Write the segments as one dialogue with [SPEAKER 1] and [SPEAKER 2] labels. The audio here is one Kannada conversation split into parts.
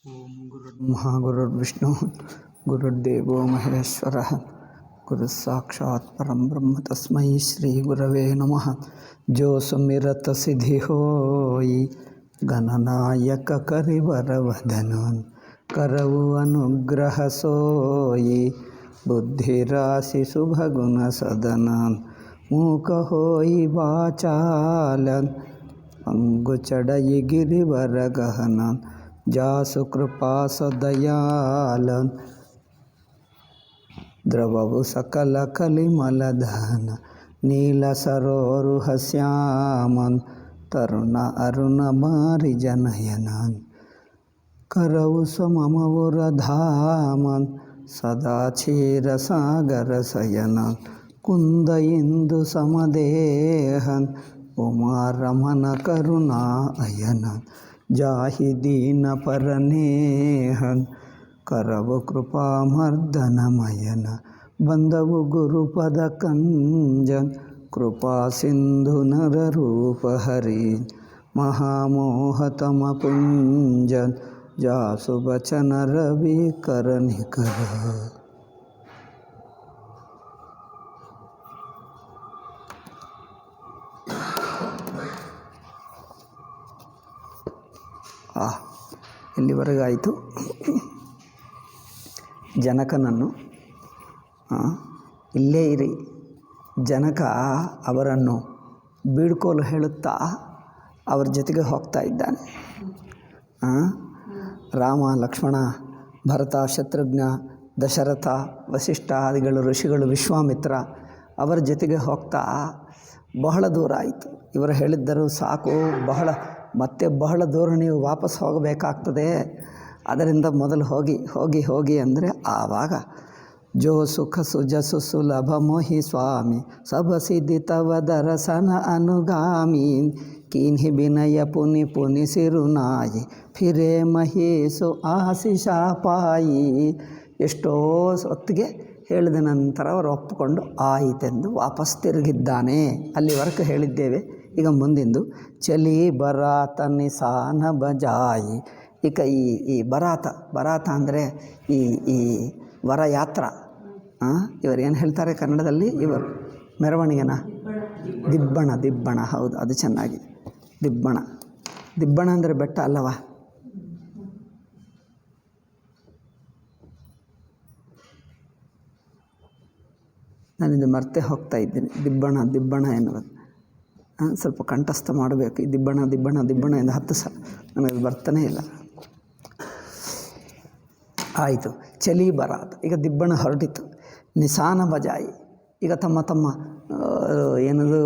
[SPEAKER 1] ಓಂ ಗುರುರ್ಬ್ರಹ್ಮ ಗುರುರ್ವಿಷ್ಣು ಗುರುರ್ದೇವೋ ಮಹೇಶ್ವರಃ ಗುರು ಸಾಕ್ಷಾತ್ ಪರಂ ಬ್ರಹ್ಮ ತಸ್ಮೈ ಶ್ರೀ ಗುರವೇ ನಮಃ. ಜೋ ಸುಮಿರತ ಸಿದ್ಧಿ ಹೋಯಿ ಗಣನಾಯಕ ಕರಿವರವದನನ್ ಕರವು ಅನುಗ್ರಹ ಸೋಯಿ ಬುದ್ಧಿರಾಶಿ ಶುಭಗುಣ ಸದನನ್ ಮೂಕ ಹೋಯಿ ವಾಚಾಲನ್ ಅಂಗು ಚಡಯಿ ಗಿರಿವರ ಗಹನನ್ ಜಾಸು ಕೃಪಾ ಸದಯಾಲನ್ ದ್ರವವು ಸಕಲ ಕಲಿಮಲಧನ ನೀಲ ಸರೋರುಹ ಶ್ಯಾಮನ್ ತರುಣ ಅರುಣ ಮಾರಿ ಜನಯನನ್ ಕರವು ಸಮಮವುರಧಾಮನ್ ಸದಾ ಕ್ಷೀರ ಸಾಗರ ಶಯನನ್ ಕುಂದ ಇಂದು ಸಮದೇಹನ್ ಉಮಾರಮನ ಕರುಣಾ ಅಯನನ್ ಜಾಹಿ ದೀನ ಪರನೇಹನ್ ಕರವು ಕೃಪಾಮರ್ದನಮಯನ ಬಂದವು ಗುರುಪದ ಕಂಜನ್ ಕೃಪಾ ಸಿಂಧು ನರ ರೂಪ ಹರಿ ಮಹಾಮೋಹತಮ ಪುಂಜನ್ ಜಾಸು ಬಚನ ರವಿ ಕರ ನಿಕರ. ಇಲ್ಲಿವರೆಗಾಯಿತು. ಜನಕನನ್ನು ಇಲ್ಲೇ ಇರಿ, ಜನಕ ಅವರನ್ನು ಬೀಡ್ಕೋಲು ಹೇಳುತ್ತಾ ಅವರ ಜೊತೆಗೆ ಹೋಗ್ತಾ ಇದ್ದಾನೆ. ರಾಮ, ಲಕ್ಷ್ಮಣ, ಭರತ, ಶತ್ರುಘ್ನ, ದಶರಥ, ವಸಿಷ್ಠ ಆದಿಗಳು ಋಷಿಗಳು, ವಿಶ್ವಾಮಿತ್ರ ಅವರ ಜೊತೆಗೆ ಹೋಗ್ತಾ ಬಹಳ ದೂರ ಆಯಿತು. ಇವರು ಹೇಳಿದ್ದರು ಸಾಕು, ಮತ್ತೆ ಬಹಳ ದೂರ ನೀವು ವಾಪಸ್ ಹೋಗಬೇಕಾಗ್ತದೆ, ಅದರಿಂದ ಮೊದಲು ಹೋಗಿ ಅಂದರೆ ಆವಾಗ ಜೋ ಸುಖ ಸುಜಸು ಸುಲಭ ಮೋಹಿ ಸ್ವಾಮಿ ಸಭ ಸಿದ್ಧಿ ತವ ದರಸನ ಅನುಗಾಮಿ ಕಿನ್ಹಿ ವಿನಯ ಪುನಿ ಪುನಿ ಸಿರುನಾಯಿ ಫಿರೇ ಮಹೇಶು ಆಶಿಷ ಪಾಯಿ. ಎಷ್ಟೋ ಹೊತ್ತಿಗೆ ಹೇಳಿದ ನಂತರ ಅವರು ಒಪ್ಪಿಕೊಂಡು ಆಯಿತೆಂದು ವಾಪಸ್ ತಿರುಗಿದ್ದಾನೆ. ಅಲ್ಲಿವರೆಗೂ ಹೇಳಿದ್ದೇವೆ. ಈಗ ಮುಂದಿಂದು ಚಲಿ ಬರಾತ ನಿಸಾನ ಬಜಾಯಿ. ಈಗ ಈ ಬರಾತ ಅಂದರೆ ಈ ವರಯಾತ್ರ. ಇವರು ಏನು ಹೇಳ್ತಾರೆ ಕನ್ನಡದಲ್ಲಿ, ಇವರು ಮೆರವಣಿಗೆನ ದಿಬ್ಬಣ. ಹೌದು, ಅದು ಚೆನ್ನಾಗಿ. ದಿಬ್ಬಣ ಅಂದರೆ ಬೆಟ್ಟ ಅಲ್ಲವಾ? ನಾನಿದು ಮರ್ತೆ ಹೋಗ್ತಾ ಇದ್ದೀನಿ. ದಿಬ್ಬಣ ಎನ್ನುವುದು ಸ್ವಲ್ಪ ಕಂಠಸ್ಥ ಮಾಡಬೇಕು. ಈ ದಿಬ್ಬಣ ಎಂದು 10 ಸಲ ನನಗೆ ಬರ್ತಾನೆ ಇಲ್ಲ. ಆಯಿತು, ಚಲಿ ಬರಾತ. ಈಗ ದಿಬ್ಬಣ ಹೊರಟಿತು. ನಿಸಾನ ಬಜಾಯಿ. ಈಗ ತಮ್ಮ ಏನದು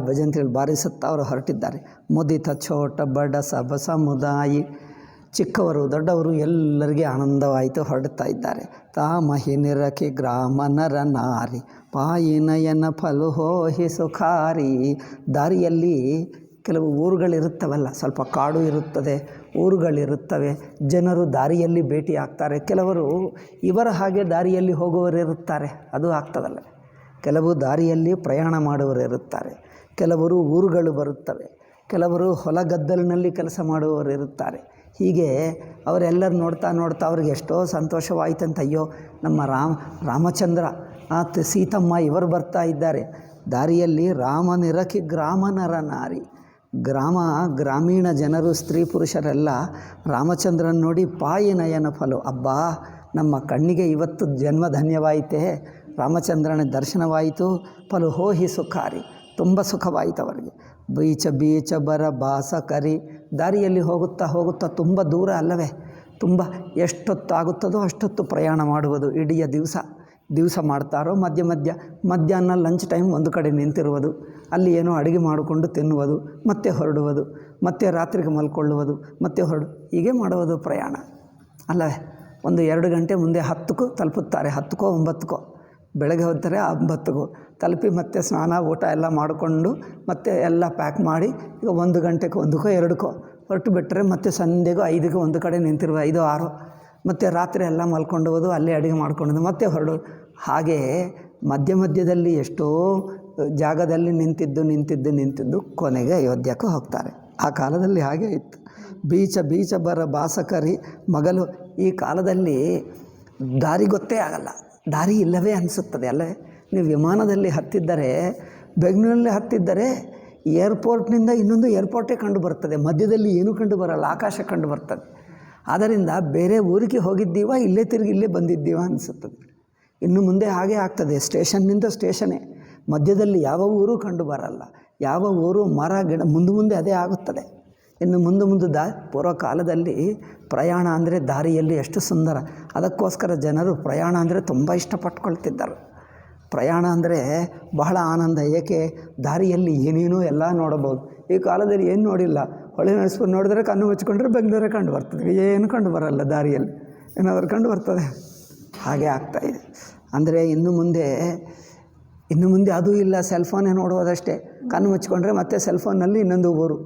[SPEAKER 1] ಭಜಂತ್ರಿಗಳು ಬಾರಿಸುತ್ತಾ ಅವರು ಹೊರಟಿದ್ದಾರೆ. ಮುದಿತ ಛೋಟ ಬಡ ಸಬ ಸಮುದಾಯಿ. ಚಿಕ್ಕವರು ದೊಡ್ಡವರು ಎಲ್ಲರಿಗೆ ಆನಂದವಾಯಿತು, ಹೊರಡುತ್ತಾ ಇದ್ದಾರೆ. ತಾಮಹಿ ನಿರಖಿ ಗ್ರಾಮ ನರ ನಾರಿ ಪಾಯಿ ನಯನ ಫಲು ಹೋಹಿ ಸುಖಾರಿ. ದಾರಿಯಲ್ಲಿ ಕೆಲವು ಊರುಗಳಿರುತ್ತವಲ್ಲ, ಸ್ವಲ್ಪ ಕಾಡು ಇರುತ್ತದೆ, ಊರುಗಳಿರುತ್ತವೆ, ಜನರು ದಾರಿಯಲ್ಲಿ ಭೇಟಿ ಆಗ್ತಾರೆ. ಕೆಲವರು ಇವರ ಹಾಗೆ ದಾರಿಯಲ್ಲಿ ಹೋಗುವವರಿರುತ್ತಾರೆ, ಅದು ಆಗ್ತದಲ್ಲ. ಕೆಲವು ದಾರಿಯಲ್ಲಿ ಪ್ರಯಾಣ ಮಾಡುವವರಿರುತ್ತಾರೆ, ಕೆಲವರು ಊರುಗಳು ಬರುತ್ತವೆ, ಕೆಲವರು ಹೊಲಗದ್ದಲಿನಲ್ಲಿ ಕೆಲಸ ಮಾಡುವವರಿರುತ್ತಾರೆ. ಹೀಗೆ ಅವರೆಲ್ಲರೂ ನೋಡ್ತಾ ಅವ್ರಿಗೆ ಎಷ್ಟೋ ಸಂತೋಷವಾಯಿತಂತ. ಅಯ್ಯೋ, ನಮ್ಮ ರಾಮಚಂದ್ರ, ಸೀತಮ್ಮ ಇವರು ಬರ್ತಾ ಇದ್ದಾರೆ. ದಾರಿಯಲ್ಲಿ ರಾಮನಿರಖಿ ಗ್ರಾಮ ನರ ನಾರಿ. ಗ್ರಾಮೀಣ ಜನರು, ಸ್ತ್ರೀ ಪುರುಷರೆಲ್ಲ ರಾಮಚಂದ್ರನ ನೋಡಿ ಪಾಯಿ ನಯನ ಫಲು. ಅಬ್ಬಾ, ನಮ್ಮ ಕಣ್ಣಿಗೆ ಇವತ್ತು ಜನ್ಮ ಧನ್ಯವಾಯಿತೆ, ರಾಮಚಂದ್ರನ ದರ್ಶನವಾಯಿತು. ಫಲು ಹೋಹಿ ಸುಖಾರಿ, ತುಂಬ ಸುಖವಾಯಿತು ಅವರಿಗೆ. ಬೀಚ ಬರ ಬಾಸ ಕರಿ. ದಾರಿಯಲ್ಲಿ ಹೋಗುತ್ತಾ ತುಂಬ ದೂರ ಅಲ್ಲವೇ, ತುಂಬ ಎಷ್ಟೊತ್ತಾಗುತ್ತದೋ ಅಷ್ಟೊತ್ತು ಪ್ರಯಾಣ ಮಾಡುವುದು. ಇಡೀ ದಿವಸ ಮಾಡ್ತಾರೋ ಮಧ್ಯಾಹ್ನ ಲಂಚ್ ಟೈಮ್ ಒಂದು ಕಡೆ ನಿಂತಿರುವುದು, ಅಲ್ಲಿ ಏನೋ ಅಡುಗೆ ಮಾಡಿಕೊಂಡು ತಿನ್ನುವುದು, ಮತ್ತೆ ಹೊರಡುವುದು, ಮತ್ತೆ ರಾತ್ರಿಗೆ ಮಲ್ಕೊಳ್ಳುವುದು, ಮತ್ತೆ ಹೀಗೆ ಮಾಡುವುದು ಪ್ರಯಾಣ ಅಲ್ಲವೇ. 1-2 ಗಂಟೆ ಮುಂದೆ 10ಕ್ಕೂ ತಲುಪುತ್ತಾರೆ. 10ಕ್ಕೋ 9ಕ್ಕೋ ಬೆಳಗ್ಗೆ ಹೋಗ್ತಾರೆ, 9ಕ್ಕೂ ತಲುಪಿ ಮತ್ತೆ ಸ್ನಾನ ಊಟ ಎಲ್ಲ ಮಾಡಿಕೊಂಡು ಮತ್ತೆ ಎಲ್ಲ ಪ್ಯಾಕ್ ಮಾಡಿ ಈಗ 1 ಗಂಟೆಗೆ 1ಕ್ಕೋ 2ಕ್ಕೋ ಹೊರಟು ಬಿಟ್ಟರೆ ಮತ್ತೆ ಸಂಜೆಗೂ 5ಕ್ಕೆ ಒಂದು ಕಡೆ ನಿಂತಿರುವ 5-6 ಮತ್ತು ರಾತ್ರಿ ಎಲ್ಲ ಮಲ್ಕೊಂಡೋದು, ಅಲ್ಲೇ ಅಡುಗೆ ಮಾಡ್ಕೊಂಡು ಮತ್ತೆ ಹೊರಡೋದು. ಹಾಗೆ ಮಧ್ಯದಲ್ಲಿ ಎಷ್ಟೋ ಜಾಗದಲ್ಲಿ ನಿಂತಿದ್ದು ಕೊನೆಗೆ ಅಯೋಧ್ಯಕ್ಕೆ ಹೋಗ್ತಾರೆ. ಆ ಕಾಲದಲ್ಲಿ ಹಾಗೆ ಇತ್ತು. ಬೀಚ ಬೀಚ ಬರ ಬಾಸಕರಿ ಮಗಲು. ಈ ಕಾಲದಲ್ಲಿ ದಾರಿ ಗೊತ್ತೇ ಆಗಲ್ಲ, ದಾರಿ ಇಲ್ಲವೇ ಅನಿಸುತ್ತದೆ ಅಲ್ಲವೇ. ನೀವು ವಿಮಾನದಲ್ಲಿ ಹತ್ತಿದ್ದರೆ, ಬೆಂಗಳೂರಲ್ಲಿ ಹತ್ತಿದ್ದರೆ ಏರ್ಪೋರ್ಟ್ನಿಂದ ಇನ್ನೊಂದು ಏರ್ಪೋರ್ಟೇ ಕಂಡು ಬರ್ತದೆ, ಮಧ್ಯದಲ್ಲಿ ಏನೂ ಕಂಡು ಬರಲ್ಲ, ಆಕಾಶ ಕಂಡು ಬರ್ತದೆ. ಆದ್ದರಿಂದ ಬೇರೆ ಊರಿಗೆ ಹೋಗಿದ್ದೀವ, ಇಲ್ಲೇ ತಿರುಗಿ ಇಲ್ಲೇ ಬಂದಿದ್ದೀವ ಅನಿಸುತ್ತದೆ. ಇನ್ನು ಮುಂದೆ ಹಾಗೆ ಆಗ್ತದೆ, ಸ್ಟೇಷನ್ನಿಂದ ಸ್ಟೇಷನ್ನೇ, ಮಧ್ಯದಲ್ಲಿ ಯಾವ ಊರೂ ಕಂಡು ಬರಲ್ಲ, ಯಾವ ಊರು ಮರ ಗಿಡ ಮುಂದೆ ಅದೇ ಆಗುತ್ತದೆ. ಇನ್ನು ಮುಂದೆ ಪೂರ್ವ ಕಾಲದಲ್ಲಿ ಪ್ರಯಾಣ ಅಂದರೆ ದಾರಿಯಲ್ಲಿ ಎಷ್ಟು ಸುಂದರ, ಅದಕ್ಕೋಸ್ಕರ ಜನರು ಪ್ರಯಾಣ ಅಂದರೆ ತುಂಬ ಇಷ್ಟಪಟ್ಕೊಳ್ತಿದ್ದರು. ಪ್ರಯಾಣ ಅಂದರೆ ಬಹಳ ಆನಂದ, ಏಕೆ ದಾರಿಯಲ್ಲಿ ಏನೇನೋ ಎಲ್ಲ ನೋಡಬಹುದು. ಈ ಕಾಲದಲ್ಲಿ ಏನು ನೋಡಿಲ್ಲ, ಹೊಳೆ ನಡೆಸ್ಕೊಂಡು ನೋಡಿದ್ರೆ ಕಣ್ಣು ಮುಚ್ಕೊಂಡ್ರೆ ಬೆಂಗಳೂರೇ ಕಂಡು ಬರ್ತದೆ, ಏನು ಕಂಡು ಬರಲ್ಲ ದಾರಿಯಲ್ಲಿ, ಏನಾದರೂ ಕಂಡು ಬರ್ತದೆ. ಹಾಗೆ ಆಗ್ತಾಯಿದೆ. ಅಂದರೆ ಇನ್ನು ಮುಂದೆ ಅದೂ ಇಲ್ಲ, ಸೆಲ್ಫೋನೇ ನೋಡುವುದಷ್ಟೇ, ಕಣ್ಣು ಮುಚ್ಕೊಂಡ್ರೆ ಮತ್ತೆ ಸೆಲ್ಫೋನ್ನಲ್ಲಿ ಇನ್ನೊಂದು ಊರು.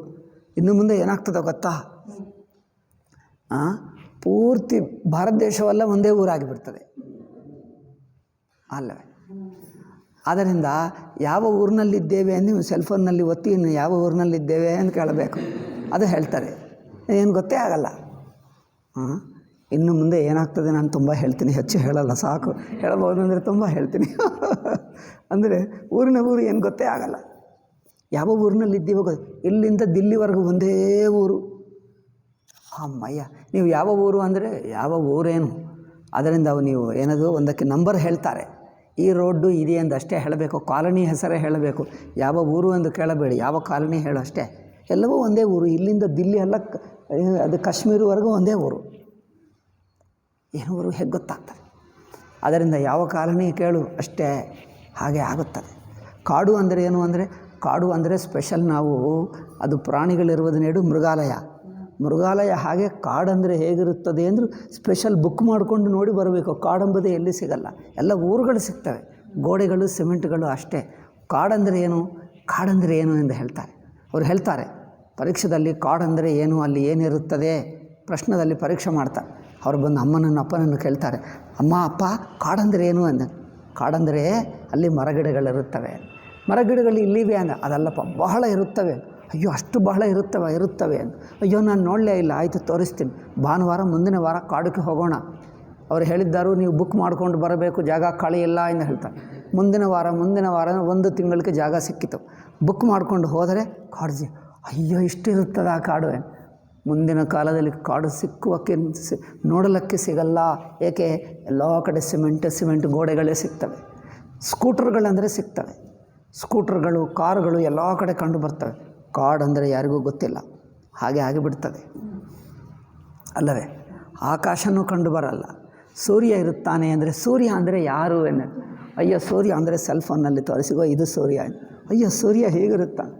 [SPEAKER 1] ಇನ್ನು ಮುಂದೆ ಏನಾಗ್ತದೆ ಗೊತ್ತಾ, ಪೂರ್ತಿ ಭಾರತ ದೇಶವೆಲ್ಲ ಒಂದೇ ಊರಾಗಿಬಿಡ್ತದೆ ಅಲ್ಲವೇ. ಆದ್ದರಿಂದ ಯಾವ ಊರಿನಲ್ಲಿದ್ದೇವೆ ನೀವು ಸೆಲ್ಫೋನ್ನಲ್ಲಿ ಒತ್ತಿ ಇನ್ನು ಯಾವ ಊರಿನಲ್ಲಿದ್ದೇವೆ ಅಂತ ಕೇಳಬೇಕು, ಅದು ಹೇಳ್ತಾರೆ, ಏನು ಗೊತ್ತೇ ಆಗಲ್ಲ. ಇನ್ನು ಮುಂದೆ ಏನಾಗ್ತದೆ ನಾನು ತುಂಬ ಹೇಳ್ತೀನಿ, ಹೆಚ್ಚು ಹೇಳಲ್ಲ, ಸಾಕು. ಹೇಳಬಹುದು ಅಂದರೆ ತುಂಬ ಹೇಳ್ತೀನಿ. ಅಂದರೆ ಊರು ಏನು ಗೊತ್ತೇ ಆಗಲ್ಲ, ಯಾವ ಊರಿನಲ್ಲಿದ್ದೀವೋ ಇಲ್ಲಿಂದ ದಿಲ್ಲಿವರೆಗೂ ಒಂದೇ ಊರು. ಅಮ್ಮಯ್ಯ, ನೀವು ಯಾವ ಊರು ಅಂದರೆ ಯಾವ ಊರೇನು, ಅದರಿಂದ ನೀವು ಏನದು ಒಂದಕ್ಕೆ ನಂಬರ್ ಹೇಳ್ತಾರೆ, ಈ ರೋಡ್ಡು ಇದೆ ಎಂದು ಅಷ್ಟೇ ಹೇಳಬೇಕು, ಕಾಲನಿ ಹೆಸರೇ ಹೇಳಬೇಕು, ಯಾವ ಊರು ಎಂದು ಕೇಳಬೇಡಿ, ಯಾವ ಕಾಲನಿ ಹೇಳು ಅಷ್ಟೇ, ಎಲ್ಲವೂ ಒಂದೇ ಊರು. ಇಲ್ಲಿಂದ ದಿಲ್ಲಿ ಎಲ್ಲ ಅದು ಕಾಶ್ಮೀರವರೆಗೂ ಒಂದೇ ಊರು, ಏನು ಊರು ಹೇಗೆ ಗೊತ್ತಾಗ್ತದೆ. ಅದರಿಂದ ಯಾವ ಕಾಲನಿ ಕೇಳು ಅಷ್ಟೇ, ಹಾಗೆ ಆಗುತ್ತದೆ. ಕಾಡು ಅಂದರೆ ಏನು ಅಂದರೆ, ಕಾಡು ಅಂದರೆ ಸ್ಪೆಷಲ್, ನಾವು ಅದು ಪ್ರಾಣಿಗಳಿರುವುದು ನೀಡು ಮೃಗಾಲಯ ಹಾಗೆ ಕಾಡಂದರೆ ಹೇಗಿರುತ್ತದೆ ಅಂದರೂ ಸ್ಪೆಷಲ್ ಬುಕ್ ಮಾಡಿಕೊಂಡು ನೋಡಿ ಬರಬೇಕು. ಕಾಡೆಂಬುದೇ ಎಲ್ಲಿ ಸಿಗಲ್ಲ, ಎಲ್ಲ ಊರುಗಳು ಸಿಗ್ತವೆ, ಗೋಡೆಗಳು ಸಿಮೆಂಟ್ಗಳು ಅಷ್ಟೇ. ಕಾಡಂದರೆ ಏನು ಎಂದು ಹೇಳ್ತಾರೆ. ಅವರು ಹೇಳ್ತಾರೆ ಪರೀಕ್ಷೆಯಲ್ಲಿ ಕಾಡಂದರೆ ಏನು, ಅಲ್ಲಿ ಏನಿರುತ್ತದೆ ಪ್ರಶ್ನದಲ್ಲಿ ಪರೀಕ್ಷೆ ಮಾಡ್ತಾರೆ. ಅವ್ರು ಬಂದು ಅಪ್ಪನನ್ನು ಕೇಳ್ತಾರೆ, ಅಮ್ಮ ಅಪ್ಪ ಕಾಡಂದರೆ ಏನು ಅಂದ. ಕಾಡಂದರೆ ಅಲ್ಲಿ ಮರಗಿಡಗಳಿರುತ್ತವೆ. ಮರಗಿಡಗಳು ಇಲ್ಲಿವೆ ಅಂದ. ಅದಲ್ಲಪ್ಪ, ಬಹಳ ಇರುತ್ತವೆ. ಅಯ್ಯೋ ಅಷ್ಟು ಬಹಳ ಇರುತ್ತವೆ ಅಂತ. ಅಯ್ಯೋ ನಾನು ನೋಡಲೇ ಇಲ್ಲ, ಆಯಿತು ತೋರಿಸ್ತೀನಿ, ಭಾನುವಾರ ಮುಂದಿನ ವಾರ ಕಾಡಕ್ಕೆ ಹೋಗೋಣ. ಅವ್ರು ಹೇಳಿದ್ದಾರು ನೀವು ಬುಕ್ ಮಾಡ್ಕೊಂಡು ಬರಬೇಕು, ಜಾಗ ಖಾಲಿ ಇಲ್ಲ ಎಂದು ಹೇಳ್ತಾರೆ. ಮುಂದಿನ ವಾರ 1 ತಿಂಗಳಿಗೆ ಜಾಗ ಸಿಕ್ಕಿತು. ಬುಕ್ ಮಾಡ್ಕೊಂಡು ಹೋದರೆ ಕಾಡು ಅಯ್ಯೋ ಇಷ್ಟಿರುತ್ತದೆ ಆ ಕಾಡು. ಮುಂದಿನ ಕಾಲದಲ್ಲಿ ಕಾಡು ನೋಡಲಿಕ್ಕೆ ಸಿಗಲ್ಲ, ಏಕೆ ಎಲ್ಲ ಕಡೆ ಸಿಮೆಂಟ್ ಗೋಡೆಗಳೇ ಸಿಗ್ತವೆ. ಸ್ಕೂಟರ್ಗಳಂದರೆ ಸಿಗ್ತವೆ, ಸ್ಕೂಟರ್ಗಳು ಕಾರುಗಳು ಎಲ್ಲ ಕಡೆ ಕಂಡು ಬರ್ತವೆ. ಕಾಡಂದರೆ ಯಾರಿಗೂ ಗೊತ್ತಿಲ್ಲ, ಹಾಗೆ ಆಗಿಬಿಡ್ತದೆ ಅಲ್ಲವೇ. ಆಕಾಶನೂ ಕಂಡು ಬರಲ್ಲ. ಸೂರ್ಯ ಇರುತ್ತಾನೆ ಅಂದರೆ, ಸೂರ್ಯ ಅಂದರೆ ಯಾರು ಎನ್ನ. ಅಯ್ಯೋ ಸೂರ್ಯ ಅಂದರೆ ಸೆಲ್ಫೋನ್ನಲ್ಲಿ ತೋರಿಸಿಗೋ ಇದು ಸೂರ್ಯ. ಅಯ್ಯೋ ಸೂರ್ಯ ಹೇಗಿರುತ್ತಾನೆ,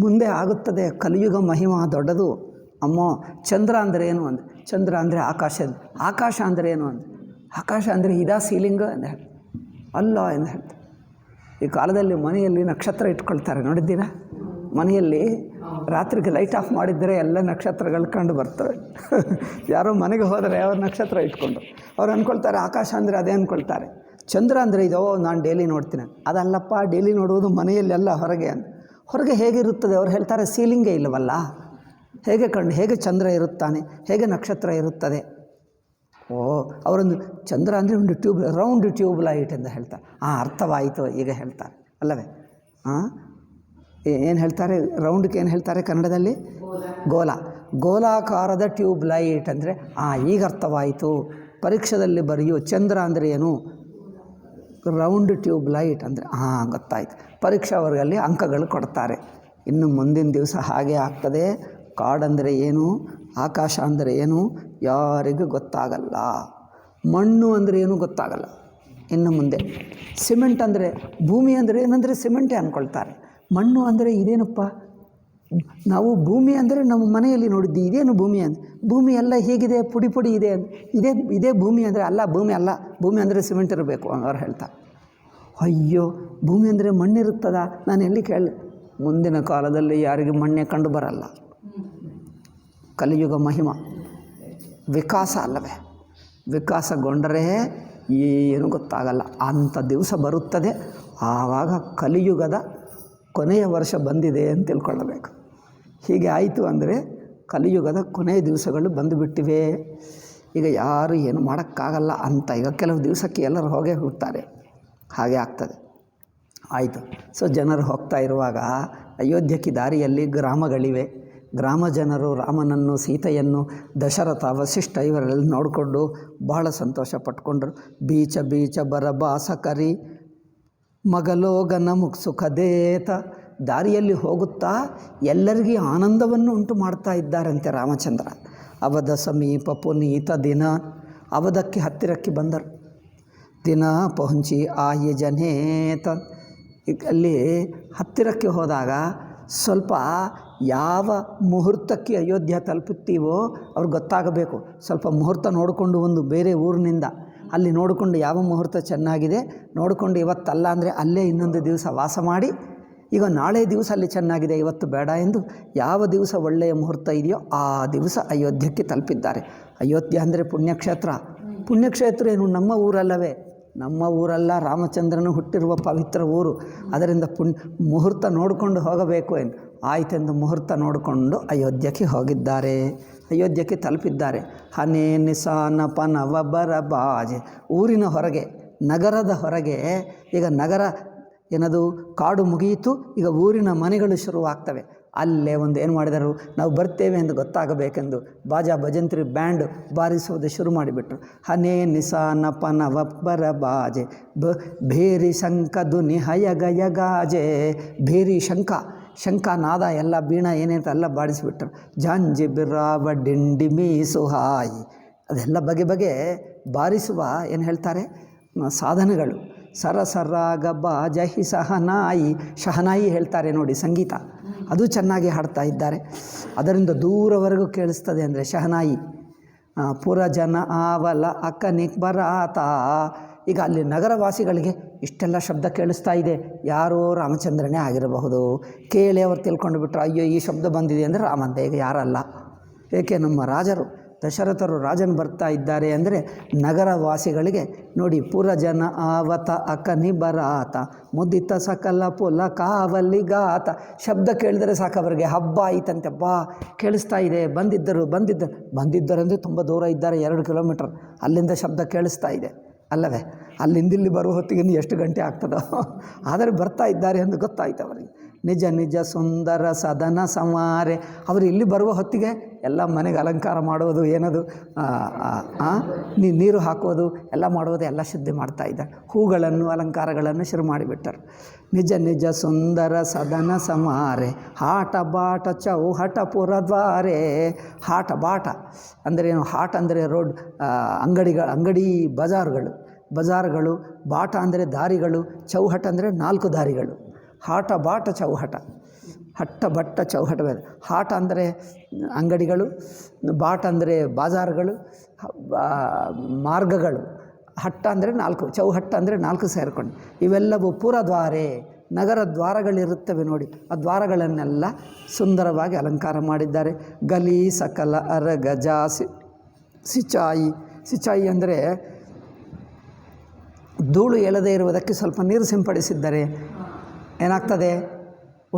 [SPEAKER 1] ಮುಂದೆ ಆಗುತ್ತದೆ. ಕಲಿಯುಗ ಮಹಿಮಾ ದೊಡ್ಡದು ಅಮ್ಮೋ. ಚಂದ್ರ ಅಂದರೆ ಏನು ಅಂದೆ, ಚಂದ್ರ ಅಂದರೆ ಆಕಾಶ ಅಂದರೆ ಏನು ಅಂದೆ, ಆಕಾಶ ಅಂದರೆ ಇದಾ ಸೀಲಿಂಗ್ ಎಂದು ಹೇಳಿ ಅಲ್ಲ ಎಂದು ಹೇಳ್ತಾರೆ. ಈ ಕಾಲದಲ್ಲಿ ಮನೆಯಲ್ಲಿ ನಕ್ಷತ್ರ ಇಟ್ಕೊಳ್ತಾರೆ, ನೋಡಿದ್ದೀರಾ? ಮನೆಯಲ್ಲಿ ರಾತ್ರಿಗೆ ಲೈಟ್ ಆಫ್ ಮಾಡಿದರೆ ಎಲ್ಲ ನಕ್ಷತ್ರಗಳು ಕಂಡು ಬರ್ತವೆ. ಯಾರೋ ಮನೆಗೆ ಹೋದರೆ ಅವ್ರ ನಕ್ಷತ್ರ ಇಟ್ಕೊಂಡು ಅವ್ರು ಅಂದ್ಕೊಳ್ತಾರೆ ಆಕಾಶ ಅಂದರೆ ಅದೇ ಅಂದ್ಕೊಳ್ತಾರೆ. ಚಂದ್ರ ಅಂದರೆ ಇದೋ ನಾನು ಡೈಲಿ ನೋಡ್ತೀನಿ, ಅದಲ್ಲಪ್ಪ, ಡೈಲಿ ನೋಡುವುದು ಮನೆಯಲ್ಲೆಲ್ಲ ಹೊರಗೆ ಹೇಗಿರುತ್ತದೆ. ಅವ್ರು ಹೇಳ್ತಾರೆ ಸೀಲಿಂಗೇ ಇಲ್ಲವಲ್ಲ, ಹೇಗೆ ಚಂದ್ರ ಇರುತ್ತಾನೆ, ಹೇಗೆ ನಕ್ಷತ್ರ ಇರುತ್ತದೆ. ಅವರೊಂದು ಚಂದ್ರ ಅಂದರೆ ಒಂದು ರೌಂಡ್ ಟ್ಯೂಬ್ ಲೈಟ್ ಅಂತ ಹೇಳ್ತಾರೆ. ಅರ್ಥವಾಯಿತು ಈಗ ಹೇಳ್ತಾರೆ ಅಲ್ಲವೇ. ಏನು ಹೇಳ್ತಾರೆ ರೌಂಡ್ಗೆ, ಏನು ಹೇಳ್ತಾರೆ ಕನ್ನಡದಲ್ಲಿ? ಗೋಲಾಕಾರದ ಟ್ಯೂಬ್ ಲೈಟ್ ಅಂದರೆ ಈಗ ಅರ್ಥವಾಯಿತು. ಪರೀಕ್ಷೆಯಲ್ಲಿ ಬರೆಯು ಚಂದ್ರ ಅಂದರೆ ಏನು, ರೌಂಡ್ ಟ್ಯೂಬ್ ಲೈಟ್ ಅಂದರೆ ಗೊತ್ತಾಯಿತು. ಪರೀಕ್ಷಾವರ್ಗಲ್ಲಿ ಅಂಕಗಳು ಕೊಡ್ತಾರೆ. ಇನ್ನು ಮುಂದಿನ ದಿವಸ ಹಾಗೆ ಆಗ್ತದೆ. ಕಾಡಂದರೆ ಏನು, ಆಕಾಶ ಅಂದರೆ ಏನು ಯಾರಿಗೂ ಗೊತ್ತಾಗಲ್ಲ. ಮಣ್ಣು ಅಂದರೆ ಏನು ಗೊತ್ತಾಗಲ್ಲ ಇನ್ನು ಮುಂದೆ. ಸಿಮೆಂಟ್ ಅಂದರೆ, ಭೂಮಿ ಅಂದರೆ ಏನಂದರೆ ಸಿಮೆಂಟೇ ಅಂದ್ಕೊಳ್ತಾರೆ. ಮಣ್ಣು ಅಂದರೆ ಇದೇನಪ್ಪ, ನಾವು ಭೂಮಿ ಅಂದರೆ ನಮ್ಮ ಮನೆಯಲ್ಲಿ ನೋಡಿದ್ದು, ಇದೇನು ಭೂಮಿ ಅಂತ. ಭೂಮಿ ಎಲ್ಲ ಹೀಗಿದೆ, ಪುಡಿ ಇದೆ ಅಂತ. ಇದೇ ಭೂಮಿ ಅಂದರೆ ಅಲ್ಲ, ಭೂಮಿ ಅಲ್ಲ, ಭೂಮಿ ಅಂದರೆ ಸಿಮೆಂಟ್ ಇರಬೇಕು ಅವ್ರು ಹೇಳ್ತಾರೆ. ಅಯ್ಯೋ ಭೂಮಿ ಅಂದರೆ ಮಣ್ಣಿರುತ್ತದ, ನಾನು ಎಲ್ಲಿ ಕೇಳಿ. ಮುಂದಿನ ಕಾಲದಲ್ಲಿ ಯಾರಿಗೆ ಮಣ್ಣೆ ಕಂಡು ಬರಲ್ಲ. ಕಲಿಯುಗ ಮಹಿಮ ವಿಕಾಸ ಅಲ್ಲವೇ. ವಿಕಾಸಗೊಂಡರೆ ಏನು ಗೊತ್ತಾಗಲ್ಲ. ಅಂಥ ದಿವಸ ಬರುತ್ತದೆ. ಆವಾಗ ಕಲಿಯುಗದ ಕೊನೆಯ ವರ್ಷ ಬಂದಿದೆ ಅಂತ ತಿಳ್ಕೊಳ್ಳಬೇಕು. ಹೀಗೆ ಆಯಿತು ಅಂದರೆ ಕಲಿಯುಗದ ಕೊನೆಯ ದಿವಸಗಳು ಬಂದುಬಿಟ್ಟಿವೆ. ಈಗ ಯಾರು ಏನು ಮಾಡೋಕ್ಕಾಗಲ್ಲ ಅಂತ. ಈಗ ಕೆಲವು ದಿವಸಕ್ಕೆ ಎಲ್ಲರೂ ಹೋಗೇ ಹೋಗ್ತಾರೆ, ಹಾಗೆ ಆಗ್ತದೆ. ಆಯಿತು. ಸೊ ಜನರು ಹೋಗ್ತಾ ಇರುವಾಗ ಅಯೋಧ್ಯಕ್ಕೆ ದಾರಿಯಲ್ಲಿ ಗ್ರಾಮಗಳಿವೆ. ಗ್ರಾಮ ಜನರು ರಾಮನನ್ನು, ಸೀತೆಯನ್ನು, ದಶರಥ, ವಸಿಷ್ಠ ಇವರೆಲ್ಲ ನೋಡಿಕೊಂಡು ಬಹಳ ಸಂತೋಷ ಪಟ್ಕೊಂಡ್ರು. ಬೀಚ ಬೀಚ ಬರಬಾಸ ಕರಿ ಮಗಲೋಗನ ಸುಖದೇತ. ದಾರಿಯಲ್ಲಿ ಹೋಗುತ್ತಾ ಎಲ್ಲರಿಗೂ ಆನಂದವನ್ನು ಉಂಟು ಮಾಡ್ತಾ ಇದ್ದಾರಂತೆ ರಾಮಚಂದ್ರ. ಅವಧ ಸಮೀಪ ಪುನೀತ ದಿನ. ಅವಧಕ್ಕೆ ಹತ್ತಿರಕ್ಕೆ ಬಂದರು. ದಿನ ಪಹುಂಚಿ ಆಯಿ ಜನೇತ. ಅಲ್ಲಿ ಹತ್ತಿರಕ್ಕೆ ಹೋದಾಗ ಸ್ವಲ್ಪ ಯಾವ ಮುಹೂರ್ತಕ್ಕೆ ಅಯೋಧ್ಯ ತಲುಪುತ್ತೀವೋ ಅವ್ರಿಗೆ ಗೊತ್ತಾಗಬೇಕು. ಸ್ವಲ್ಪ ಮುಹೂರ್ತ ನೋಡಿಕೊಂಡು ಒಂದು ಬೇರೆ ಊರಿನಿಂದ ಅಲ್ಲಿ ನೋಡಿಕೊಂಡು ಯಾವ ಮುಹೂರ್ತ ಚೆನ್ನಾಗಿದೆ ನೋಡಿಕೊಂಡು ಇವತ್ತಲ್ಲ ಅಂದರೆ ಅಲ್ಲೇ ಇನ್ನೊಂದು ದಿವಸ ವಾಸ ಮಾಡಿ, ಈಗ ನಾಳೆ ದಿವಸ ಅಲ್ಲಿ ಚೆನ್ನಾಗಿದೆ ಇವತ್ತು ಬೇಡ ಎಂದು ಯಾವ ದಿವಸ ಒಳ್ಳೆಯ ಮುಹೂರ್ತ ಇದೆಯೋ ಆ ದಿವಸ ಅಯೋಧ್ಯಕ್ಕೆ ತಲುಪಿದ್ದಾರೆ. ಅಯೋಧ್ಯ ಅಂದರೆ ಪುಣ್ಯಕ್ಷೇತ್ರ. ಪುಣ್ಯಕ್ಷೇತ್ರ ಏನು ನಮ್ಮ ಊರಲ್ಲವೇ? ನಮ್ಮ ಊರಲ್ಲ, ರಾಮಚಂದ್ರನು ಹುಟ್ಟಿರುವ ಪವಿತ್ರ ಊರು. ಅದರಿಂದ ಮುಹೂರ್ತ ನೋಡಿಕೊಂಡು ಹೋಗಬೇಕು ಎಂದು ಆಯ್ತೆಂದು ಮುಹೂರ್ತ ನೋಡಿಕೊಂಡು ಅಯೋಧ್ಯಕ್ಕೆ ಹೋಗಿದ್ದಾರೆ. ಅಯೋಧ್ಯಕ್ಕೆ ತಲುಪಿದ್ದಾರೆ. ಹನೇ ನಿಸಾನ ಪನವ ಬರಬಾಜೆ. ಊರಿನ ಹೊರಗೆ, ನಗರದ ಹೊರಗೆ. ಈಗ ನಗರ ಏನದು ಕಾಡು ಮುಗಿಯಿತು, ಈಗ ಊರಿನ ಮನೆಗಳು ಶುರುವಾಗ್ತವೆ. ಅಲ್ಲೇ ಒಂದು ಏನು ಮಾಡಿದರು, ನಾವು ಬರ್ತೇವೆ ಎಂದು ಗೊತ್ತಾಗಬೇಕೆಂದು ಬಾಜಾ ಭಜಂತ್ರಿ ಬ್ಯಾಂಡ್ ಬಾರಿಸುವುದು ಶುರು ಮಾಡಿಬಿಟ್ರು. ಹನೇ ನಿಸಾನ ಪನವ ಬರಬಾಜೆ ಭೇರಿ ಶಂಕ ದುನಿ ಹಯಗಯಗಾಜೆ. ಭೇರಿ ಶಂಕ ನಾದ ಎಲ್ಲ ಬೀಣ ಏನೇನು ಎಲ್ಲ ಬಾಡಿಸಿಬಿಟ್ರು. ಜಾಂಜಿ ಬಿರಾವ ಡಿಂಡಿ ಮೀಸುಹಾಯಿ. ಅದೆಲ್ಲ ಬಗೆ ಬಗೆ ಬಾರಿಸುವ ಏನು ಹೇಳ್ತಾರೆ ಸಾಧನಗಳು. ಸರಸರಾಗ ಬಾಜಹಿ ಶಹನಾಯಿ ಹೇಳ್ತಾರೆ ನೋಡಿ, ಸಂಗೀತ. ಅದು ಚೆನ್ನಾಗಿ ಹಾಡ್ತಾ ಇದ್ದಾರೆ. ಅದರಿಂದ ದೂರವರೆಗೂ ಕೇಳಿಸ್ತದೆ ಅಂದರೆ ಶಹನಾಯಿ. ಪುರಜನ ಆವಲ ಅಕ್ಕನಿಕ್ ಬರಾತ. ಈಗ ಅಲ್ಲಿ ನಗರವಾಸಿಗಳಿಗೆ ಇಷ್ಟೆಲ್ಲ ಶಬ್ದ ಕೇಳಿಸ್ತಾ ಇದೆ, ಯಾರೋ ರಾಮಚಂದ್ರನೇ ಆಗಿರಬಹುದು. ಕೇಳಿ ಅವ್ರು ತಿಳ್ಕೊಂಡು ಬಿಟ್ಟರು, ಅಯ್ಯೋ ಈ ಶಬ್ದ ಬಂದಿದೆ ಅಂದರೆ ರಾಮಂತೆ. ಈಗ ಯಾರಲ್ಲ, ಏಕೆ ನಮ್ಮ ರಾಜರು ದಶರಥರು ರಾಜನ್ ಬರ್ತಾ ಇದ್ದಾರೆ ಅಂದರೆ ನಗರವಾಸಿಗಳಿಗೆ ನೋಡಿ, ಪುರಜನ ಆವತ ಅಕನಿ ಬರಾತ ಮುದಿತ ಸಕಲ ಪುಲ ಕಾವಲಿಗಾತ. ಶಬ್ದ ಕೇಳಿದರೆ ಸಾಕು ಅವರಿಗೆ ಹಬ್ಬ ಆಯಿತಂತೆ. ಕೇಳಿಸ್ತಾ ಇದೆ, ಬಂದಿದ್ದರೆಂದರೆ ತುಂಬ ದೂರ ಇದ್ದಾರೆ, 2 ಕಿಲೋಮೀಟರ್ ಅಲ್ಲಿಂದ ಶಬ್ದ ಕೇಳಿಸ್ತಾ ಇದೆ ಅಲ್ಲವೇ? ಅಲ್ಲಿಂದಿಲ್ಲಿ ಬರುವ ಹೊತ್ತಿಗೆ ಎಷ್ಟು ಗಂಟೆ ಆಗ್ತದೋ, ಆದರೆ ಬರ್ತಾ ಇದ್ದಾರೆ ಎಂದು ಗೊತ್ತಾಯ್ತು ಅವರಿಗೆ. ನಿಜ ನಿಜ ಸುಂದರ ಸದನ ಸಮಾರೆ. ಅವರು ಇಲ್ಲಿ ಬರುವ ಹೊತ್ತಿಗೆ ಎಲ್ಲ ಮನೆಗೆ ಅಲಂಕಾರ ಮಾಡೋದು, ಏನದು ನೀರು ಹಾಕೋದು ಎಲ್ಲ ಮಾಡೋದು ಎಲ್ಲ ಶುದ್ಧಿ ಮಾಡ್ತಾ ಇದ್ದಾರೆ. ಹೂಗಳನ್ನು ಅಲಂಕಾರಗಳನ್ನು ಶುರು ಮಾಡಿಬಿಟ್ಟರು. ನಿಜ ನಿಜ ಸುಂದರ ಸದನ ಸಮಾರೆ ಹಾಟ ಬಾಟ ಚೌಹಟ ಪುರದ್ವಾರೆ. ಹಾಟ ಬಾಟ ಅಂದರೆ ಏನು? ಹಾಟ ಅಂದರೆ ರೋಡ್, ಅಂಗಡಿ ಬಜಾರ್ಗಳು. ಬಾಟ ಅಂದರೆ ದಾರಿಗಳು, ಚೌಹಟ ಅಂದರೆ 4 ದಾರಿಗಳು. ಹಾಟ ಬಾಟ ಚೌಹಟ, ಹಟ್ಟ ಬಟ್ಟ ಚೌಹಟ ಬೇರೆ. ಹಾಟ ಅಂದರೆ ಅಂಗಡಿಗಳು, ಬಾಟ ಅಂದರೆ ಬಾಜಾರ್ಗಳು, ಮಾರ್ಗಗಳು. ಹಟ್ಟ ಅಂದರೆ 4, ಚೌಹಟ್ಟ ಅಂದರೆ 4 ಸೇರಿಕೊಂಡು. ಇವೆಲ್ಲವೂ ಪುರದ್ವಾರೆ, ನಗರ ದ್ವಾರಗಳಿರುತ್ತವೆ ನೋಡಿ, ಆ ದ್ವಾರಗಳನ್ನೆಲ್ಲ ಸುಂದರವಾಗಿ ಅಲಂಕಾರ ಮಾಡಿದ್ದಾರೆ. ಗಲಿ ಸಕಲ ಅರಗಜ ಸಿಚಾಯಿ ಅಂದರೆ ಧೂಳು ಎಳದೇ ಇರುವುದಕ್ಕೆ ಸ್ವಲ್ಪ ನೀರು ಸಿಂಪಡಿಸಿದ್ದಾರೆ. ಏನಾಗ್ತದೆ?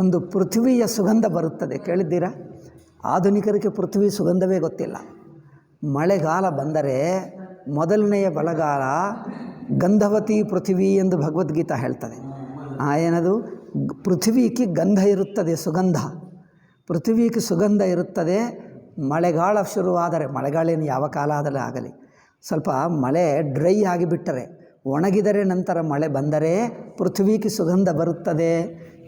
[SPEAKER 1] ಒಂದು ಪೃಥ್ವಿಯ ಸುಗಂಧ ಬರುತ್ತದೆ. ಕೇಳಿದ್ದೀರಾ? ಆಧುನಿಕರಿಗೆ ಪೃಥ್ವಿ ಸುಗಂಧವೇ ಗೊತ್ತಿಲ್ಲ. ಮಳೆಗಾಲ ಬಂದರೆ ಮೊದಲನೆಯ ಬೆಳೆಗಾಲ ಗಂಧವತಿ ಪೃಥ್ವಿ ಎಂದು ಭಗವದ್ಗೀತಾ ಹೇಳ್ತದೆ. ಏನದು? ಪೃಥ್ವಿಗೆ ಗಂಧ ಇರುತ್ತದೆ, ಸುಗಂಧ. ಪೃಥ್ವಿಗೆ ಸುಗಂಧ ಇರುತ್ತದೆ. ಮಳೆಗಾಲ ಶುರುವಾದರೆ, ಮಳೆಗಾಲೇನು ಯಾವ ಕಾಲ ಆದಲ್ಲಿ ಆಗಲಿ, ಸ್ವಲ್ಪ ಮಳೆ ಡ್ರೈ ಆಗಿಬಿಟ್ಟರೆ, ಒಣಗಿದರೆ ನಂತರ ಮಳೆ ಬಂದರೆ ಪೃಥ್ವಿಗೆ ಸುಗಂಧ ಬರುತ್ತದೆ.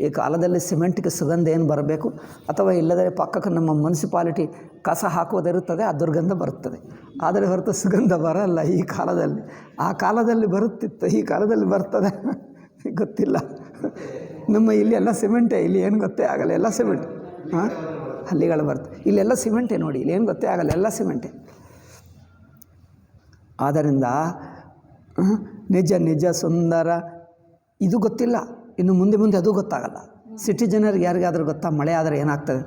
[SPEAKER 1] ಈ ಕಾಲದಲ್ಲಿ ಸಿಮೆಂಟ್ಗೆ ಸುಗಂಧ ಏನು ಬರಬೇಕು, ಅಥವಾ ಇಲ್ಲದರೆ ಪಕ್ಕಕ್ಕೆ ನಮ್ಮ ಮುನ್ಸಿಪಾಲಿಟಿ ಕಸ ಹಾಕುವುದಿರುತ್ತದೆ, ಆ ದುರ್ಗಂಧ ಬರುತ್ತದೆ. ಆದರೆ ಹೊರತು ಸುಗಂಧ ಬರಲ್ಲ ಈ ಕಾಲದಲ್ಲಿ. ಆ ಕಾಲದಲ್ಲಿ ಬರುತ್ತಿತ್ತು, ಈ ಕಾಲದಲ್ಲಿ ಬರ್ತದೆ ಗೊತ್ತಿಲ್ಲ. ನಮ್ಮ ಇಲ್ಲಿ ಎಲ್ಲ ಸಿಮೆಂಟೇ, ಇಲ್ಲಿ ಏನು ಗೊತ್ತೇ ಆಗಲ್ಲ, ಎಲ್ಲ ಸಿಮೆಂಟ್. ಹಳ್ಳಿಗಳು ಬರ್ತವೆ, ಇಲ್ಲೆಲ್ಲ ಸಿಮೆಂಟೇ ನೋಡಿ, ಇಲ್ಲಿ ಏನು ಗೊತ್ತೇ ಆಗಲ್ಲ, ಎಲ್ಲ ಸಿಮೆಂಟೇ. ಆದ್ದರಿಂದ ನಿಜ ನಿಜ ಸುಂದರ ಇದು ಗೊತ್ತಿಲ್ಲ. ಇನ್ನು ಮುಂದೆ ಅದು ಗೊತ್ತಾಗಲ್ಲ. ಸಿಟಿ ಜನರಿಗೆ ಯಾರಿಗಾದರೂ ಗೊತ್ತಾ ಮಳೆ ಆದರೆ ಏನಾಗ್ತದೆ?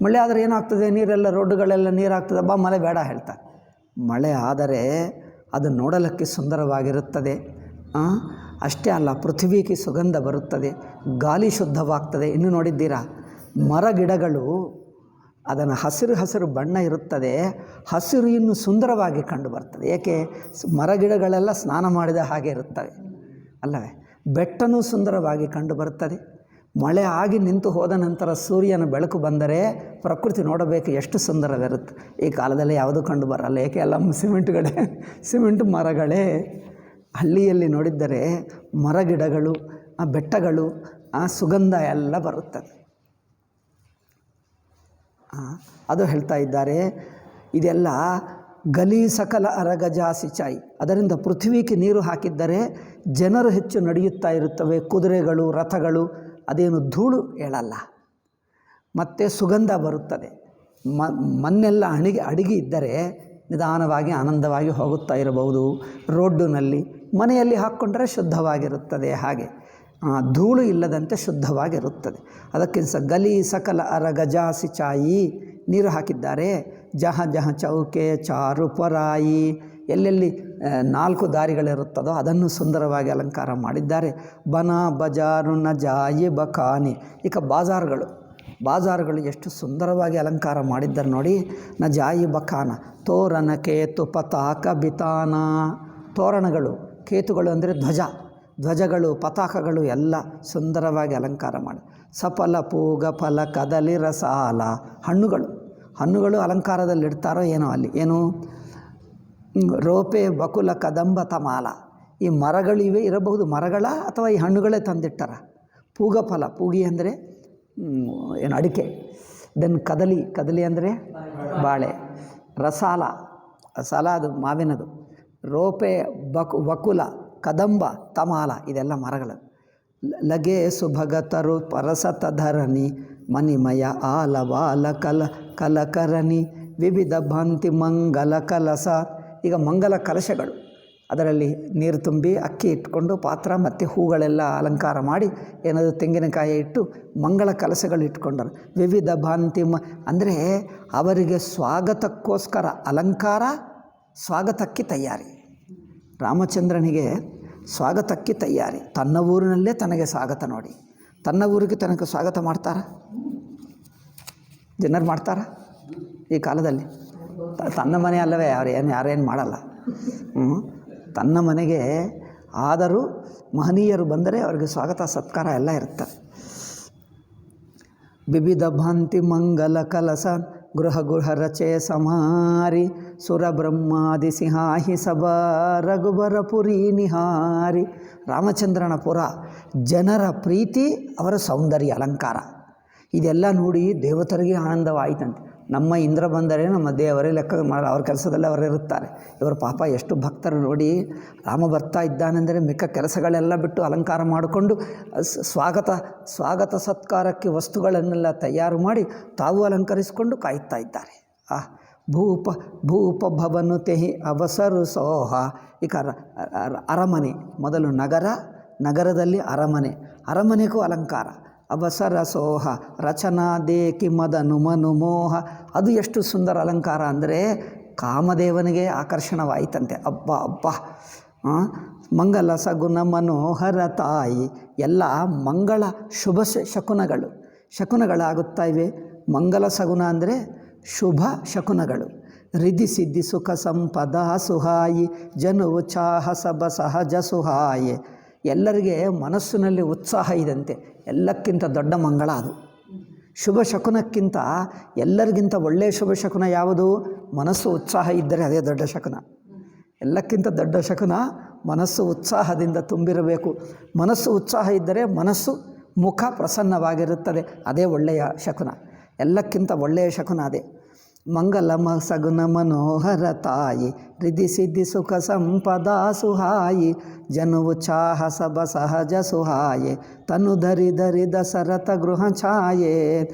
[SPEAKER 1] ಮಳೆ ಆದರೆ ಏನಾಗ್ತದೆ? ನೀರೆಲ್ಲ, ರೋಡ್ಡುಗಳೆಲ್ಲ ನೀರಾಗ್ತದೆ, ಮಳೆ ಬೇಡ ಹೇಳ್ತಾರೆ. ಮಳೆ ಆದರೆ ಅದು ನೋಡಲಿಕ್ಕೆ ಸುಂದರವಾಗಿರುತ್ತದೆ. ಅಷ್ಟೇ ಅಲ್ಲ, ಪೃಥ್ವಿಗೆ ಸುಗಂಧ ಬರುತ್ತದೆ, ಗಾಳಿ ಶುದ್ಧವಾಗ್ತದೆ. ಇನ್ನು ನೋಡಿದ್ದೀರಾ, ಮರ ಗಿಡಗಳು ಅದನ್ನು ಹಸಿರು ಹಸಿರು ಬಣ್ಣ ಇರುತ್ತದೆ. ಹಸಿರು ಇನ್ನು ಸುಂದರವಾಗಿ ಕಂಡು ಬರ್ತದೆ. ಏಕೆ? ಮರಗಿಡಗಳೆಲ್ಲ ಸ್ನಾನ ಮಾಡಿದ ಹಾಗೆ ಇರುತ್ತವೆ ಅಲ್ಲವೇ? ಬೆಟ್ಟನೂ ಸುಂದರವಾಗಿ ಕಂಡು ಬರುತ್ತದೆ. ಮಳೆ ಆಗಿ ನಿಂತು ಹೋದ ನಂತರ ಸೂರ್ಯನ ಬೆಳಕು ಬಂದರೆ ಪ್ರಕೃತಿ ನೋಡಬೇಕು ಎಷ್ಟು ಸುಂದರವಿರುತ್ತೆ. ಈ ಕಾಲದಲ್ಲಿ ಯಾವುದೂ ಕಂಡು ಬರಲ್ಲ. ಏಕೆ? ಎಲ್ಲ ಸಿಮೆಂಟ್ ಮರಗಳೇ. ಹಳ್ಳಿಯಲ್ಲಿ ನೋಡಿದ್ದರೆ ಮರಗಿಡಗಳು, ಆ ಬೆಟ್ಟಗಳು, ಆ ಸುಗಂಧ ಎಲ್ಲ ಬರುತ್ತದೆ. ಅದು ಹೇಳ್ತಾ ಇದ್ದಾರೆ. ಇದೆಲ್ಲ ಗಲಿ ಸಕಲ ಅರಗಜ ಸಿಂಚಾಯಿ. ಅದರಿಂದ ಪೃಥ್ವಿಗೆ ನೀರು ಹಾಕಿದ್ದರೆ ಜನರು ಹೆಚ್ಚು ನಡೆಯುತ್ತಾ ಇರುತ್ತವೆ. ಕುದುರೆಗಳು, ರಥಗಳು ಅದೇನು ಧೂಳು ಏಳಲ್ಲ. ಮತ್ತು ಸುಗಂಧ ಬರುತ್ತದೆ. ಮಣ್ಣೆಲ್ಲ ಅಡಿಗೆ ಇದ್ದರೆ ನಿಧಾನವಾಗಿ ಆನಂದವಾಗಿ ಹೋಗುತ್ತಾ ಇರಬಹುದು. ರೋಡ್ಡಿನಲ್ಲಿ ಮನೆಯಲ್ಲಿ ಹಾಕ್ಕೊಂಡ್ರೆ ಶುದ್ಧವಾಗಿರುತ್ತದೆ. ಹಾಗೆ ಧೂಳು ಇಲ್ಲದಂತೆ ಶುದ್ಧವಾಗಿರುತ್ತದೆ. ಅದಕ್ಕಿಂತ ಗಲಿ ಸಕಲ ಅರಗಜ ಸಿಂಚಾಯಿ, ನೀರು ಹಾಕಿದ್ದಾರೆ. ಜಹ ಜಹ ಚೌಕೆ ಚಾರು ಪರಾಯಿ, ಎಲ್ಲೆಲ್ಲಿ 4 ದಾರಿಗಳಿರುತ್ತದೋ ಅದನ್ನು ಸುಂದರವಾಗಿ ಅಲಂಕಾರ ಮಾಡಿದ್ದಾರೆ. ಬನ ಬಜಾರು ನ ಜಾಯಿ ಬಕಾನಿ. ಈಗ ಬಾಜಾರುಗಳು ಎಷ್ಟು ಸುಂದರವಾಗಿ ಅಲಂಕಾರ ಮಾಡಿದ್ದಾರೆ ನೋಡಿ. ನ ಜಾಯಿ ಬಕಾನ ತೋರಣ ಕೇತು ಪತಾಕ ಬಿತಾನ. ತೋರಣಗಳು, ಕೇತುಗಳು ಅಂದರೆ ಧ್ವಜಗಳು, ಪತಾಕಗಳು ಎಲ್ಲ ಸುಂದರವಾಗಿ ಅಲಂಕಾರ ಮಾಡಿ. ಸಫಲ ಪೂಗ ಫಲ ಕದಲಿ ರಸಾಲ. ಹಣ್ಣುಗಳು ಅಲಂಕಾರದಲ್ಲಿಡ್ತಾರೋ ಏನೋ ಅಲ್ಲಿ. ಏನು? ರೋಪೆ ಬಕುಲ ಕದಂಬ ತಮಾಲ. ಈ ಮರಗಳಿವೆ ಇರಬಹುದು, ಮರಗಳ ಅಥವಾ ಈ ಹಣ್ಣುಗಳೇ ತಂದಿಟ್ಟಾರ. ಪೂಗ ಫಲ, ಪೂಗಿ ಅಂದರೆ ಏನು ಅಡಿಕೆ. ದೆನ್ ಕದಲಿ ಅಂದರೆ ಬಾಳೆ. ರಸಾಲ ಅದು ಮಾವಿನದು. ರೋಪೆ ಬಕುಲ ಕದಂಬ ತಮಾಲ ಇದೆಲ್ಲ ಮರಗಳು. ಲಗೆ ಸುಭಗತರು ಪರಸತಧರಣಿ ಮಣಿಮಯ ಆಲವಾಲ ಕಲಕರಣಿ ವಿವಿಧ ಭಾಂತಿ ಮಂಗಲ ಕಲಸ. ಈಗ ಮಂಗಲ ಕಲಶಗಳು, ಅದರಲ್ಲಿ ನೀರು ತುಂಬಿ ಅಕ್ಕಿ ಇಟ್ಕೊಂಡು ಪಾತ್ರ ಮತ್ತು ಹೂಗಳೆಲ್ಲ ಅಲಂಕಾರ ಮಾಡಿ ಏನಾದರೂ ತೆಂಗಿನಕಾಯಿ ಇಟ್ಟು ಮಂಗಳ ಕಲಶಗಳು ಇಟ್ಕೊಂಡರು. ವಿವಿಧ ಭಾಂತಿ ಅಂದರೆ ಅವರಿಗೆ ಸ್ವಾಗತಕ್ಕೋಸ್ಕರ ಅಲಂಕಾರ, ಸ್ವಾಗತಕ್ಕೆ ತಯಾರಿ. ರಾಮಚಂದ್ರನಿಗೆ ಸ್ವಾಗತಕ್ಕೆ ತಯಾರಿ. ತನ್ನ ಊರಿನಲ್ಲೇ ತನಗೆ ಸ್ವಾಗತ ನೋಡಿ. ತನ್ನ ಊರಿಗೆ ತನಗೆ ಸ್ವಾಗತ ಮಾಡ್ತಾರ? ಜನರು ಮಾಡ್ತಾರ ಈ ಕಾಲದಲ್ಲಿ? ತನ್ನ ಮನೆ ಅಲ್ಲವೇ, ಯಾರೇನು ಮಾಡಲ್ಲ. ತನ್ನ ಮನೆಗೆ ಆದರೂ ಮಹನೀಯರು ಬಂದರೆ ಅವರಿಗೆ ಸ್ವಾಗತ ಸತ್ಕಾರ ಎಲ್ಲ ಇರ್ತದೆ. ವಿವಿಧ ಭಾಂತಿ ಮಂಗಲ ಕಲಸ ಗೃಹ ರಚೆ ಸಮಾರಿ ಸುರ ಬ್ರಹ್ಮಾದಿ ಸಿಂಹಾಹಿ ಸಭ ರಘುಬರ ಪುರಿ ನಿಹಾರಿ. ರಾಮಚಂದ್ರನ ಪುರ, ಜನರ ಪ್ರೀತಿ, ಅವರ ಸೌಂದರ್ಯ, ಅಲಂಕಾರ ಇದೆಲ್ಲ ನೋಡಿ ದೇವತರಿಗೆ ಆನಂದವಾಯಿತಂತೆ. ನಮ್ಮ ಇಂದ್ರ ಬಂದರೆ ನಮ್ಮ ದೇವರೇ ಲೆಕ್ಕ ಮಾಡಲ್ಲ, ಅವ್ರ ಕೆಲಸದಲ್ಲಿ ಅವರಿರುತ್ತಾರೆ. ಇವರು ಪಾಪ ಎಷ್ಟು ಭಕ್ತರು ನೋಡಿ. ರಾಮ ಬರ್ತಾ ಇದ್ದಾನೆಂದರೆ ಮಿಕ್ಕ ಕೆಲಸಗಳೆಲ್ಲ ಬಿಟ್ಟು ಅಲಂಕಾರ ಮಾಡಿಕೊಂಡು ಸ್ವಾಗತ ಸತ್ಕಾರಕ್ಕೆ ವಸ್ತುಗಳನ್ನೆಲ್ಲ ತಯಾರು ಮಾಡಿ ತಾವು ಅಲಂಕರಿಸಿಕೊಂಡು ಕಾಯುತ್ತಾ ಇದ್ದಾರೆ. ಭೂಪ ಭವನು ತೆಹಿ ಅವಸರು ಸೋಹ. ಈಗ ಅರಮನೆ, ಮೊದಲು ನಗರದಲ್ಲಿ ಅರಮನೆಗೂ ಅಲಂಕಾರ. ಅವಸರ ಸೋಹ ರಚನಾ ದೇಕಿ ಮದನು ಮನುಮೋಹ. ಅದು ಎಷ್ಟು ಸುಂದರ ಅಲಂಕಾರ ಅಂದರೆ ಕಾಮದೇವನಿಗೆ ಆಕರ್ಷಣವಾಯಿತಂತೆ. ಅಬ್ಬ ಮಂಗಲ ಸಗುಣ ಮನೋಹರ ತಾಯಿ. ಎಲ್ಲ ಮಂಗಳ ಶುಭ ಶಕುನಗಳಾಗುತ್ತಾ ಇವೆ. ಮಂಗಲ ಸಗುಣ ಅಂದರೆ ಶುಭ ಶಕುನಗಳು. ರಿಧಿ ಸಿದ್ಧಿ ಸುಖ ಸಂಪದ ಸುಹಾಯಿ ಜನುವು ಚಾಹ ಸಬ ಸಹಜ ಸುಹಾಯೆ. ಎಲ್ಲರಿಗೆ ಮನಸ್ಸಿನಲ್ಲಿ ಉತ್ಸಾಹ ಇದಂತೆ. ಎಲ್ಲಕ್ಕಿಂತ ದೊಡ್ಡ ಮಂಗಳ ಅದು. ಶುಭ ಶಕುನಕ್ಕಿಂತ ಎಲ್ಲರಿಗಿಂತ ಒಳ್ಳೆಯ ಶುಭ ಶಕುನ ಯಾವುದು? ಮನಸ್ಸು ಉತ್ಸಾಹ ಇದ್ದರೆ ಅದೇ ದೊಡ್ಡ ಶಕುನ. ಎಲ್ಲಕ್ಕಿಂತ ದೊಡ್ಡ ಶಕುನ ಮನಸ್ಸು ಉತ್ಸಾಹದಿಂದ ತುಂಬಿರಬೇಕು. ಮನಸ್ಸು ಉತ್ಸಾಹ ಇದ್ದರೆ ಮುಖ ಪ್ರಸನ್ನವಾಗಿರುತ್ತದೆ. ಅದೇ ಒಳ್ಳೆಯ ಶಕುನ. ಎಲ್ಲಕ್ಕಿಂತ ಒಳ್ಳೆಯ ಶಕುನ ಅದೇ. ಮಂಗಲ ಸಗುಣ ಮನೋಹರ ತಾಯಿ ರಿಧಿ ಸಿದ್ಧಿ ಸುಖ ಸಂಪದ ಸುಹಾಯಿ ಜನುವು ಚಾಹ ಸಬ ಸಹಜ ಸುಹಾಯೆ ತನು ಧರಿ ದಶರಥ ಗೃಹ ಛಾಯೆ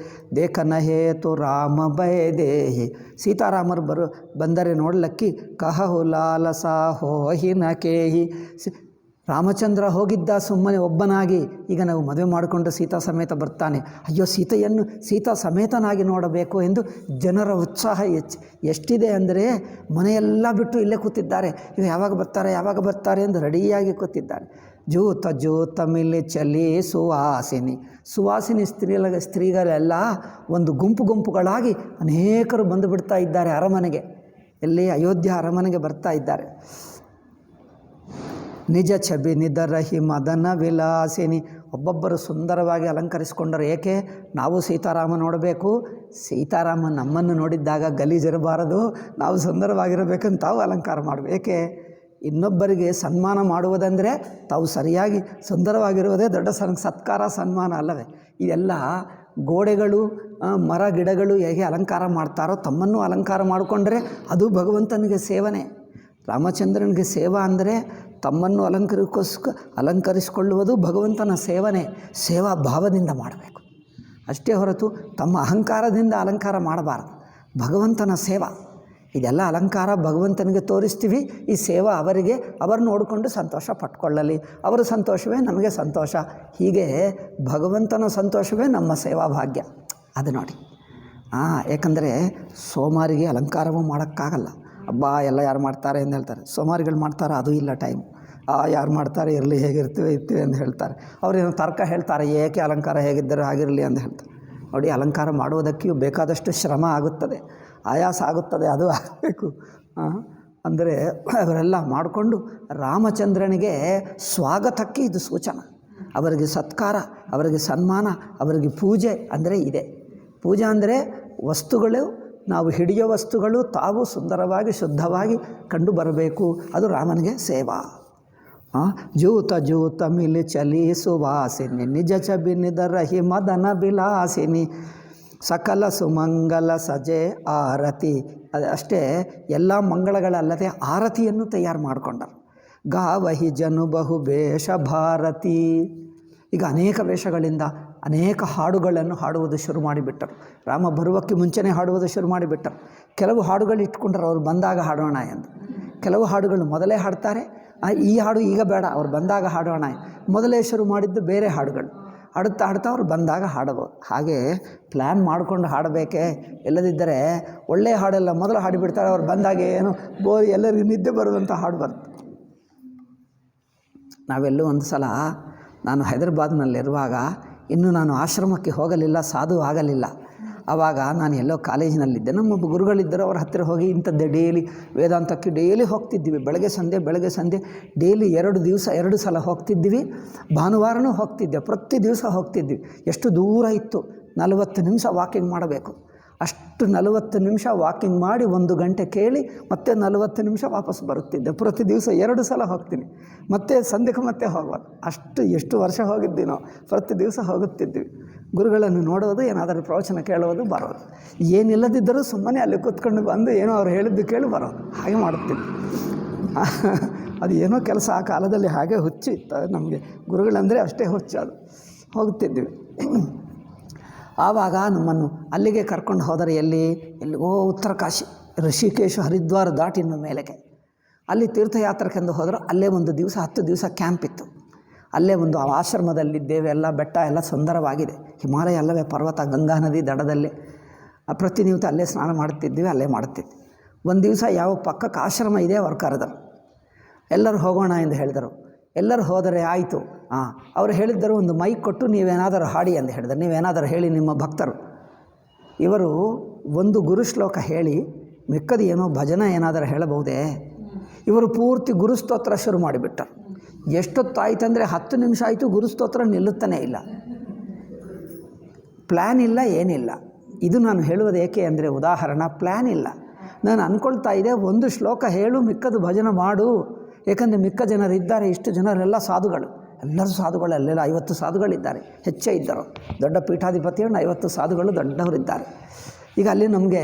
[SPEAKER 1] ದೇಖನ ಹೇತು ರಾಮ ಬಯದೇಹಿ. ಸೀತಾರಾಮರು ಬಂದರೆ ನೋಡ್ಲಕ್ಕಿ ಕಹಹು ಲಾಲಸ ಹೋಹಿನ ಕೇಹಿ. ರಾಮಚಂದ್ರ ಹೋಗಿದ್ದ ಸುಮ್ಮನೆ ಒಬ್ಬನಾಗಿ. ಈಗ ನಾವು ಮದುವೆ ಮಾಡಿಕೊಂಡು ಸೀತಾ ಸಮೇತ ಬರ್ತಾನೆ. ಅಯ್ಯೋ ಸೀತೆಯನ್ನು ಸೀತಾ ಸಮೇತನಾಗಿ ನೋಡಬೇಕು ಎಂದು ಜನರ ಉತ್ಸಾಹ ಎಷ್ಟಿದೆ ಅಂದರೆ ಮನೆಯೆಲ್ಲ ಬಿಟ್ಟು ಇಲ್ಲೇ ಕೂತಿದ್ದಾರೆ. ಇವು ಯಾವಾಗ ಬರ್ತಾರೆ ಎಂದು ರೆಡಿಯಾಗಿ ಕೂತಿದ್ದಾರೆ. ಜೂತ ಜೂತ ಮಿಲಿ ಚಲಿ ಸುವಾಸಿನಿ. ಸುವಾಸಿನಿ ಸ್ತ್ರೀಗಳೆಲ್ಲ ಒಂದು ಗುಂಪುಗಳಾಗಿ ಅನೇಕರು ಬಂದು ಬಿಡ್ತಾ ಇದ್ದಾರೆ ಅರಮನೆಗೆ. ಎಲ್ಲಿ? ಅಯೋಧ್ಯ ಅರಮನೆಗೆ ಬರ್ತಾ ಇದ್ದಾರೆ. ನಿಜ ಛಬಿ ನಿದರಹಿ ಮದನ ವಿಲಾಸಿನಿ. ಒಬ್ಬೊಬ್ಬರು ಸುಂದರವಾಗಿ ಅಲಂಕರಿಸಿಕೊಂಡರು. ಏಕೆ? ನಾವು ಸೀತಾರಾಮ ನೋಡಬೇಕು, ಸೀತಾರಾಮ ನಮ್ಮನ್ನು ನೋಡಿದ್ದಾಗ ಗಲೀಜಿರಬಾರದು, ನಾವು ಸುಂದರವಾಗಿರಬೇಕಂತ ತಾವು ಅಲಂಕಾರ ಮಾಡಬೇಕು. ಏಕೆ? ಇನ್ನೊಬ್ಬರಿಗೆ ಸನ್ಮಾನ ಮಾಡುವುದಂದರೆ ತಾವು ಸರಿಯಾಗಿ ಸುಂದರವಾಗಿರುವುದೇ ದೊಡ್ಡ ಸತ್ಕಾರ ಸನ್ಮಾನ ಅಲ್ಲವೇ? ಇದೆಲ್ಲ ಗೋಡೆಗಳು ಮರ ಗಿಡಗಳು ಹೇಗೆ ಅಲಂಕಾರ ಮಾಡ್ತಾರೋ ತಮ್ಮನ್ನು ಅಲಂಕಾರ ಮಾಡಿಕೊಂಡ್ರೆ ಅದು ಭಗವಂತನಿಗೆ ಸೇವನೆ. ರಾಮಚಂದ್ರನಿಗೆ ಸೇವಾ ಅಂದರೆ ತಮ್ಮನ್ನು ಅಲಂಕರಿಸಿಕೊಳ್ಳುವುದು ಭಗವಂತನ ಸೇವನೆ. ಸೇವಾ ಭಾವದಿಂದ ಮಾಡಬೇಕು ಅಷ್ಟೇ ಹೊರತು ತಮ್ಮ ಅಹಂಕಾರದಿಂದ ಅಲಂಕಾರ ಮಾಡಬಾರದು. ಭಗವಂತನ ಸೇವಾ ಇದೆಲ್ಲ ಅಲಂಕಾರ ಭಗವಂತನಿಗೆ ತೋರಿಸ್ತೀವಿ. ಈ ಸೇವಾ ಅವರಿಗೆ, ಅವರು ನೋಡಿಕೊಂಡು ಸಂತೋಷ ಪಟ್ಕೊಳ್ಳಲಿ, ಅವರ ಸಂತೋಷವೇ ನಮಗೆ ಸಂತೋಷ. ಹೀಗೆ ಭಗವಂತನ ಸಂತೋಷವೇ ನಮ್ಮ ಸೇವಾ ಭಾಗ್ಯ. ಅದು ನೋಡಿ. ಏಕೆಂದರೆ ಸೋಮಾರಿಗೆ ಅಲಂಕಾರವೂ ಮಾಡೋಕ್ಕಾಗಲ್ಲ. ಹಬ್ಬ ಎಲ್ಲ ಯಾರು ಮಾಡ್ತಾರೆ ಅಂತ ಹೇಳ್ತಾರೆ. ಸೋಮಾರಿಗಳು ಮಾಡ್ತಾರೆ, ಅದು ಇಲ್ಲ ಟೈಮ್. ಯಾರು ಮಾಡ್ತಾರೆ, ಇರಲಿ, ಹೇಗಿರ್ತೀವಿ ಅಂತ ಹೇಳ್ತಾರೆ. ಅವ್ರೇನೋ ತರ್ಕ ಹೇಳ್ತಾರೆ, ಏಕೆ ಅಲಂಕಾರ ಹೇಗಿದ್ದರೆ ಹಾಗಿರಲಿ ಅಂತ ಹೇಳ್ತಾರೆ. ನೋಡಿ, ಅಲಂಕಾರ ಮಾಡುವುದಕ್ಕೆ ಬೇಕಾದಷ್ಟು ಶ್ರಮ ಆಗುತ್ತದೆ, ಆಯಾಸ ಆಗುತ್ತದೆ, ಅದು ಆಗಬೇಕು. ಅಂದರೆ ಅವರೆಲ್ಲ ಮಾಡಿಕೊಂಡು ರಾಮಚಂದ್ರನಿಗೆ ಸ್ವಾಗತಕ್ಕೆ ಇದು ಸೂಚನೆ. ಅವರಿಗೆ ಸತ್ಕಾರ, ಅವರಿಗೆ ಸನ್ಮಾನ, ಅವರಿಗೆ ಪೂಜೆ ಅಂದರೆ ಇದೆ. ಪೂಜೆ ಅಂದರೆ ವಸ್ತುಗಳು, ನಾವು ಹಿಡಿಯೋ ವಸ್ತುಗಳು ತಾವು ಸುಂದರವಾಗಿ ಶುದ್ಧವಾಗಿ ಕಂಡು ಬರಬೇಕು. ಅದು ರಾಮನಿಗೆ ಸೇವಾ. ಜೂತ ಜೂತ ಮಿಲಿ ಚಲಿ ಸುವಾಸಿನಿ ನಿಜ ಚಬಿ ನಿದರಹಿ ಮದನ ಬಿಲಾಸಿನಿ ಸಕಲ ಸುಮಂಗಲ ಸಜೆ ಆರತಿ. ಅಷ್ಟೇ, ಎಲ್ಲ ಮಂಗಳಗಳಲ್ಲದೆ ಆರತಿಯನ್ನು ತಯಾರು ಮಾಡಿಕೊಂಡರು. ಗಾವಹಿ ಜನು ಬಹು ವೇಷ ಭಾರತಿ. ಈಗ ಅನೇಕ ವೇಷಗಳಿಂದ ಅನೇಕ ಹಾಡುಗಳನ್ನು ಹಾಡುವುದು ಶುರು ಮಾಡಿಬಿಟ್ಟರು. ರಾಮ ಬರುವಕ್ಕೆ ಮುಂಚೆನೇ ಹಾಡುವುದು ಶುರು ಮಾಡಿಬಿಟ್ಟರು. ಕೆಲವು ಹಾಡುಗಳು ಇಟ್ಕೊಂಡ್ರು, ಅವ್ರು ಬಂದಾಗ ಹಾಡೋಣ ಎಂದು. ಕೆಲವು ಹಾಡುಗಳು ಮೊದಲೇ ಹಾಡ್ತಾರೆ, ಈ ಹಾಡು ಈಗ ಬೇಡ, ಅವ್ರು ಬಂದಾಗ ಹಾಡೋಣ. ಮೊದಲೇ ಶುರು ಮಾಡಿದ್ದು ಬೇರೆ ಹಾಡುಗಳು, ಹಾಡುತ್ತಾ ಅವ್ರು ಬಂದಾಗ ಹಾಡಬಹುದು. ಹಾಗೆ ಪ್ಲ್ಯಾನ್ ಮಾಡಿಕೊಂಡು ಹಾಡಬೇಕೇ. ಇಲ್ಲದಿದ್ದರೆ ಒಳ್ಳೆಯ ಹಾಡೆಲ್ಲ ಮೊದಲು ಹಾಡಿಬಿಡ್ತಾರೆ, ಅವ್ರು ಬಂದಾಗ ಏನು ಎಲ್ಲರಿಗೂ ನಿದ್ದೆ ಬರುವಂಥ ಹಾಡು ಬರುತ್ತೆ. ನಾವೆಲ್ಲೂ ಒಂದು ಸಲ, ನಾನು ಹೈದರಾಬಾದ್ನಲ್ಲಿರುವಾಗ, ಇನ್ನೂ ನಾನು ಆಶ್ರಮಕ್ಕೆ ಹೋಗಲಿಲ್ಲ, ಸಾಧು ಆಗಲಿಲ್ಲ. ಆವಾಗ ನಾನು ಎಲ್ಲೋ ಕಾಲೇಜಿನಲ್ಲಿದ್ದೆ. ನಮ್ಮ ಗುರುಗಳಿದ್ದರು, ಅವ್ರ ಹತ್ತಿರ ಹೋಗಿ ಇಂಥದ್ದೇ ಡೈಲಿ ವೇದಾಂತಕ್ಕೆ ಡೈಲಿ ಹೋಗ್ತಿದ್ವಿ. ಬೆಳಗ್ಗೆ ಸಂಧೆ ಡೈಲಿ 2 ಸಲ ಹೋಗ್ತಿದ್ವಿ. ಭಾನುವಾರನೂ ಹೋಗ್ತಿದ್ದೆ, ಪ್ರತಿ ದಿವಸ ಹೋಗ್ತಿದ್ವಿ. ಎಷ್ಟು ದೂರ ಇತ್ತು, 40 ನಿಮಿಷ ವಾಕಿಂಗ್ ಮಾಡಬೇಕು. ಅಷ್ಟು 40 ನಿಮಿಷ ವಾಕಿಂಗ್ ಮಾಡಿ 1 ಗಂಟೆ ಕೇಳಿ ಮತ್ತೆ 40 ನಿಮಿಷ ವಾಪಸ್ ಬರುತ್ತಿದ್ದೆ. ಪ್ರತಿ ದಿವಸ 2 ಸಲ ಹೋಗ್ತೀನಿ, ಮತ್ತೆ ಸಂಧ್ಯಕ್ಕೆ ಮತ್ತೆ ಹೋಗೋದು. ಎಷ್ಟು ವರ್ಷ ಹೋಗಿದ್ದೀನೋ, ಪ್ರತಿ ದಿವಸ ಹೋಗುತ್ತಿದ್ವಿ. ಗುರುಗಳನ್ನು ನೋಡೋದು, ಏನಾದರೂ ಪ್ರವಚನ ಕೇಳೋದು, ಬರೋದು. ಏನಿಲ್ಲದಿದ್ದರೂ ಸುಮ್ಮನೆ ಅಲ್ಲಿ ಕೂತ್ಕೊಂಡು ಬಂದು ಏನೋ ಅವ್ರು ಹೇಳಿದ್ದು ಕೇಳಿ ಬರೋದು. ಹಾಗೆ ಮಾಡುತ್ತಿದ್ವಿ. ಅದು ಏನೋ ಕೆಲಸ ಆ ಕಾಲದಲ್ಲಿ ಹಾಗೆ ಹುಚ್ಚಿತ್ತು ನಮಗೆ. ಗುರುಗಳಂದರೆ ಅಷ್ಟೇ ಹುಚ್ಚು. ಅದು ಹೋಗ್ತಿದ್ವಿ. ಆವಾಗ ನಮ್ಮನ್ನು ಅಲ್ಲಿಗೆ ಕರ್ಕೊಂಡು ಹೋದರೆ ಎಲ್ಲಿಗೋ ಉತ್ತರ ಕಾಶಿ, ಋಷಿಕೇಶ, ಹರಿದ್ವಾರ ದಾಟಿ ಇನ್ನು ಮೇಲೆಗೆ ಅಲ್ಲಿ ತೀರ್ಥಯಾತ್ರಕ್ಕೆಂದು ಹೋದರೂ ಅಲ್ಲೇ 1 ದಿವಸ 10 ದಿವಸ ಕ್ಯಾಂಪ್ ಇತ್ತು. ಅಲ್ಲೇ ಒಂದು ಆಶ್ರಮದಲ್ಲಿದ್ದೇವೆ. ಎಲ್ಲ ಬೆಟ್ಟ ಎಲ್ಲ ಸುಂದರವಾಗಿದೆ, ಹಿಮಾಲಯ ಅಲ್ಲವೇ, ಪರ್ವತ, ಗಂಗಾ ನದಿ ದಡದಲ್ಲೇ. ಪ್ರತಿನಿತ್ಯ ಅಲ್ಲೇ ಸ್ನಾನ ಮಾಡುತ್ತಿದ್ವಿ, ಅಲ್ಲೇ ಮಾಡುತ್ತಿದ್ವಿ. ಒಂದು ದಿವಸ ಯಾವ ಪಕ್ಕಕ್ಕೆ ಆಶ್ರಮ ಇದೆ, ಅವ್ರು ಕರೆದರು. ಎಲ್ಲರೂ ಹೋಗೋಣ ಎಂದು ಹೇಳಿದರು. ಎಲ್ಲರೂ ಹೋದರೆ ಆಯಿತು. ಅವರು ಹೇಳಿದ್ದರು, ಒಂದು ಮೈಕ್ ಕೊಟ್ಟು ನೀವೇನಾದರೂ ಹಾಡಿ ಎಂದು ಹೇಳಿದರು. ನೀವೇನಾದರೂ ಹೇಳಿ, ನಿಮ್ಮ ಭಕ್ತರು. ಇವರು ಒಂದು ಗುರು ಶ್ಲೋಕ ಹೇಳಿ ಮಿಕ್ಕದು ಏನೋ ಭಜನ ಏನಾದರೂ ಹೇಳಬಹುದೇ? ಇವರು ಪೂರ್ತಿ ಗುರುಸ್ತೋತ್ರ ಶುರು ಮಾಡಿಬಿಟ್ಟರು. ಎಷ್ಟೊತ್ತಾಯ್ತಂದರೆ 10 ನಿಮಿಷ ಆಯಿತು, ಗುರುಸ್ತೋತ್ರ ನಿಲ್ಲುತ್ತಾನೇ ಇಲ್ಲ. ಪ್ಲ್ಯಾನ್ ಇಲ್ಲ, ಏನಿಲ್ಲ. ಇದು ನಾನು ಹೇಳುವುದು ಏಕೆ ಅಂದರೆ ಉದಾಹರಣೆ, ಪ್ಲ್ಯಾನ್ ಇಲ್ಲ. ನಾನು ಅಂದ್ಕೊಳ್ತಾ ಇದ್ದೆ, ಒಂದು ಶ್ಲೋಕ ಹೇಳು, ಮಿಕ್ಕದು ಭಜನೆ ಮಾಡು. ಏಕೆಂದರೆ ಮಿಕ್ಕ ಜನರಿದ್ದಾರೆ, ಇಷ್ಟು ಜನರೆಲ್ಲ ಸಾಧುಗಳು, ಎಲ್ಲರೂ ಸಾಧುಗಳು. ಅಲ್ಲೆಲ್ಲ 50 ಸಾಧುಗಳಿದ್ದಾರೆ, ಹೆಚ್ಚೇ ಇದ್ದರು. ದೊಡ್ಡ ಪೀಠಾಧಿಪತಿಯನ್ನು 50 ಸಾಧುಗಳು ದೊಡ್ಡವರಿದ್ದಾರೆ. ಈಗ ಅಲ್ಲಿ ನಮಗೆ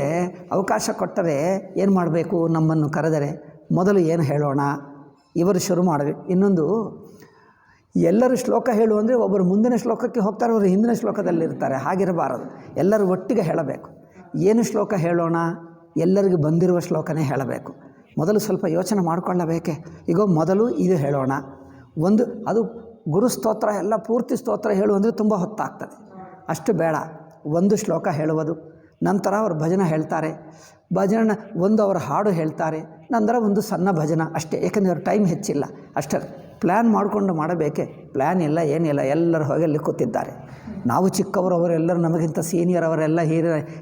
[SPEAKER 1] ಅವಕಾಶ ಕೊಟ್ಟರೆ ಏನು ಮಾಡಬೇಕು? ನಮ್ಮನ್ನು ಕರೆದರೆ ಮೊದಲು ಏನು ಹೇಳೋಣ? ಇವರು ಶುರು ಮಾಡಬೇಕು. ಇನ್ನೊಂದು, ಎಲ್ಲರೂ ಶ್ಲೋಕ ಹೇಳು ಅಂದರೆ ಒಬ್ಬರು ಮುಂದಿನ ಶ್ಲೋಕಕ್ಕೆ ಹೋಗ್ತಾರೆ, ಅವರು ಹಿಂದಿನ ಶ್ಲೋಕದಲ್ಲಿರ್ತಾರೆ. ಹಾಗಿರಬಾರದು, ಎಲ್ಲರೂ ಒಟ್ಟಿಗೆ ಹೇಳಬೇಕು. ಏನು ಶ್ಲೋಕ ಹೇಳೋಣ? ಎಲ್ಲರಿಗೂ ಬಂದಿರುವ ಶ್ಲೋಕನೇ ಹೇಳಬೇಕು. ಮೊದಲು ಸ್ವಲ್ಪ ಯೋಚನೆ ಮಾಡಿಕೊಳ್ಳಬೇಕೆ? ಈಗ ಮೊದಲು ಇದು ಹೇಳೋಣ. ಅದು ಗುರುಸ್ತೋತ್ರ ಎಲ್ಲ ಪೂರ್ತಿ ಸ್ತೋತ್ರ ಹೇಳು ಅಂದರೆ ತುಂಬ ಹೊತ್ತಾಗ್ತದೆ. ಅಷ್ಟು ಬೇಡ, ಒಂದು ಶ್ಲೋಕ ಹೇಳುವುದು. ನಂತರ ಅವರು ಭಜನೆ ಹೇಳ್ತಾರೆ. ಭಜನೆ ಅವರು ಹಾಡು ಹೇಳ್ತಾರೆ. ನಂತರ ಒಂದು ಸಣ್ಣ ಭಜನ ಅಷ್ಟೇ, ಏಕೆಂದರೆ ಅವ್ರ ಟೈಮ್ ಹೆಚ್ಚಿಲ್ಲ. ಅಷ್ಟೇ ಪ್ಲ್ಯಾನ್ ಮಾಡಿಕೊಂಡು ಮಾಡಬೇಕೆ? ಪ್ಲ್ಯಾನ್ ಇಲ್ಲ, ಏನಿಲ್ಲ, ಎಲ್ಲರೂ ಹೋಗಿ ಅಲ್ಲಿ ಕೂತಿದ್ದಾರೆ. ನಾವು ಚಿಕ್ಕವರು, ಅವರೆಲ್ಲರೂ ನಮಗಿಂತ ಸೀನಿಯರ್, ಅವರೆಲ್ಲ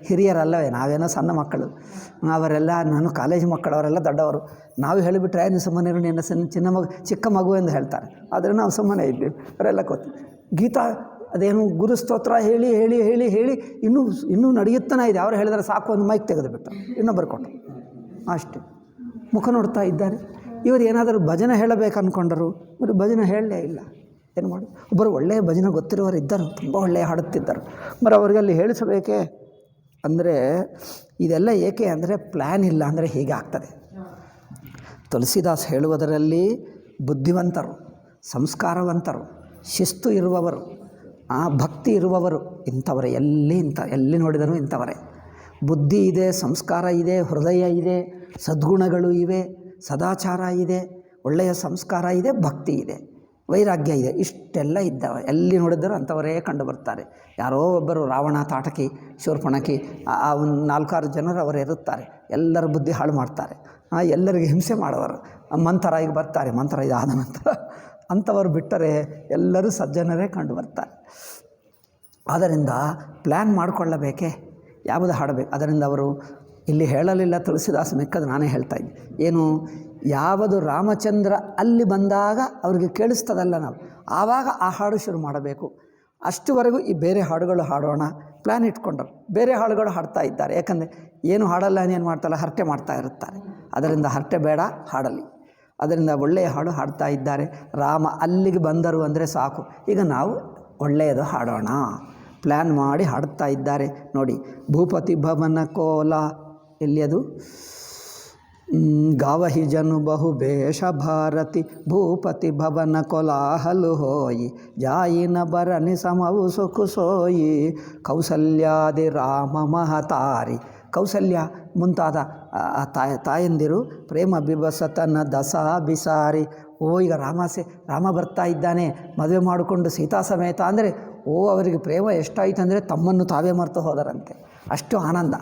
[SPEAKER 1] ಹಿರಿಯರಲ್ಲವೇ? ನಾವೇನೋ ಸಣ್ಣ ಮಕ್ಕಳು, ಅವರೆಲ್ಲ ನಾನು ಕಾಲೇಜ್ ಮಕ್ಕಳು, ಅವರೆಲ್ಲ ದೊಡ್ಡವರು. ನಾವು ಹೇಳಿಬಿಟ್ರೆ ನೀವು ಸುಮ್ಮನೆ ನಿನ್ನ ಚಿಕ್ಕ ಮಗು ಎಂದು ಹೇಳ್ತಾರೆ. ಆದರೆ ನಾವು ಸುಮ್ಮನೆ ಇದ್ದೀವಿ, ಅವರೆಲ್ಲ ಕೂತು ಗೀತಾ ಅದೇನು ಗುರುಸ್ತೋತ್ರ ಹೇಳಿ ಹೇಳಿ ಹೇಳಿ ಹೇಳಿ ಇನ್ನೂ ನಡೆಯುತ್ತಾನೆ ಇದೆ. ಅವ್ರು ಹೇಳಿದರೆ ಸಾಕು, ಒಂದು ಮೈಕ್ ತೆಗೆದುಬಿಟ್ಟು ಇನ್ನೊಬ್ಬರು ಕೊಟ್ಟು ಅಷ್ಟೇ ಮುಖ ನೋಡ್ತಾ ಇದ್ದಾರೆ. ಇವರು ಏನಾದರೂ ಭಜನೆ ಹೇಳಬೇಕು ಅಂದ್ಕೊಂಡರು, ಇವರು ಭಜನೆ ಹೇಳಲೇ ಇಲ್ಲ. ಏನು ಮಾಡಿ? ಒಬ್ಬರು ಒಳ್ಳೆಯ ಭಜನೆ ಗೊತ್ತಿರುವವರು ಇದ್ದರು, ತುಂಬ ಒಳ್ಳೆಯ ಹಾಡುತ್ತಿದ್ದರು. ಅವರಿಗೆ ಅಲ್ಲಿ ಹೇಳಿಸಬೇಕೇ ಅಂದರೆ ಇದೆಲ್ಲ ಏಕೆ ಅಂದರೆ ಪ್ಲ್ಯಾನ್ ಇಲ್ಲ ಅಂದರೆ ಹೀಗೆ ಆಗ್ತದೆ. ತುಳಸಿದಾಸ್ ಹೇಳುವುದರಲ್ಲಿ ಬುದ್ಧಿವಂತರು, ಸಂಸ್ಕಾರವಂತರು, ಶಿಸ್ತು ಇರುವವರು, ಭಕ್ತಿ ಇರುವವರು ಇಂಥವರೇ. ಎಲ್ಲಿ ನೋಡಿದರೂ ಇಂಥವರೇ. ಬುದ್ಧಿ ಇದೆ, ಸಂಸ್ಕಾರ ಇದೆ, ಹೃದಯ ಇದೆ, ಸದ್ಗುಣಗಳು ಇವೆ, ಸದಾಚಾರ ಇದೆ, ಒಳ್ಳೆಯ ಸಂಸ್ಕಾರ ಇದೆ, ಭಕ್ತಿ ಇದೆ, ವೈರಾಗ್ಯ ಇದೆ, ಇಷ್ಟೆಲ್ಲ ಇದ್ದಾವೆ. ಎಲ್ಲಿ ನೋಡಿದರೂ ಅಂಥವರೇ ಕಂಡು ಬರ್ತಾರೆ. ಯಾರೋ ಒಬ್ಬರು ರಾವಣ, ತಾಟಕಿ, ಶೂರ್ಪಣಕಿ, ಒಂದು 4-6 ಜನರು ಅವರು ಇರುತ್ತಾರೆ. ಎಲ್ಲರ ಬುದ್ಧಿ ಹಾಳು ಮಾಡ್ತಾರೆ, ಎಲ್ಲರಿಗೆ ಹಿಂಸೆ ಮಾಡುವರು. ಮಂತ್ರ ಈಗ ಬರ್ತಾರೆ, ಮಂತ್ರ ಇದಾದ ನಂತರ ಅಂಥವರು ಬಿಟ್ಟರೆ ಎಲ್ಲರೂ ಸಜ್ಜನರೇ ಕಂಡು ಬರ್ತಾರೆ. ಆದ್ದರಿಂದ ಪ್ಲ್ಯಾನ್ ಮಾಡಿಕೊಳ್ಳಬೇಕೆ? ಯಾವುದು ಹಾಡಬೇಕು? ಅದರಿಂದ ಅವರು ಇಲ್ಲಿ ಹೇಳಲಿಲ್ಲ ತುಳಸಿದಾಸ, ಮಿಕ್ಕದು ನಾನೇ ಹೇಳ್ತಾ ಇದ್ದೆ. ಏನು? ಯಾವುದು ರಾಮಚಂದ್ರ ಅಲ್ಲಿ ಬಂದಾಗ ಅವ್ರಿಗೆ ಕೇಳಿಸ್ತದಲ್ಲ, ನಾವು ಆವಾಗ ಆ ಹಾಡು ಶುರು ಮಾಡಬೇಕು. ಅಷ್ಟುವರೆಗೂ ಈ ಬೇರೆ ಹಾಡುಗಳು ಹಾಡೋಣ ಪ್ಲ್ಯಾನ್ ಇಟ್ಕೊಂಡ್ರು. ಬೇರೆ ಹಾಡುಗಳು ಹಾಡ್ತಾ ಇದ್ದಾರೆ. ಯಾಕಂದರೆ ಏನು ಹಾಡಲ್ಲ, ಏನು ಮಾಡ್ತಾರಲ್ಲ, ಹರಟೆ ಮಾಡ್ತಾ ಇರುತ್ತಾರೆ. ಅದರಿಂದ ಹರಟೆ ಬೇಡ, ಹಾಡಲಿ. ಅದರಿಂದ ಒಳ್ಳೆಯ ಹಾಡು ಹಾಡ್ತಾ ಇದ್ದಾರೆ. ರಾಮ ಅಲ್ಲಿಗೆ ಬಂದರು ಅಂದರೆ ಸಾಕು, ಈಗ ನಾವು ಒಳ್ಳೆಯದು ಹಾಡೋಣ ಪ್ಲ್ಯಾನ್ ಮಾಡಿ ಹಾಡ್ತಾ ಇದ್ದಾರೆ ನೋಡಿ. ಭೂಪತಿ ಭವನ ಕೋಲ, ಎಲ್ಲಿ ಅದು? ಗಾವಹಿ ಜನು ಬಹು ಬೇಷ ಭಾರತಿ, ಭೂಪತಿ ಭವನ ಕೋಲಾಹಲು ಹೋಯಿ, ಜಾಯಿನ ಬರನಿ ಸಮವು ಸುಖು ಸೋಯಿ, ಕೌಸಲ್ಯಾದಿ ರಾಮ ಮಹತಾರಿ. ಕೌಸಲ್ಯ ಮುಂತಾದ ತಾಯಂದಿರು ಪ್ರೇಮ ಬಿಬಸತನ ದಸ ಬಿಸಾರಿ. ಈಗ ರಾಮ ಬರ್ತಾ ಇದ್ದಾನೆ, ಮದುವೆ ಮಾಡಿಕೊಂಡು ಸೀತಾ ಸಮೇತ ಅಂದರೆ ಅವರಿಗೆ ಪ್ರೇಮ ಎಷ್ಟಾಯಿತು ಅಂದರೆ ತಮ್ಮನ್ನು ತಾವೇ ಮರೆತು ಹೋದರಂತೆ. ಅಷ್ಟು ಆನಂದ.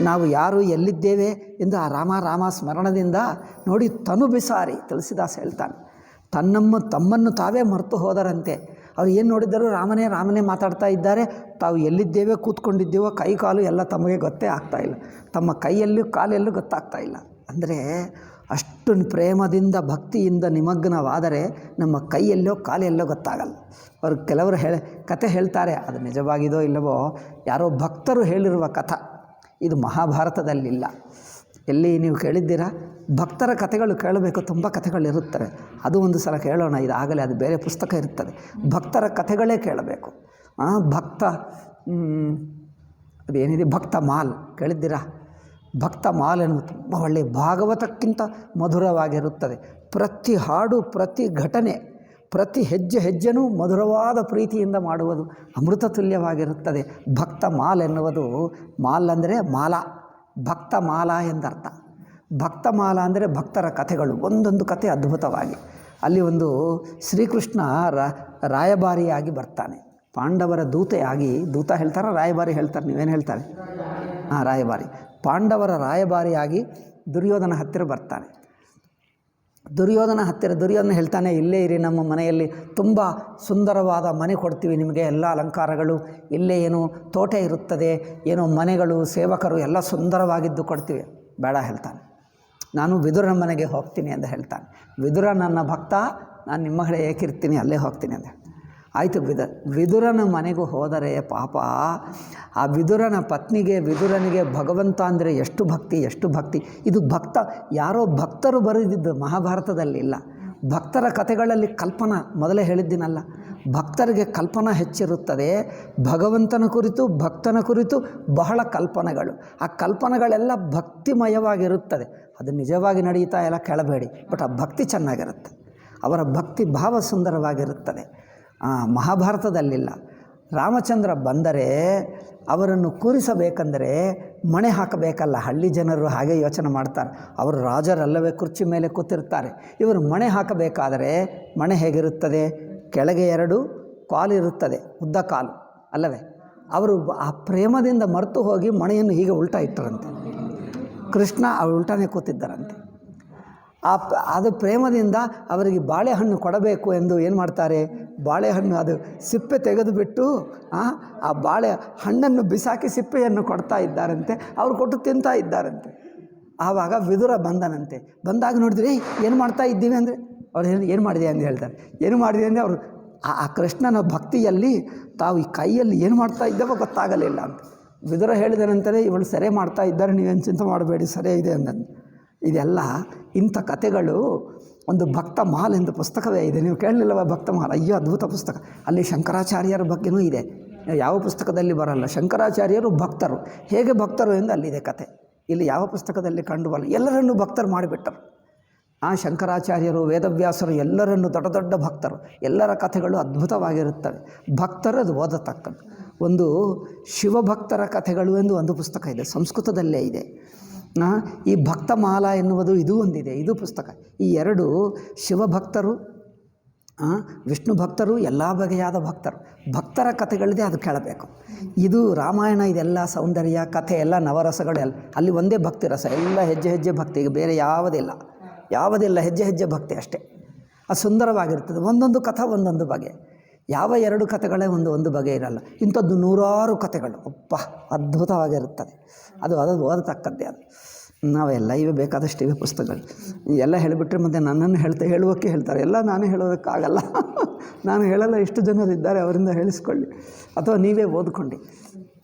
[SPEAKER 1] ನಾವು ಯಾರು ಎಲ್ಲಿದ್ದೇವೆ ಎಂದು ಆ ರಾಮ ಸ್ಮರಣದಿಂದ ನೋಡಿ ತನು ಬಿಸಾರಿ. ತುಳಸಿದಾಸ್ ಹೇಳ್ತಾನೆ, ತಮ್ಮನ್ನು ತಾವೇ ಮರೆತು ಹೋದರಂತೆ. ಅವ್ರು ಏನು ನೋಡಿದ್ದರೂ ರಾಮನೇ ಮಾತಾಡ್ತಾ ಇದ್ದಾರೆ. ತಾವು ಎಲ್ಲಿದ್ದೇವೆ, ಕೂತ್ಕೊಂಡಿದ್ದೇವೋ, ಕೈ ಕಾಲು ಎಲ್ಲ ತಮಗೆ ಗೊತ್ತೇ ಆಗ್ತಾಯಿಲ್ಲ. ತಮ್ಮ ಕೈಯಲ್ಲೂ ಕಾಲೆಲ್ಲೂ ಗೊತ್ತಾಗ್ತಾ ಇಲ್ಲ. ಅಂದರೆ ಅಷ್ಟು ಪ್ರೇಮದಿಂದ ಭಕ್ತಿಯಿಂದ ನಿಮಗ್ನವಾದರೆ ನಮ್ಮ ಕೈಯಲ್ಲೋ ಕಾಲೆಲ್ಲೋ ಗೊತ್ತಾಗಲ್ಲ. ಅವರು ಕೆಲವರು ಕತೆ ಹೇಳ್ತಾರೆ, ಅದು ನಿಜವಾಗಿದೋ ಇಲ್ಲವೋ, ಯಾರೋ ಭಕ್ತರು ಹೇಳಿರುವ ಕಥೆ. ಇದು ಮಹಾಭಾರತದಲ್ಲಿಲ್ಲ. ಎಲ್ಲಿ ನೀವು ಕೇಳಿದ್ದೀರಾ? ಭಕ್ತರ ಕಥೆಗಳು ಕೇಳಬೇಕು, ತುಂಬ ಕಥೆಗಳಿರುತ್ತವೆ. ಅದು ಒಂದು ಸಲ ಕೇಳೋಣ, ಇದಾಗಲೇ ಅದು ಬೇರೆ ಪುಸ್ತಕ ಇರ್ತದೆ. ಭಕ್ತರ ಕಥೆಗಳೇ ಕೇಳಬೇಕು. ಭಕ್ತ ಅದೇನಿದೆ, ಭಕ್ತ ಮಾಲ್ ಕೇಳಿದ್ದೀರಾ? ಭಕ್ತ ಮಾಲ್ ಎನ್ನುವುದು ತುಂಬ ಒಳ್ಳೆಯ, ಭಾಗವತಕ್ಕಿಂತ ಮಧುರವಾಗಿರುತ್ತದೆ. ಪ್ರತಿ ಹಾಡು, ಪ್ರತಿ ಘಟನೆ, ಪ್ರತಿ ಹೆಜ್ಜೆನೂ ಮಧುರವಾದ ಪ್ರೀತಿಯಿಂದ ಮಾಡುವುದು ಅಮೃತ ತುಲ್ಯವಾಗಿರುತ್ತದೆ. ಭಕ್ತ ಮಾಲ್ ಎನ್ನುವುದು, ಮಾಲ್ ಅಂದರೆ ಮಾಲ, ಭಕ್ತ ಮಾಲ ಎಂದರ್ಥ. ಭಕ್ತ ಮಾಲ ಅಂದರೆ ಭಕ್ತರ ಕಥೆಗಳು, ಒಂದೊಂದು ಕಥೆ ಅದ್ಭುತವಾಗಿ. ಅಲ್ಲಿ ಒಂದು ಶ್ರೀಕೃಷ್ಣ ರಾಯಭಾರಿಯಾಗಿ ಬರ್ತಾನೆ, ಪಾಂಡವರ ದೂತೆಯಾಗಿ. ದೂತ ಹೇಳ್ತಾರೆ, ರಾಯಭಾರಿ ಹೇಳ್ತಾರೆ, ನೀವೇನು ಹೇಳ್ತಾರೆ? ರಾಯಭಾರಿ. ಪಾಂಡವರ ರಾಯಭಾರಿಯಾಗಿ ದುರ್ಯೋಧನ ಹತ್ತಿರ ಬರ್ತಾನೆ. ದುರ್ಯೋಧನ ಹೇಳ್ತಾನೆ, ಇಲ್ಲೇ ಇರಿ, ನಮ್ಮ ಮನೆಯಲ್ಲಿ ತುಂಬ ಸುಂದರವಾದ ಮನೆ ಕೊಡ್ತೀವಿ ನಿಮಗೆ, ಎಲ್ಲ ಅಲಂಕಾರಗಳು, ಇಲ್ಲೇ ಏನು ತೋಟ ಇರುತ್ತದೆ, ಏನೋ ಮನೆಗಳು, ಸೇವಕರು ಎಲ್ಲ ಸುಂದರವಾಗಿದ್ದು ಕೊಡ್ತೀವಿ. ಬೇಡ ಹೇಳ್ತಾನೆ, ನಾನು ವಿದುರನ ಮನೆಗೆ ಹೋಗ್ತೀನಿ ಅಂತ ಹೇಳ್ತಾನೆ. ವಿದುರ ನನ್ನ ಭಕ್ತ, ನಾನು ನಿಮ್ಮ ಕಡೆ ಏಕಿರ್ತೀನಿ, ಅಲ್ಲೇ ಹೋಗ್ತೀನಿ ಅಂತ. ಆಯಿತು, ವಿದುರನ ಮನೆಗೂ ಹೋದರೆ ಪಾಪ ಆ ವಿದುರನ ಪತ್ನಿಗೆ, ವಿದುರನಿಗೆ ಭಗವಂತ ಅಂದರೆ ಎಷ್ಟು ಭಕ್ತಿ. ಇದು ಯಾರೋ ಭಕ್ತರು ಬರೆದಿದ್ದು, ಮಹಾಭಾರತದಲ್ಲಿಲ್ಲ. ಭಕ್ತರ ಕಥೆಗಳಲ್ಲಿ ಕಲ್ಪನಾ, ಮೊದಲೇ ಹೇಳಿದ್ದೀನಲ್ಲ, ಭಕ್ತರಿಗೆ ಕಲ್ಪನಾ ಹೆಚ್ಚಿರುತ್ತದೆ. ಭಗವಂತನ ಕುರಿತು, ಭಕ್ತನ ಕುರಿತು ಬಹಳ ಕಲ್ಪನೆಗಳು. ಆ ಕಲ್ಪನೆಗಳೆಲ್ಲ ಭಕ್ತಿಮಯವಾಗಿರುತ್ತದೆ. ಅದು ನಿಜವಾಗಿ ನಡೀತಾ ಎಲ್ಲ ಕೇಳಬೇಡಿ, ಬಟ್ ಆ ಭಕ್ತಿ ಚೆನ್ನಾಗಿರುತ್ತೆ. ಅವರ ಭಕ್ತಿ ಭಾವ ಸುಂದರವಾಗಿರುತ್ತದೆ. ಮಹಾಭಾರತದಲ್ಲಿಲ್ಲ. ರಾಮಚಂದ್ರ ಬಂದರೆ ಅವರನ್ನು ಕೂರಿಸಬೇಕಂದರೆ ಮಣೆ ಹಾಕಬೇಕಲ್ಲ. ಹಳ್ಳಿ ಜನರು ಹಾಗೆ ಯೋಚನೆ ಮಾಡ್ತಾರೆ, ಅವರು ರಾಜರಲ್ಲವೇ ಕುರ್ಚಿ ಮೇಲೆ ಕೂತಿರ್ತಾರೆ. ಇವರು ಮಣೆ ಹಾಕಬೇಕಾದರೆ ಮಣೆ ಹೇಗಿರುತ್ತದೆ? ಕೆಳಗೆ 2 ಕಾಲು ಇರುತ್ತದೆ, ಉದ್ದ ಕಾಲು ಅಲ್ಲವೇ? ಅವರು ಆ ಪ್ರೇಮದಿಂದ ಮರೆತು ಹೋಗಿ ಮಣೆಯನ್ನು ಹೀಗೆ ಉಲ್ಟಾ ಇಟ್ಟರಂತೆ. ಕೃಷ್ಣ ಉಲ್ಟಾನೇ ಕೂತಿದ್ದಾರಂತೆ. ಅದು ಪ್ರೇಮದಿಂದ ಅವರಿಗೆ ಬಾಳೆಹಣ್ಣು ಕೊಡಬೇಕು ಎಂದು ಏನು ಮಾಡ್ತಾರೆ, ಬಾಳೆಹಣ್ಣು ಅದು ಸಿಪ್ಪೆ ತೆಗೆದುಬಿಟ್ಟು ಆ ಬಾಳೆ ಹಣ್ಣನ್ನು ಬಿಸಾಕಿ ಸಿಪ್ಪೆಯನ್ನು ಕೊಡ್ತಾ ಇದ್ದಾರಂತೆ. ಅವ್ರು ಕೊಟ್ಟು ತಿಂತಾ ಇದ್ದಾರಂತೆ. ಆವಾಗ ವಿದುರ ಬಂದನಂತೆ. ಬಂದಾಗ ನೋಡಿದ್ರೆ ಏನು ಮಾಡ್ತಾ ಇದ್ದೀವಿ ಅಂದರೆ ಅವ್ರು ಏನು ಮಾಡಿದೆ ಅಂತ ಹೇಳ್ತಾರೆ. ಏನು ಮಾಡಿದೆ ಅಂದರೆ ಅವರು ಆ ಕೃಷ್ಣನ ಭಕ್ತಿಯಲ್ಲಿ ತಾವು ಈ ಕೈಯಲ್ಲಿ ಏನು ಮಾಡ್ತಾ ಇದ್ದಾವೋ ಗೊತ್ತಾಗಲಿಲ್ಲ ಅಂತ. ವಿದುರ ಹೇಳಿದನಂತಾರೆ, ಇವಳು ಸೆರೆ ಮಾಡ್ತಾ ಇದ್ದಾರೆ, ನೀವೇನು ಚಿಂತೆ ಮಾಡಬೇಡಿ, ಸರಿ ಇದೆ ಅಂದನು. ಇದೆಲ್ಲ ಇಂಥ ಕಥೆಗಳು ಒಂದು ಭಕ್ತ ಮಹಲ್ ಎಂದು ಪುಸ್ತಕವೇ ಇದೆ. ನೀವು ಕೇಳಲಿಲ್ಲವ ಭಕ್ತ ಮಹಲ್? ಅಯ್ಯೋ ಅದ್ಭುತ ಪುಸ್ತಕ. ಅಲ್ಲಿ ಶಂಕರಾಚಾರ್ಯರ ಬಗ್ಗೆನೂ ಇದೆ. ಯಾವ ಪುಸ್ತಕದಲ್ಲಿ ಬರಲ್ಲ. ಶಂಕರಾಚಾರ್ಯರು ಭಕ್ತರು, ಹೇಗೆ ಭಕ್ತರು ಎಂದು ಅಲ್ಲಿದೆ ಕತೆ. ಇಲ್ಲಿ ಯಾವ ಪುಸ್ತಕದಲ್ಲಿ ಕಂಡು ಬರಲ್ಲ. ಎಲ್ಲರನ್ನೂ ಭಕ್ತರು ಮಾಡಿಬಿಟ್ಟರು. ಶಂಕರಾಚಾರ್ಯರು, ವೇದವ್ಯಾಸರು ಎಲ್ಲರನ್ನು ದೊಡ್ಡ ದೊಡ್ಡ ಭಕ್ತರು. ಎಲ್ಲರ ಕಥೆಗಳು ಅದ್ಭುತವಾಗಿರುತ್ತವೆ. ಭಕ್ತರು ಅದು ಓದತಕ್ಕದ್ದು. ಒಂದು ಶಿವಭಕ್ತರ ಕಥೆಗಳು ಎಂದು ಒಂದು ಪುಸ್ತಕ ಇದೆ, ಸಂಸ್ಕೃತದಲ್ಲೇ ಇದೆ. ಈ ಭಕ್ತಮಾಲ ಎನ್ನುವುದು ಇದು ಒಂದಿದೆ, ಇದು ಪುಸ್ತಕ. ಈ ಎರಡು ಶಿವಭಕ್ತರು, ವಿಷ್ಣು ಭಕ್ತರು, ಎಲ್ಲ ಬಗೆಯಾದ ಭಕ್ತರು, ಭಕ್ತರ ಕಥೆಗಳಿದೆ, ಅದು ಕೇಳಬೇಕು. ಇದು ರಾಮಾಯಣ, ಇದೆಲ್ಲ ಸೌಂದರ್ಯ ಕಥೆ, ಎಲ್ಲ ನವರಸಗಳು, ಎಲ್ಲ ಅಲ್ಲಿ ಒಂದೇ ಭಕ್ತಿ ರಸ, ಎಲ್ಲ ಹೆಜ್ಜೆ ಹೆಜ್ಜೆ ಭಕ್ತಿ. ಈಗ ಬೇರೆ ಯಾವುದಿಲ್ಲ, ಹೆಜ್ಜೆ ಹೆಜ್ಜೆ ಭಕ್ತಿ ಅಷ್ಟೇ. ಅದು ಸುಂದರವಾಗಿರ್ತದೆ. ಒಂದೊಂದು ಕಥೆ ಒಂದೊಂದು ಬಗೆ. ಯಾವ ಎರಡು ಕಥೆಗಳೇ ಒಂದು ಬಗೆ ಇರಲ್ಲ. ಇಂಥದ್ದು ನೂರಾರು ಕಥೆಗಳು, ಅಪ್ಪ ಅದ್ಭುತವಾಗಿರುತ್ತದೆ. ಅದು ಓದತಕ್ಕದ್ದೇ. ಅದು ನಾವೆಲ್ಲ ಇವೆ ಬೇಕಾದಷ್ಟು ಇವೆ ಪುಸ್ತಕಗಳು. ಎಲ್ಲ ಹೇಳಿಬಿಟ್ರೆ ಮತ್ತು ನನ್ನನ್ನು ಹೇಳುವಕ್ಕೆ ಹೇಳ್ತಾರೆ. ಎಲ್ಲ ನಾನೇ ಹೇಳೋದಕ್ಕಾಗಲ್ಲ. ನಾನು ಹೇಳಲ್ಲ, ಎಷ್ಟು ಜನರಿದ್ದಾರೆ, ಅವರಿಂದ ಹೇಳಿಸ್ಕೊಳ್ಳಿ ಅಥವಾ ನೀವೇ ಓದ್ಕೊಂಡು.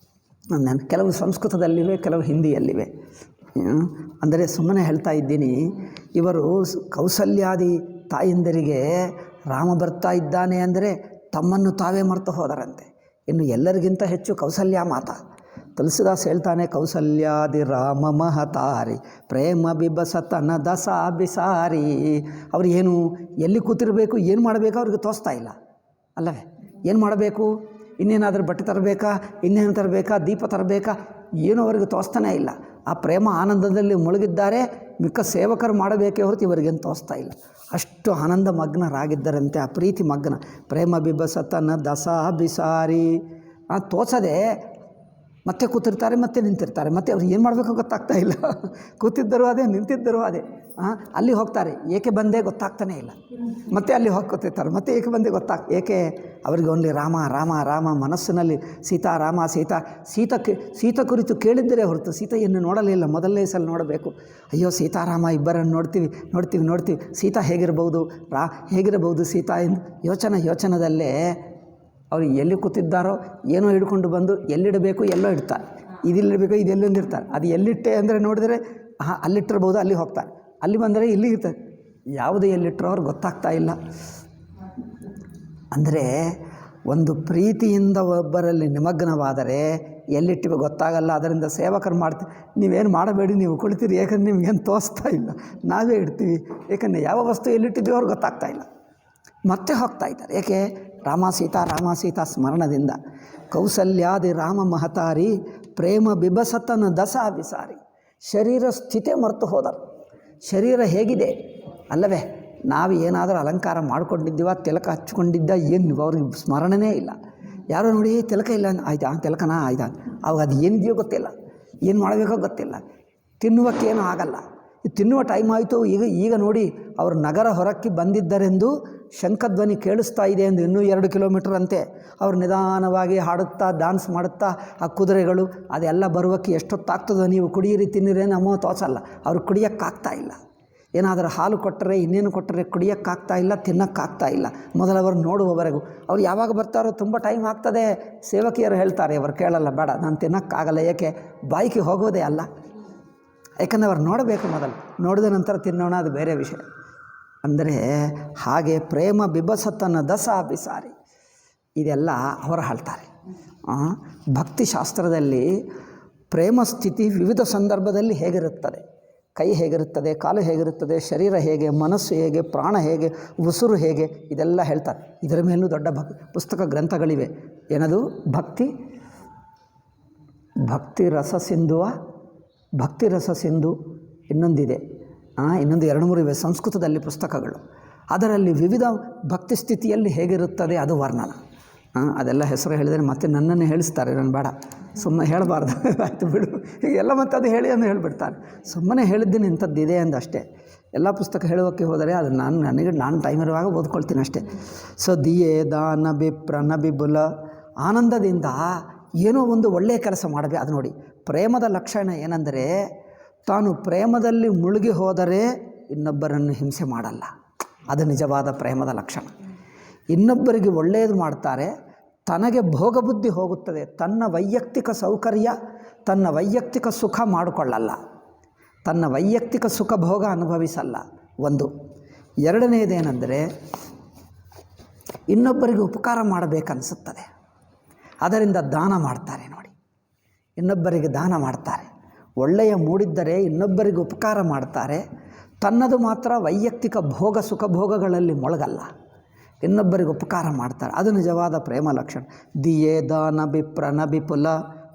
[SPEAKER 1] ನಾನು ಕೆಲವು ಸಂಸ್ಕೃತದಲ್ಲಿವೆ, ಕೆಲವು ಹಿಂದಿಯಲ್ಲಿವೆ. ಅಂದರೆ ಸುಮ್ಮನೆ ಹೇಳ್ತಾ ಇದ್ದೀನಿ. ಇವರು ಕೌಸಲ್ಯಾದಿ ತಾಯಂದಿರಿಗೆ ರಾಮ ಬರ್ತಾ ಇದ್ದಾನೆ ಅಂದರೆ ತಮ್ಮನ್ನು ತಾವೇ ಮರೆತು ಹೋದರಂತೆ. ಇನ್ನು ಎಲ್ಲರಿಗಿಂತ ಹೆಚ್ಚು ಕೌಸಲ್ಯ ಮಾತಾ. ತುಳಸಿದಾಸ್ ಹೇಳ್ತಾನೆ, ಕೌಸಲ್ಯಾದಿ ರಾಮ ಮಹತಾರಿ ಪ್ರೇಮ ಬಿಬಸತನ ದಸ ಬಿಸಾರಿ. ಅವ್ರು ಏನು ಎಲ್ಲಿ ಕೂತಿರಬೇಕು, ಏನು ಮಾಡಬೇಕು ಅವ್ರಿಗೆ ತೋಚ್ತಾ ಇಲ್ಲ ಅಲ್ಲವೇ. ಏನು ಮಾಡಬೇಕು, ಇನ್ನೇನಾದರೂ ಬಟ್ಟೆ ತರಬೇಕಾ, ಇನ್ನೇನು ತರಬೇಕಾ, ದೀಪ ತರಬೇಕಾ, ಏನೂ ಅವರಿಗೆ ತೋಚ್ತಾನೇ ಇಲ್ಲ. ಆ ಪ್ರೇಮ ಆನಂದದಲ್ಲಿ ಮುಳುಗಿದ್ದಾರೆ. ಮಿಕ್ಕ ಸೇವಕರು ಮಾಡಬೇಕೇ ಹೊರತು ಇವರಿಗೇನು ತೋಚ್ತಾ ಇಲ್ಲ. ಅಷ್ಟು ಆನಂದ ಮಗ್ನರಾಗಿದ್ದರಂತೆ, ಆ ಪ್ರೀತಿ ಮಗ್ನ. ಪ್ರೇಮ ಬಿಬಸತನ ದಸ ಬಿಸಾರಿ. ತೋಚದೆ ಮತ್ತೆ ಕೂತಿರ್ತಾರೆ, ಮತ್ತೆ ನಿಂತಿರ್ತಾರೆ. ಮತ್ತೆ ಅವ್ರು ಏನು ಮಾಡಬೇಕು ಗೊತ್ತಾಗ್ತಾ ಇಲ್ಲ. ಕೂತಿದ್ದರೂ ಅದೇ, ನಿಂತಿದ್ದರೂ ಅದೇ. ಅಲ್ಲಿ ಹೋಗ್ತಾರೆ, ಏಕೆ ಬಂದೇ ಗೊತ್ತಾಗ್ತಾನೇ ಇಲ್ಲ. ಮತ್ತೆ ಅಲ್ಲಿ ಹೋಗಿ ಕೂತಿರ್ತಾರೆ, ಮತ್ತೆ ಏಕೆ ಬಂದೇ ಏಕೆ ಅವರಿಗೆ ಓನ್ಲಿ ರಾಮ ರಾಮ ರಾಮ. ಮನಸ್ಸಿನಲ್ಲಿ ಸೀತಾ ರಾಮ ಸೀತಾ. ಸೀತಾ ಕುರಿತು ಕೇಳಿದ್ದರೆ ಹೊರತು ಸೀತೆಯನ್ನು ನೋಡಲಿಲ್ಲ. ಮೊದಲನೇ ಸಲ ನೋಡಬೇಕು. ಅಯ್ಯೋ ಸೀತಾರಾಮ ಇಬ್ಬರನ್ನು ನೋಡ್ತೀವಿ. ಸೀತಾ ಹೇಗಿರಬಹುದು ಸೀತಾ ಎಂದು ಯೋಚನದಲ್ಲೇ ಅವರು ಎಲ್ಲಿ ಕೂತಿದ್ದಾರೋ ಏನೋ ಹಿಡ್ಕೊಂಡು ಬಂದು ಎಲ್ಲಿಡಬೇಕು ಎಲ್ಲೋ ಇಡ್ತಾರೆ. ಇದಿಲ್ಲಿಡಬೇಕು ಇದೆಲ್ಲಿಂದಿರ್ತಾರೆ. ಅದು ಎಲ್ಲಿಟ್ಟೆ ಅಂದರೆ ನೋಡಿದರೆ ಅಲ್ಲಿಟ್ಟಿರ್ಬೋದು, ಅಲ್ಲಿ ಹೋಗ್ತಾರೆ. ಅಲ್ಲಿ ಬಂದರೆ ಇಲ್ಲಿ ಇರ್ತಾರೆ. ಯಾವುದು ಎಲ್ಲಿಟ್ಟರೋ ಅವ್ರಿಗೆ ಗೊತ್ತಾಗ್ತಾ ಇಲ್ಲ. ಅಂದರೆ ಒಂದು ಪ್ರೀತಿಯಿಂದ ಒಬ್ಬರಲ್ಲಿ ನಿಮಗ್ನವಾದರೆ ಎಲ್ಲಿಟ್ಟಿವೆ ಗೊತ್ತಾಗಲ್ಲ. ಅದರಿಂದ ಸೇವಕರು ಮಾಡ್ತೀವಿ, ನೀವೇನು ಮಾಡಬೇಡಿ, ನೀವು ಕುಳಿತೀರಿ, ಏಕೆಂದರೆ ನಿಮಗೇನು ತೋರಿಸ್ತಾ ಇಲ್ಲ, ನಾವೇ ಇಡ್ತೀವಿ. ಏಕೆಂದರೆ ಯಾವ ವಸ್ತು ಎಲ್ಲಿಟ್ಟಿದ್ದೀವಿ ಅವ್ರಿಗೆ ಗೊತ್ತಾಗ್ತಾ ಇಲ್ಲ. ಮತ್ತೆ ಹೋಗ್ತಾ ಇದ್ದಾರೆ. ಏಕೆ? ರಾಮ ಸೀತಾ ಸ್ಮರಣದಿಂದ. ಕೌಸಲ್ಯಾದಿ ರಾಮ ಮಹತಾರಿ ಪ್ರೇಮ ಬಿಬಸತನ ದಸ ಬಿಸಾರಿ. ಶರೀರ ಸ್ಥಿತಿ ಮರೆತು ಹೋದರು. ಶರೀರ ಹೇಗಿದೆ ಅಲ್ಲವೇ. ನಾವು ಏನಾದರೂ ಅಲಂಕಾರ ಮಾಡ್ಕೊಂಡಿದ್ದೀವ, ತಿಲಕ ಹಚ್ಕೊಂಡಿದ್ದ, ಏನು ಅವ್ರಿಗೆ ಸ್ಮರಣೆನೇ ಇಲ್ಲ. ಯಾರೋ ನೋಡಿ ತಿಲಕ ಇಲ್ಲ, ಆಯ್ತಾ ತಿಲಕನ ಆಯ್ತಾ, ಅವಾಗ ಅದು ಏನಿದೆಯೋ ಗೊತ್ತಿಲ್ಲ, ಏನು ಮಾಡಬೇಕೋ ಗೊತ್ತಿಲ್ಲ. ತಿನ್ನುವಕ್ಕೇನೂ ಆಗಲ್ಲ. ತಿನ್ನುವ ಟೈಮ್ ಆಯಿತು. ಈಗ ನೋಡಿ, ಅವರು ನಗರ ಹೊರಕ್ಕೆ ಬಂದಿದ್ದರೆಂದು ಶಂಖಧ್ವನಿ ಕೇಳಿಸ್ತಾ ಇದೆ ಎಂದು. ಇನ್ನೂ 2 ಕಿಲೋಮೀಟರ್ ಅಂತೆ. ಅವರು ನಿಧಾನವಾಗಿ ಹಾಡುತ್ತಾ ಡ್ಯಾನ್ಸ್ ಮಾಡುತ್ತಾ ಆ ಕುದುರೆಗಳು ಅದೆಲ್ಲ ಬರುವಕ್ಕೆ ಎಷ್ಟೊತ್ತಾಗ್ತದೋ. ನೀವು ಕುಡಿಯಿರಿ ತಿನ್ನಿರಿ ನಮ್ಮೋ ತೋಚಲ್ಲ. ಅವ್ರು ಕುಡಿಯೋಕ್ಕಾಗ್ತಾ ಇಲ್ಲ. ಏನಾದರೂ ಹಾಲು ಕೊಟ್ಟರೆ, ಇನ್ನೇನು ಕೊಟ್ಟರೆ ಕುಡಿಯೋಕ್ಕಾಗ್ತಾ ಇಲ್ಲ, ತಿನ್ನೋಕ್ಕಾಗ್ತಾ ಇಲ್ಲ. ಮೊದಲವರು ನೋಡುವವರೆಗೂ. ಅವ್ರು ಯಾವಾಗ ಬರ್ತಾರೋ ತುಂಬ ಟೈಮ್ ಆಗ್ತದೆ. ಸೇವಕಿಯರು ಹೇಳ್ತಾರೆ, ಅವರು ಕೇಳಲ್ಲ, ಬೇಡ ನಾನು ತಿನ್ನೋಕ್ಕಾಗಲ್ಲ. ಏಕೆ? ಬಾಯಿಗೆ ಹೋಗೋದೇ ಅಲ್ಲ. ಯಾಕಂದರೆ ಅವ್ರು ನೋಡಬೇಕು ಮೊದಲು, ನೋಡಿದ ನಂತರ ತಿನ್ನೋಣ, ಅದು ಬೇರೆ ವಿಷಯ. ಅಂದರೆ ಹಾಗೆ ಪ್ರೇಮ ಬಿಬಸತನ ದಸ ಬಿಸಾರಿ. ಇದೆಲ್ಲ ಅವರು ಹೇಳ್ತಾರೆ. ಭಕ್ತಿಶಾಸ್ತ್ರದಲ್ಲಿ ಪ್ರೇಮ ಸ್ಥಿತಿ ವಿವಿಧ ಸಂದರ್ಭದಲ್ಲಿ ಹೇಗಿರುತ್ತದೆ, ಕೈ ಹೇಗಿರುತ್ತದೆ, ಕಾಲು ಹೇಗಿರುತ್ತದೆ, ಶರೀರ ಹೇಗೆ, ಮನಸ್ಸು ಹೇಗೆ, ಪ್ರಾಣ ಹೇಗೆ, ಉಸಿರು ಹೇಗೆ, ಇದೆಲ್ಲ ಹೇಳ್ತಾರೆ. ಇದರ ಮೇಲೂ ದೊಡ್ಡ ಪುಸ್ತಕ ಗ್ರಂಥಗಳಿವೆ. ಏನದು? ಭಕ್ತಿ ರಸ ಸಿಂಧು ಇನ್ನೊಂದಿದೆ. ಇನ್ನೊಂದು 2-3 ಇವೆ ಸಂಸ್ಕೃತದಲ್ಲಿ ಪುಸ್ತಕಗಳು. ಅದರಲ್ಲಿ ವಿವಿಧ ಭಕ್ತಿ ಸ್ಥಿತಿಯಲ್ಲಿ ಹೇಗಿರುತ್ತದೆ ಅದು ವರ್ಣನ. ಅದೆಲ್ಲ ಹೆಸರು ಹೇಳಿದರೆ ಮತ್ತೆ ನನ್ನನ್ನು ಹೇಳಿಸ್ತಾರೆ. ನಾನು ಬೇಡ, ಸುಮ್ಮನೆ ಹೇಳಬಾರ್ದು, ಆಯಿತು ಬಿಡು, ಹೀಗೆಲ್ಲ ಮತ್ತೆ ಅದು ಹೇಳಿ ಅಂತ ಹೇಳಿಬಿಡ್ತಾರೆ. ಸುಮ್ಮನೆ ಹೇಳಿದ್ದೀನಿ ಇಂಥದ್ದಿದೆ ಅಂದಷ್ಟೇ. ಎಲ್ಲ ಪುಸ್ತಕ ಹೇಳುವಕ್ಕೆ ಹೋದರೆ ಅದು ನಾನು ಟೈಮ್ ಇರುವಾಗ ಓದ್ಕೊಳ್ತೀನಿ ಅಷ್ಟೇ. ಸೊ ದಿಯೇ ದಾನ ಬಿಪ್ರನ ಬಿಬುಲ, ಆನಂದದಿಂದ ಏನೋ ಒಂದು ಒಳ್ಳೆಯ ಕೆಲಸ ಮಾಡಬೇಕು. ಅದು ನೋಡಿ, ಪ್ರೇಮದ ಲಕ್ಷಣ ಏನೆಂದರೆ ತಾನು ಪ್ರೇಮದಲ್ಲಿ ಮುಳುಗಿ ಹೋದರೆ ಇನ್ನೊಬ್ಬರನ್ನು ಹಿಂಸೆ ಮಾಡಲ್ಲ. ಅದು ನಿಜವಾದ ಪ್ರೇಮದ ಲಕ್ಷಣ. ಇನ್ನೊಬ್ಬರಿಗೆ ಒಳ್ಳೆಯದು ಮಾಡ್ತಾರೆ, ತನಗೆ ಭೋಗಬುದ್ಧಿ ಹೋಗುತ್ತದೆ, ತನ್ನ ವೈಯಕ್ತಿಕ ಸೌಕರ್ಯ, ತನ್ನ ವೈಯಕ್ತಿಕ ಸುಖ ಮಾಡಿಕೊಳ್ಳಲ್ಲ, ತನ್ನ ವೈಯಕ್ತಿಕ ಸುಖ ಭೋಗ ಅನುಭವಿಸಲ್ಲ. ಒಂದು. ಎರಡನೆಯದೇನೆಂದರೆ ಇನ್ನೊಬ್ಬರಿಗೆ ಉಪಕಾರ ಮಾಡಬೇಕನ್ನಿಸುತ್ತದೆ, ಅದರಿಂದ ದಾನ ಮಾಡ್ತಾರೆ. ನೋಡಿ, ಇನ್ನೊಬ್ಬರಿಗೆ ದಾನ ಮಾಡ್ತಾರೆ, ಒಳ್ಳೆಯ ಮೂಡಿದ್ದರೆ ಇನ್ನೊಬ್ಬರಿಗೆ ಉಪಕಾರ ಮಾಡ್ತಾರೆ, ತನ್ನದು ಮಾತ್ರ ವೈಯಕ್ತಿಕ ಭೋಗ ಸುಖ ಭೋಗಗಳಲ್ಲಿ ಮೊಳಗಲ್ಲ, ಇನ್ನೊಬ್ಬರಿಗೆ ಉಪಕಾರ ಮಾಡ್ತಾರೆ. ಅದು ನಿಜವಾದ ಪ್ರೇಮ ಲಕ್ಷಣ. ದಿಯೇ ದಾನ ಬಿಪ್ರನ ಬಿಪುಲ,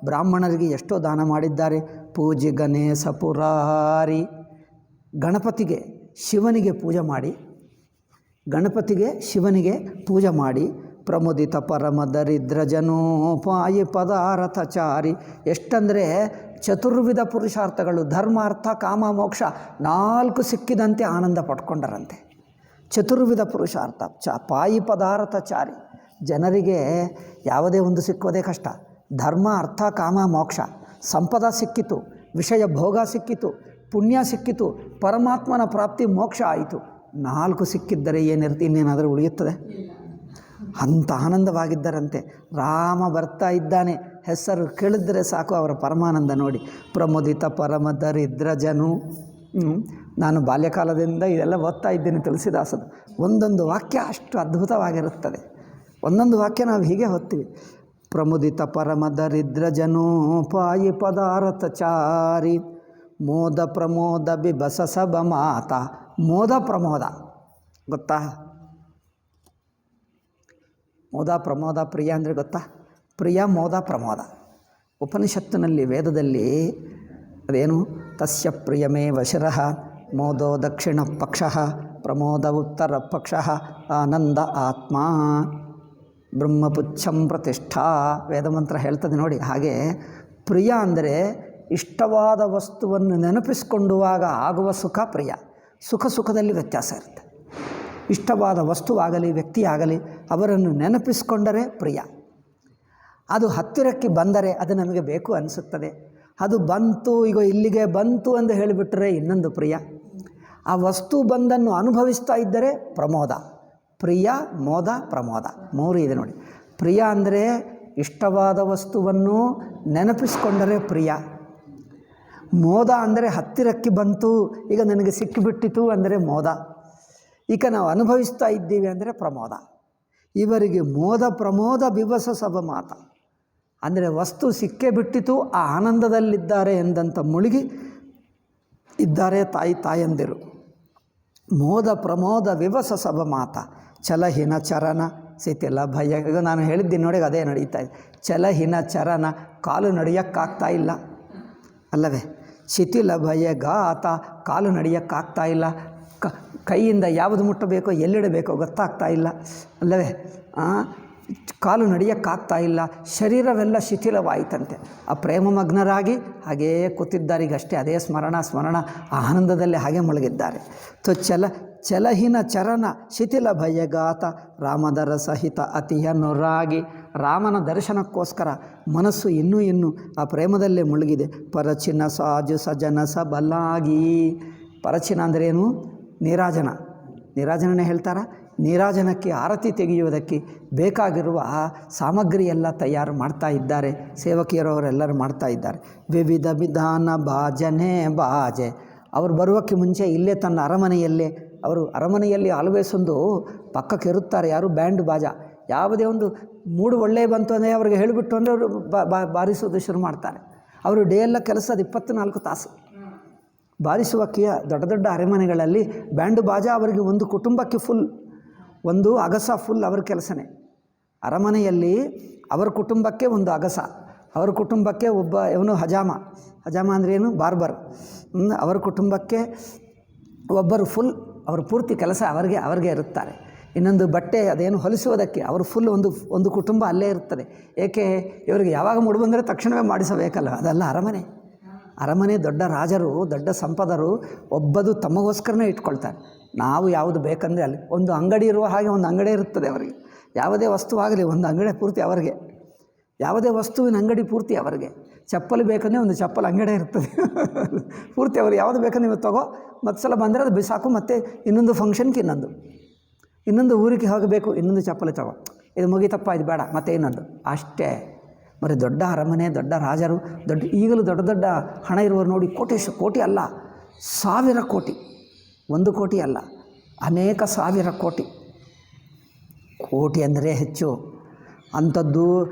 [SPEAKER 1] ಬ್ರಾಹ್ಮಣರಿಗೆ ಎಷ್ಟೋ ದಾನ ಮಾಡಿದ್ದಾರೆ. ಪೂಜೆ ಗಣೇಶ ಪುರಾರಿ, ಗಣಪತಿಗೆ ಶಿವನಿಗೆ ಪೂಜೆ ಮಾಡಿ, ಗಣಪತಿಗೆ ಶಿವನಿಗೆ ಪೂಜೆ ಮಾಡಿ, ಪ್ರಮುದಿತ ಪರಮ ದರಿದ್ರ ಜನೋಪಾಯಿ ಪದಾರ್ಥಚಾರಿ. ಎಷ್ಟಂದರೆ ಚತುರ್ವಿಧ ಪುರುಷಾರ್ಥಗಳು, ಧರ್ಮ ಅರ್ಥ ಕಾಮ ಮೋಕ್ಷ 4 ಸಿಕ್ಕಿದಂತೆ ಆನಂದ ಪಡ್ಕೊಂಡರಂತೆ. ಚತುರ್ವಿಧ ಪುರುಷಾರ್ಥ ಪಾಯಿ ಪದಾರ್ಥಚಾರಿ. ಜನರಿಗೆ ಯಾವುದೇ ಒಂದು ಸಿಕ್ಕೋದೇ ಕಷ್ಟ. ಧರ್ಮ ಅರ್ಥ ಕಾಮ ಮೋಕ್ಷ, ಸಂಪದ ಸಿಕ್ಕಿತು, ವಿಷಯ ಭೋಗ ಸಿಕ್ಕಿತು, ಪುಣ್ಯ ಸಿಕ್ಕಿತು, ಪರಮಾತ್ಮನ ಪ್ರಾಪ್ತಿ ಮೋಕ್ಷ ಆಯಿತು. 4 ಸಿಕ್ಕಿದ್ದರೆ ಇನ್ನೇನಾದರೂ ಉಳಿಯುತ್ತದೆ? ಅಂಥ ಆನಂದವಾಗಿದ್ದರಂತೆ. ರಾಮ ಬರ್ತಾ ಇದ್ದಾನೆ, ಹೆಸರು ಕೇಳಿದರೆ ಸಾಕು ಅವರ ಪರಮಾನಂದ ನೋಡಿ. ಪ್ರಮುದಿತ ಪರಮ ದರಿದ್ರ ಜನು. ನಾನು ಬಾಲ್ಯಕಾಲದಿಂದ ಇದೆಲ್ಲ ಓದ್ತಾ ಇದ್ದೇನೆ ತುಳಸಿದಾಸದು. ಒಂದೊಂದು ವಾಕ್ಯ ಅಷ್ಟು ಅದ್ಭುತವಾಗಿರುತ್ತದೆ. ಒಂದೊಂದು ವಾಕ್ಯ ನಾವು ಹೀಗೆ ಓದ್ತೀವಿ. ಪ್ರಮುದಿತ ಪರಮ ದರಿದ್ರ ಜನೋಪಾಯಿ ಪದಾರ್ಥಚಾರಿ, ಮೋದ ಪ್ರಮೋದ ಬಿಬಸ ಸಬ ಮಾತ. ಮೋದ ಪ್ರಮೋದ ಗೊತ್ತಾ? ಮೋದ ಪ್ರಮೋದ ಪ್ರಿಯ ಅಂದರೆ ಗೊತ್ತಾ? ಪ್ರಿಯ ಮೋದ ಪ್ರಮೋದ. ಉಪನಿಷತ್ತಿನಲ್ಲಿ ವೇದದಲ್ಲಿ ಅದೇನು? ತಸ್ಯ ಪ್ರಿಯಮೇವ ಶಿರಃ ಮೋದೋ ದಕ್ಷಿಣ ಪಕ್ಷ ಪ್ರಮೋದ ಉತ್ತರ ಪಕ್ಷ ಆನಂದ ಆತ್ಮ ಬ್ರಹ್ಮಪುಚ್ಛಂ ಪ್ರತಿಷ್ಠಾ. ವೇದಮಂತ್ರ ಹೇಳ್ತದೆ ನೋಡಿ. ಹಾಗೆ ಪ್ರಿಯ ಅಂದರೆ ಇಷ್ಟವಾದ ವಸ್ತುವನ್ನು ನೆನಪಿಸಿಕೊಂಡುವಾಗ ಆಗುವ ಸುಖ ಪ್ರಿಯ. ಸುಖದಲ್ಲಿ ವ್ಯತ್ಯಾಸ ಇರುತ್ತೆ. ಇಷ್ಟವಾದ ವಸ್ತುವಾಗಲಿ ವ್ಯಕ್ತಿಯಾಗಲಿ ಅವರನ್ನು ನೆನಪಿಸಿಕೊಂಡರೆ ಪ್ರಿಯ. ಅದು ಹತ್ತಿರಕ್ಕೆ ಬಂದರೆ ಅದು ನಮಗೆ ಬೇಕು ಅನಿಸುತ್ತದೆ. ಅದು ಬಂತು, ಈಗ ಇಲ್ಲಿಗೆ ಬಂತು ಎಂದು ಹೇಳಿಬಿಟ್ರೆ ಇನ್ನೊಂದು ಪ್ರಿಯ. ಆ ವಸ್ತು ಬಂದನ್ನು ಅನುಭವಿಸ್ತಾ ಇದ್ದರೆ ಪ್ರಮೋದ. ಪ್ರಿಯ ಮೋದ ಪ್ರಮೋದ 3 ಇದೆ ನೋಡಿ. ಪ್ರಿಯ ಅಂದರೆ ಇಷ್ಟವಾದ ವಸ್ತುವನ್ನು ನೆನಪಿಸಿಕೊಂಡರೆ ಪ್ರಿಯ. ಮೋದ ಅಂದರೆ ಹತ್ತಿರಕ್ಕೆ ಬಂತು, ಈಗ ನನಗೆ ಸಿಕ್ಕಿಬಿಟ್ಟಿತು ಅಂದರೆ ಮೋದ. ಈಗ ನಾವು ಅನುಭವಿಸ್ತಾ ಇದ್ದೀವಿ ಅಂದರೆ ಪ್ರಮೋದ. ಇವರಿಗೆ ಮೋದ ಪ್ರಮೋದ ಬಿಬಸ ಸಬ ಮಾತ ಅಂದರೆ ವಸ್ತು ಸಿಕ್ಕೇ ಬಿಟ್ಟಿತು, ಆ ಆನಂದದಲ್ಲಿದ್ದಾರೆ ಎಂದಂತ ಮುಳುಗಿ ಇದ್ದಾರೆ ತಾಯಂದಿರು. ಮೋದ ಪ್ರಮೋದ ವಿವಸ ಸಬ ಮಾತ ಚಲಹಿನ ಚರಣ ಶಿಥಿಲ ಭಯ. ಈಗ ನಾನು ಹೇಳಿದ್ದೀನಿ ನೋಡಿ, ಅದೇ ನಡೀತಾ ಇದೆ. ಚಲಹಿನ ಚರಣ, ಕಾಲು ನಡೆಯೋಕ್ಕಾಗ್ತಾ ಇಲ್ಲ ಅಲ್ಲವೇ? ಶಿಥಿಲ ಭಯ ಗಾತ, ಕಾಲು ನಡೆಯೋಕ್ಕಾಗ್ತಾ ಇಲ್ಲ. ಕೈಯಿಂದ ಯಾವುದು ಮುಟ್ಟಬೇಕೋ ಎಲ್ಲಿಡಬೇಕೋ ಗೊತ್ತಾಗ್ತಾ ಇಲ್ಲ ಅಲ್ಲವೇ? ಕಾಲು ನಡೆಯೋಕ್ಕಾಗ್ತಾ ಇಲ್ಲ, ಶರೀರವೆಲ್ಲ ಶಿಥಿಲವಾಯಿತಂತೆ. ಆ ಪ್ರೇಮಮಗ್ನರಾಗಿ ಹಾಗೇ ಕೂತಿದ್ದಾರೀಗಷ್ಟೇ. ಅದೇ ಸ್ಮರಣ ಆನಂದದಲ್ಲಿ ಹಾಗೆ ಮುಳುಗಿದ್ದಾರೆ. ಚಲಹಿನ ಚರಣ ಶಿಥಿಲ ಭಯಗಾತ ರಾಮದರ ಸಹಿತ ಅತಿಯನುರಾಗಿ. ರಾಮನ ದರ್ಶನಕ್ಕೋಸ್ಕರ ಮನಸ್ಸು ಇನ್ನೂ ಆ ಪ್ರೇಮದಲ್ಲೇ ಮುಳುಗಿದೆ. ಪರಚಿನ ಸಾಜು ಸಜನ ಸಬಲಾಗಿ. ಪರಚಿನ ಅಂದ್ರೇನು? ನೀರಾಜನನೇ ಹೇಳ್ತಾರ. ನೀರಾಜನಕ್ಕೆ ಆರತಿ ತೆಗೆಯುವುದಕ್ಕೆ ಬೇಕಾಗಿರುವ ಸಾಮಗ್ರಿ ಎಲ್ಲ ತಯಾರು ಮಾಡ್ತಾ ಇದ್ದಾರೆ. ಸೇವಕಿಯರವರೆಲ್ಲರೂ ಮಾಡ್ತಾ ಇದ್ದಾರೆ. ವಿವಿಧ ವಿಧಾನ ಬಾಜನೆ ಬಾಜೆ. ಅವರು ಬರುವಕ್ಕೆ ಮುಂಚೆ ಇಲ್ಲೇ ತನ್ನ ಅರಮನೆಯಲ್ಲೇ, ಅವರು ಅರಮನೆಯಲ್ಲಿ ಆಲ್ವೇಸ್ ಒಂದು ಪಕ್ಕಕ್ಕೆ ಇರುತ್ತಾರೆ ಯಾರು? ಬ್ಯಾಂಡ್ ಬಾಜ. ಯಾವುದೇ ಒಂದು ಮೂಡು ಒಳ್ಳೆಯ ಬಂತು ಅಂದರೆ ಅವ್ರಿಗೆ ಹೇಳಿಬಿಟ್ಟು ಅಂದರೆ ಅವರು ಬಾರಿಸೋದು ಶುರು ಮಾಡ್ತಾರೆ. ಅವರು ಡೇ ಎಲ್ಲ ಕೆಲಸ ಅದು 24 ತಾಸು ಬಾರಿಸುವಕ್ಕಿಯ. ದೊಡ್ಡ ದೊಡ್ಡ ಅರಮನೆಗಳಲ್ಲಿ ಬ್ಯಾಂಡು ಬಾಜಾ ಅವರಿಗೆ ಒಂದು ಕುಟುಂಬಕ್ಕೆ ಫುಲ್, ಒಂದು ಅಗಸ ಫುಲ್ ಅವರ ಕೆಲಸನೇ. ಅರಮನೆಯಲ್ಲಿ ಅವರ ಕುಟುಂಬಕ್ಕೆ ಒಂದು ಅಗಸ, ಅವರ ಕುಟುಂಬಕ್ಕೆ ಒಬ್ಬ ಇವನು ಹಜಾಮ ಅಂದರೆ ಏನು? ಬಾರ್ಬರ್. ಅವರ ಕುಟುಂಬಕ್ಕೆ ಒಬ್ಬರು ಫುಲ್, ಅವರ ಪೂರ್ತಿ ಕೆಲಸ ಅವ್ರಿಗೆ ಇರುತ್ತಾರೆ. ಇನ್ನೊಂದು ಬಟ್ಟೆ ಅದೇನು ಹೊಲಿಸುವುದಕ್ಕೆ ಅವರು ಫುಲ್ ಒಂದು ಕುಟುಂಬ ಅಲ್ಲೇ ಇರ್ತದೆ. ಏಕೆ? ಇವರಿಗೆ ಯಾವಾಗ ಮೂಡು ಬಂದರೆ ತಕ್ಷಣವೇ ಮಾಡಿಸಬೇಕಲ್ಲ, ಅದೆಲ್ಲ ಅರಮನೆ. ಅರಮನೆ ದೊಡ್ಡ ರಾಜರು, ದೊಡ್ಡ ಸಂಪದರು ಒಬ್ಬದು ತಮಗೋಸ್ಕರನೇ ಇಟ್ಕೊಳ್ತಾರೆ. ನಾವು ಯಾವುದು ಬೇಕಂದರೆ ಅಲ್ಲಿ ಒಂದು ಅಂಗಡಿ ಇರುವ ಹಾಗೆ ಒಂದು ಅಂಗಡಿ ಇರುತ್ತದೆ ಅವರಿಗೆ. ಯಾವುದೇ ವಸ್ತುವಾಗಲಿ ಒಂದು ಅಂಗಡಿ ಪೂರ್ತಿ ಅವರಿಗೆ, ಯಾವುದೇ ವಸ್ತುವಿನ ಅಂಗಡಿ ಪೂರ್ತಿ ಅವರಿಗೆ. ಚಪ್ಪಲಿ ಬೇಕಂದರೆ ಒಂದು ಚಪ್ಪಲ್ ಅಂಗಡಿ ಇರ್ತದೆ ಪೂರ್ತಿ ಅವರು ಯಾವುದು ಬೇಕಂದ್ರೆ ನೀವು ತಗೋ, ಮತ್ತು ಸಲ ಬಂದರೆ ಅದು ಬಿಸಾಕು, ಮತ್ತು ಇನ್ನೊಂದು ಫಂಕ್ಷನ್ಗೆ ಇನ್ನೊಂದು ಊರಿಗೆ ಹೋಗಬೇಕು, ಇನ್ನೊಂದು ಚಪ್ಪಲಿ ತಗೋ, ಇದು ಮುಗಿತಪ್ಪ, ಇದು ಬೇಡ, ಮತ್ತು ಇನ್ನೊಂದು, ಅಷ್ಟೇ. మరి ದೊಡ್ಡ ಅರಮನೆ, ದೊಡ್ಡ ರಾಜರು, ಈಗಲೂ ದೊಡ್ಡ ದೊಡ್ಡ ಹಣ ಇರುವರು ನೋಡಿ, ಕೋಟಿ ಅಲ್ಲ, 1000 ಕೋಟಿ, 1 ಕೋಟಿ ಅಲ್ಲ, ಅನೇಕ 1000 ಕೋಟಿ. ಕೋಟಿ ಅಂದರೆ ಹೆಚ್ಚು. ಅಂಥದ್ದು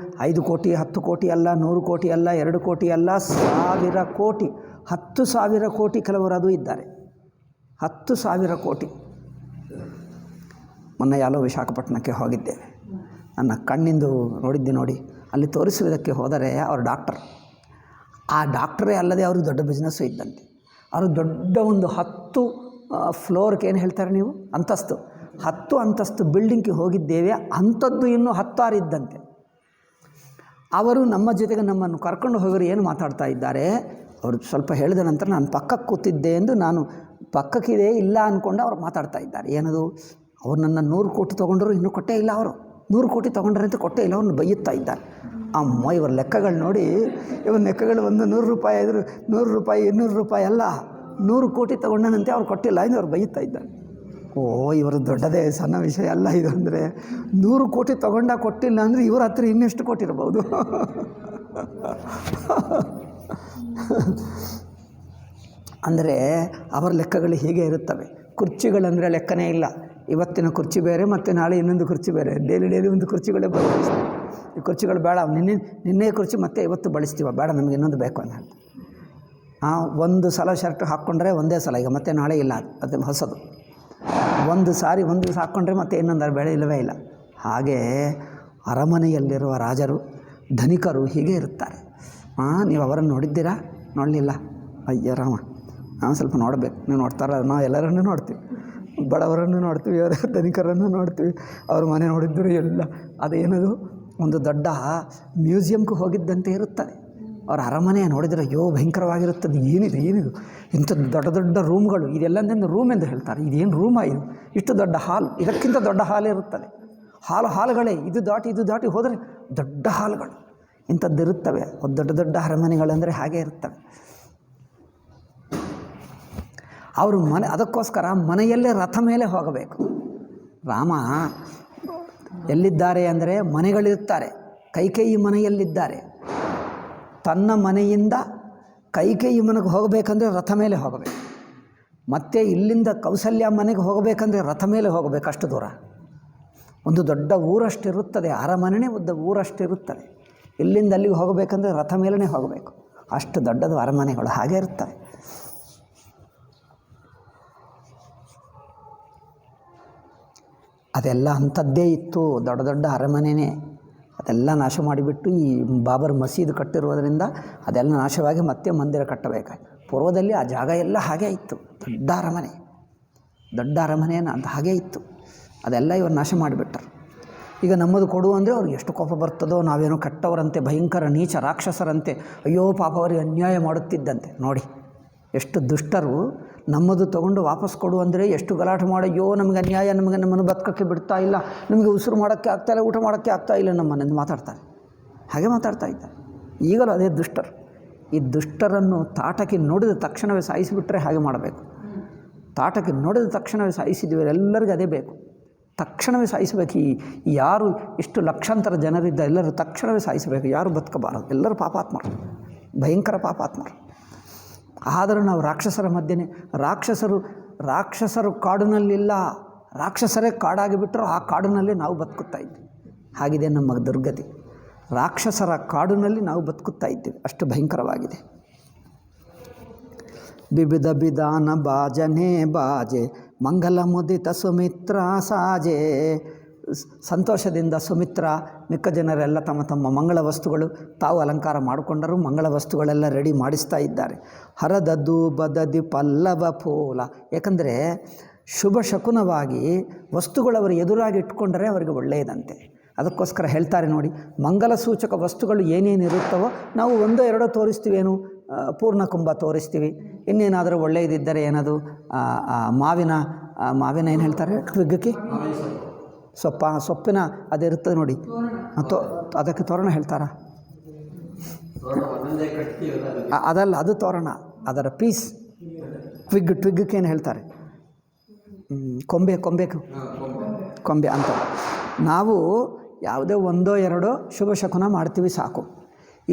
[SPEAKER 1] 5 ಕೋಟಿ 10 ಕೋಟಿ ಅಲ್ಲ, 100 ಕೋಟಿ ಅಲ್ಲ, 2 ಕೋಟಿ ಅಲ್ಲ, 1000 ಕೋಟಿ, 10,000 ಕೋಟಿ ಕೆಲವರು ಅದು ಇದ್ದಾರೆ. 10,000 ಕೋಟಿ. ಮೊನ್ನೆ ಯಾಲೋ ವಿಶಾಖಪಟ್ಟಣಕ್ಕೆ ಹೋಗಿದ್ದೇವೆ, ನನ್ನ ಕಣ್ಣಿಂದು ನೋಡಿದ್ದೆ ನೋಡಿ. ಅಲ್ಲಿ ತೋರಿಸುವುದಕ್ಕೆ ಹೋದರೆ ಅವರು ಡಾಕ್ಟರ್, ಆ ಡಾಕ್ಟರೇ ಅಲ್ಲದೆ ಅವ್ರಿಗೆ ದೊಡ್ಡ ಬಿಸ್ನೆಸ್ಸು ಇದ್ದಂತೆ. ಅವರು ದೊಡ್ಡ ಒಂದು 10 ಫ್ಲೋರ್ಗೆ ಏನು ಹೇಳ್ತಾರೆ ನೀವು, ಅಂತಸ್ತು, 10 ಅಂತಸ್ತು ಬಿಲ್ಡಿಂಗ್ಗೆ ಹೋಗಿದ್ದೇವೆ. ಅಂಥದ್ದು ಇನ್ನೂ 10 ಇದ್ದಂತೆ. ಅವರು ನಮ್ಮ ಜೊತೆಗೆ ನಮ್ಮನ್ನು ಕರ್ಕೊಂಡು ಹೋಗೋರು ಏನು ಮಾತಾಡ್ತಾ ಇದ್ದಾರೆ, ಅವರು ಸ್ವಲ್ಪ ಹೇಳಿದ ನಂತರ ನಾನು ಪಕ್ಕಕ್ಕೆ ಕೂತಿದ್ದೆ ಎಂದು ನಾನು ಪಕ್ಕಕ್ಕಿದೆ ಇಲ್ಲ ಅಂದ್ಕೊಂಡು ಅವ್ರು ಮಾತಾಡ್ತಾ ಇದ್ದಾರೆ. ಏನದು, ಅವ್ರು ನನ್ನ 100 ಕೋಟಿ ತೊಗೊಂಡರು, ಇನ್ನೂ ಕೊಟ್ಟೇ ಇಲ್ಲ. ಅವರು 100 ಕೋಟಿ ತೊಗೊಂಡ್ರೆ ಅಂತ ಕೊಟ್ಟೇ ಇಲ್ಲ, ಅವ್ರನ್ನ ಬೈಯುತ್ತಾ ಇದ್ದಾರೆ. ಅಮ್ಮ, ಇವರ ಲೆಕ್ಕಗಳು ನೋಡಿ, ಇವರ ಲೆಕ್ಕಗಳು ಒಂದು 100 ರೂಪಾಯಿ ಇದ್ರು 100 ರೂಪಾಯಿ 200 ರೂಪಾಯಿ ಅಲ್ಲ, 100 ಕೋಟಿ ತೊಗೊಂಡನಂತೆ ಅವ್ರು ಕೊಟ್ಟಿಲ್ಲ ಎಂದು ಅವ್ರು ಬೈಯುತ್ತಾ ಇದ್ದಾರೆ. ಓ, ಇವರು ದೊಡ್ಡದೇ, ಸಣ್ಣ ವಿಷಯ ಅಲ್ಲ ಇದು. ಅಂದರೆ 100 ಕೋಟಿ ಕೊಟ್ಟಿಲ್ಲ ಅಂದರೆ ಇವ್ರ ಹತ್ರ ಇನ್ನೆಷ್ಟು ಕೊಟ್ಟಿರ್ಬೋದು. ಅಂದರೆ ಅವರ ಲೆಕ್ಕಗಳು ಹೀಗೆ ಇರುತ್ತವೆ. ಕುರ್ಚಿಗಳಂದರೆ ಲೆಕ್ಕನೇ ಇಲ್ಲ. ಇವತ್ತಿನ ಕುರ್ಚಿ ಬೇರೆ, ಮತ್ತು ನಾಳೆ ಇನ್ನೊಂದು ಕುರ್ಚಿ ಬೇರೆ, ಡೈಲಿ ಒಂದು ಕುರ್ಚಿಗಳೇ ಬದಲಿಸ್ತೀವಿ. ಈ ಕುರ್ಚಿಗಳು ಬೇಡ, ನಿನ್ನೆ ಕುರ್ಚಿ ಮತ್ತೆ ಇವತ್ತು ಬಳಸ್ತೀವ, ಬೇಡ ನಮಗೆ ಇನ್ನೊಂದು ಬೇಕು ಅಂತ. ಒಂದು ಸಲ ಶರ್ಟ್ ಹಾಕ್ಕೊಂಡ್ರೆ ಒಂದೇ ಸಲ, ಈಗ ಮತ್ತೆ ನಾಳೆ ಇಲ್ಲ, ಅದು ಹೊಸದು. ಒಂದು ಸಾರಿ ಒಂದು ದಿವಸ ಹಾಕ್ಕೊಂಡ್ರೆ ಮತ್ತೆ ಇನ್ನೊಂದು ಬೆಳೆ ಇಲ್ಲವೇ ಇಲ್ಲ. ಹಾಗೆ ಅರಮನೆಯಲ್ಲಿರುವ ರಾಜರು, ಧನಿಕರು ಹೀಗೆ ಇರುತ್ತಾರೆ. ನೀವು ಅವರನ್ನು ನೋಡಿದ್ದೀರಾ? ನೋಡಲಿಲ್ಲ? ಅಯ್ಯ ರಾಮ, ನಾವು ಸ್ವಲ್ಪ ನೋಡಬೇಕು. ನೀವು ನೋಡ್ತಾರ? ನಾವು ಎಲ್ಲರನ್ನೂ ನೋಡ್ತೀವಿ, ಬಡವರನ್ನು ನೋಡ್ತೀವಿ, ಅವರ ಧನಿಕರನ್ನು ನೋಡ್ತೀವಿ. ಅವ್ರ ಮನೆ ನೋಡಿದ್ದರು ಎಲ್ಲ ಅದೇನದು ಒಂದು ದೊಡ್ಡ ಮ್ಯೂಸಿಯಮ್ಗೆ ಹೋಗಿದ್ದಂತೆ ಇರುತ್ತದೆ. ಅವ್ರ ಅರಮನೆ ನೋಡಿದರೆ ಅಯ್ಯೋ ಭಯಂಕರವಾಗಿರುತ್ತದೆ. ಏನಿದು ಇಂಥ ದೊಡ್ಡ ದೊಡ್ಡ ರೂಮ್ಗಳು, ಇದೆಲ್ಲಂದೇನು ರೂಮ್ ಎಂದು ಹೇಳ್ತಾರೆ. ಇದೇನು ರೂಮಾ ಇದು? ಇಷ್ಟು ದೊಡ್ಡ ಹಾಲ್, ಇದಕ್ಕಿಂತ ದೊಡ್ಡ ಹಾಲ್ ಇರುತ್ತದೆ. ಹಾಲುಗಳೇ, ಇದು ದಾಟಿ ಹೋದರೆ ದೊಡ್ಡ ಹಾಲ್ಗಳು ಇಂಥದ್ದಿರುತ್ತವೆ. ದೊಡ್ಡ ದೊಡ್ಡ ಅರಮನೆಗಳಂದರೆ ಹಾಗೆ ಇರುತ್ತವೆ. ಅವರು ಅದಕ್ಕೋಸ್ಕರ ಮನೆಯಲ್ಲೇ ರಥ ಮೇಲೆ ಹೋಗಬೇಕು. ರಾಮ ಎಲ್ಲಿದ್ದಾರೆ ಅಂದರೆ ಮನೆಗಳಿರುತ್ತಾರೆ. ಕೈಕೇಯಿ ಮನೆಯಲ್ಲಿದ್ದಾರೆ. ತನ್ನ ಮನೆಯಿಂದ ಕೈಕೇಯಿ ಮನೆಗೆ ಹೋಗಬೇಕಂದ್ರೆ ರಥ ಮೇಲೆ ಹೋಗಬೇಕು. ಮತ್ತು ಇಲ್ಲಿಂದ ಕೌಸಲ್ಯ ಮನೆಗೆ ಹೋಗಬೇಕಂದ್ರೆ ರಥ ಮೇಲೆ ಹೋಗಬೇಕು. ಅಷ್ಟು ದೂರ, ಒಂದು ದೊಡ್ಡ ಊರಷ್ಟಿರುತ್ತದೆ. ಅರಮನೆ ಊರಷ್ಟಿರುತ್ತದೆ. ಇಲ್ಲಿಂದ ಅಲ್ಲಿಗೆ ಹೋಗಬೇಕಂದ್ರೆ ರಥ ಮೇಲೇ ಹೋಗಬೇಕು. ಅಷ್ಟು ದೊಡ್ಡದು ಅರಮನೆಗಳು ಹಾಗೆ ಇರ್ತವೆ. ಅದೆಲ್ಲ ಅಂಥದ್ದೇ ಇತ್ತು, ದೊಡ್ಡ ದೊಡ್ಡ ಅರಮನೆಯೇ. ಅದೆಲ್ಲ ನಾಶ ಮಾಡಿಬಿಟ್ಟು ಈ ಬಾಬರ್ ಮಸೀದು ಕಟ್ಟಿರುವುದರಿಂದ ಅದೆಲ್ಲ ನಾಶವಾಗಿ ಮತ್ತೆ ಮಂದಿರ ಕಟ್ಟಬೇಕಾಯ್ತು. ಪೂರ್ವದಲ್ಲಿ ಆ ಜಾಗ ಎಲ್ಲ ಹಾಗೇ ಇತ್ತು, ದೊಡ್ಡ ಅರಮನೆಯನ್ನು ಅಂತ ಹಾಗೇ ಇತ್ತು. ಅದೆಲ್ಲ ಇವರು ನಾಶ ಮಾಡಿಬಿಟ್ಟರು. ಈಗ ನಮ್ಮದು ಕೊಡು ಅಂದರೆ ಅವ್ರಿಗೆ ಎಷ್ಟು ಕೋಪ ಬರ್ತದೋ. ನಾವೇನೋ ಕಟ್ಟವರಂತೆ, ಭಯಂಕರ ನೀಚ ರಾಕ್ಷಸರಂತೆ, ಅಯ್ಯೋ ಪಾಪ ಅವರಿಗೆ ಅನ್ಯಾಯ ಮಾಡುತ್ತಿದ್ದಂತೆ. ನೋಡಿ ಎಷ್ಟು ದುಷ್ಟರು. ನಮ್ಮದು ತೊಗೊಂಡು ವಾಪಸ್ ಕೊಡು ಅಂದರೆ ಎಷ್ಟು ಗಲಾಟೆ ಮಾಡಿ, ಅಯ್ಯೋ ನಮಗೆ ಅನ್ಯಾಯ, ನಮ್ಮನ್ನು ಬದುಕೋಕ್ಕೆ ಬಿಡ್ತಾ ಇಲ್ಲ, ನಮಗೆ ಉಸಿರು ಮಾಡೋಕ್ಕೆ ಆಗ್ತಾಯಿಲ್ಲ, ಊಟ ಮಾಡೋಕ್ಕೆ ಆಗ್ತಾಯಿಲ್ಲ ನಮ್ಮನ್ನು ಮಾತಾಡ್ತಾರೆ. ಹಾಗೆ ಮಾತಾಡ್ತಾ ಇದ್ದಾರೆ. ಈಗಲೂ ಅದೇ ದುಷ್ಟರು. ಈ ದುಷ್ಟರನ್ನು ತಾಟಕ್ಕೆ ನೋಡಿದ ತಕ್ಷಣವೇ ಸಾಯಿಸಿಬಿಟ್ರೆ ಹಾಗೆ ಮಾಡಬೇಕು. ತಾಟಕ್ಕೆ ನೋಡಿದ ತಕ್ಷಣವೇ ಸಾಯಿಸಿದ್ವಿ, ಎಲ್ಲರಿಗೂ ಅದೇ ಬೇಕು. ತಕ್ಷಣವೇ ಸಾಯಿಸಬೇಕು. ಈ ಯಾರು ಇಷ್ಟು ಲಕ್ಷಾಂತರ ಜನರಿದ್ದ ಎಲ್ಲರೂ ತಕ್ಷಣವೇ ಸಾಯಿಸಬೇಕು. ಯಾರು ಬದುಕಬಾರದು, ಎಲ್ಲರೂ ಪಾಪಾತ್ಮರು, ಭಯಂಕರ ಪಾಪಾತ್ಮರು. ಆದರೂ ನಾವು ರಾಕ್ಷಸರ ಮಧ್ಯೆ, ರಾಕ್ಷಸರು ಕಾಡಿನಲ್ಲಿಲ್ಲ, ರಾಕ್ಷಸರೇ ಕಾಡಾಗಿಬಿಟ್ಟರು. ಆ ಕಾಡಿನಲ್ಲಿ ನಾವು ಬದುಕುತ್ತಾ ಇದ್ದೀವಿ. ಹಾಗಿದೆ ನಮ್ಮ ದುರ್ಗತಿ. ರಾಕ್ಷಸರ ಕಾಡಿನಲ್ಲಿ ನಾವು ಬದುಕುತ್ತಾ ಇದ್ದೀವಿ. ಅಷ್ಟು ಭಯಂಕರವಾಗಿದೆ. ಬಿಬಿದ ಬಿದಾನ ಬಾಜನೆ ಬಾಜೆ ಮಂಗಲ ಮುದಿತ ಸುಮಿತ್ರ ಸಾಜೆ. ಸಂತೋಷದಿಂದ ಸುಮಿತ್ರ ಮಿಕ್ಕ ಜನರೆಲ್ಲ ತಮ್ಮ ತಮ್ಮ ಮಂಗಳ ವಸ್ತುಗಳು ತಾವು ಅಲಂಕಾರ ಮಾಡಿಕೊಂಡರು. ಮಂಗಳ ವಸ್ತುಗಳೆಲ್ಲ ರೆಡಿ ಮಾಡಿಸ್ತಾ ಇದ್ದಾರೆ. ಹರದದ್ದು ಬದದಿ ಪಲ್ಲವ ಪೋಲ. ಏಕೆಂದರೆ ಶುಭ ಶಕುನವಾಗಿ ವಸ್ತುಗಳು ಅವರು ಎದುರಾಗಿ ಇಟ್ಕೊಂಡರೆ ಅವರಿಗೆ ಒಳ್ಳೆಯದಂತೆ. ಅದಕ್ಕೋಸ್ಕರ ಹೇಳ್ತಾರೆ ನೋಡಿ, ಮಂಗಲ ಸೂಚಕ ವಸ್ತುಗಳು ಏನೇನಿರುತ್ತವೋ ನಾವು 1-2 ತೋರಿಸ್ತೀವೇನು, ಪೂರ್ಣಕುಂಭ ತೋರಿಸ್ತೀವಿ. ಇನ್ನೇನಾದರೂ ಒಳ್ಳೆಯದಿದ್ದರೆ ಏನದು ಮಾವಿನ ಏನು ಹೇಳ್ತಾರೆ, ಟ್ವಿಗ್ಗಕ್ಕೆ ಸೊಪ್ಪಿನ ಅದಿರ್ತದೆ ನೋಡಿ, ಅದಕ್ಕೆ ತೋರಣ ಹೇಳ್ತಾರ? ಅದಲ್ಲ, ಅದು ತೋರಣ, ಅದರ ಪೀಸ್ ಟ್ವಿಗ್ಗಕ್ಕೆ ಏನು ಹೇಳ್ತಾರೆ? ಕೊಂಬೆ ಅಂತ. ನಾವು ಯಾವುದೇ ಒಂದೋ ಎರಡೋ ಶುಭ ಶಕುನ ಮಾಡ್ತೀವಿ ಸಾಕು.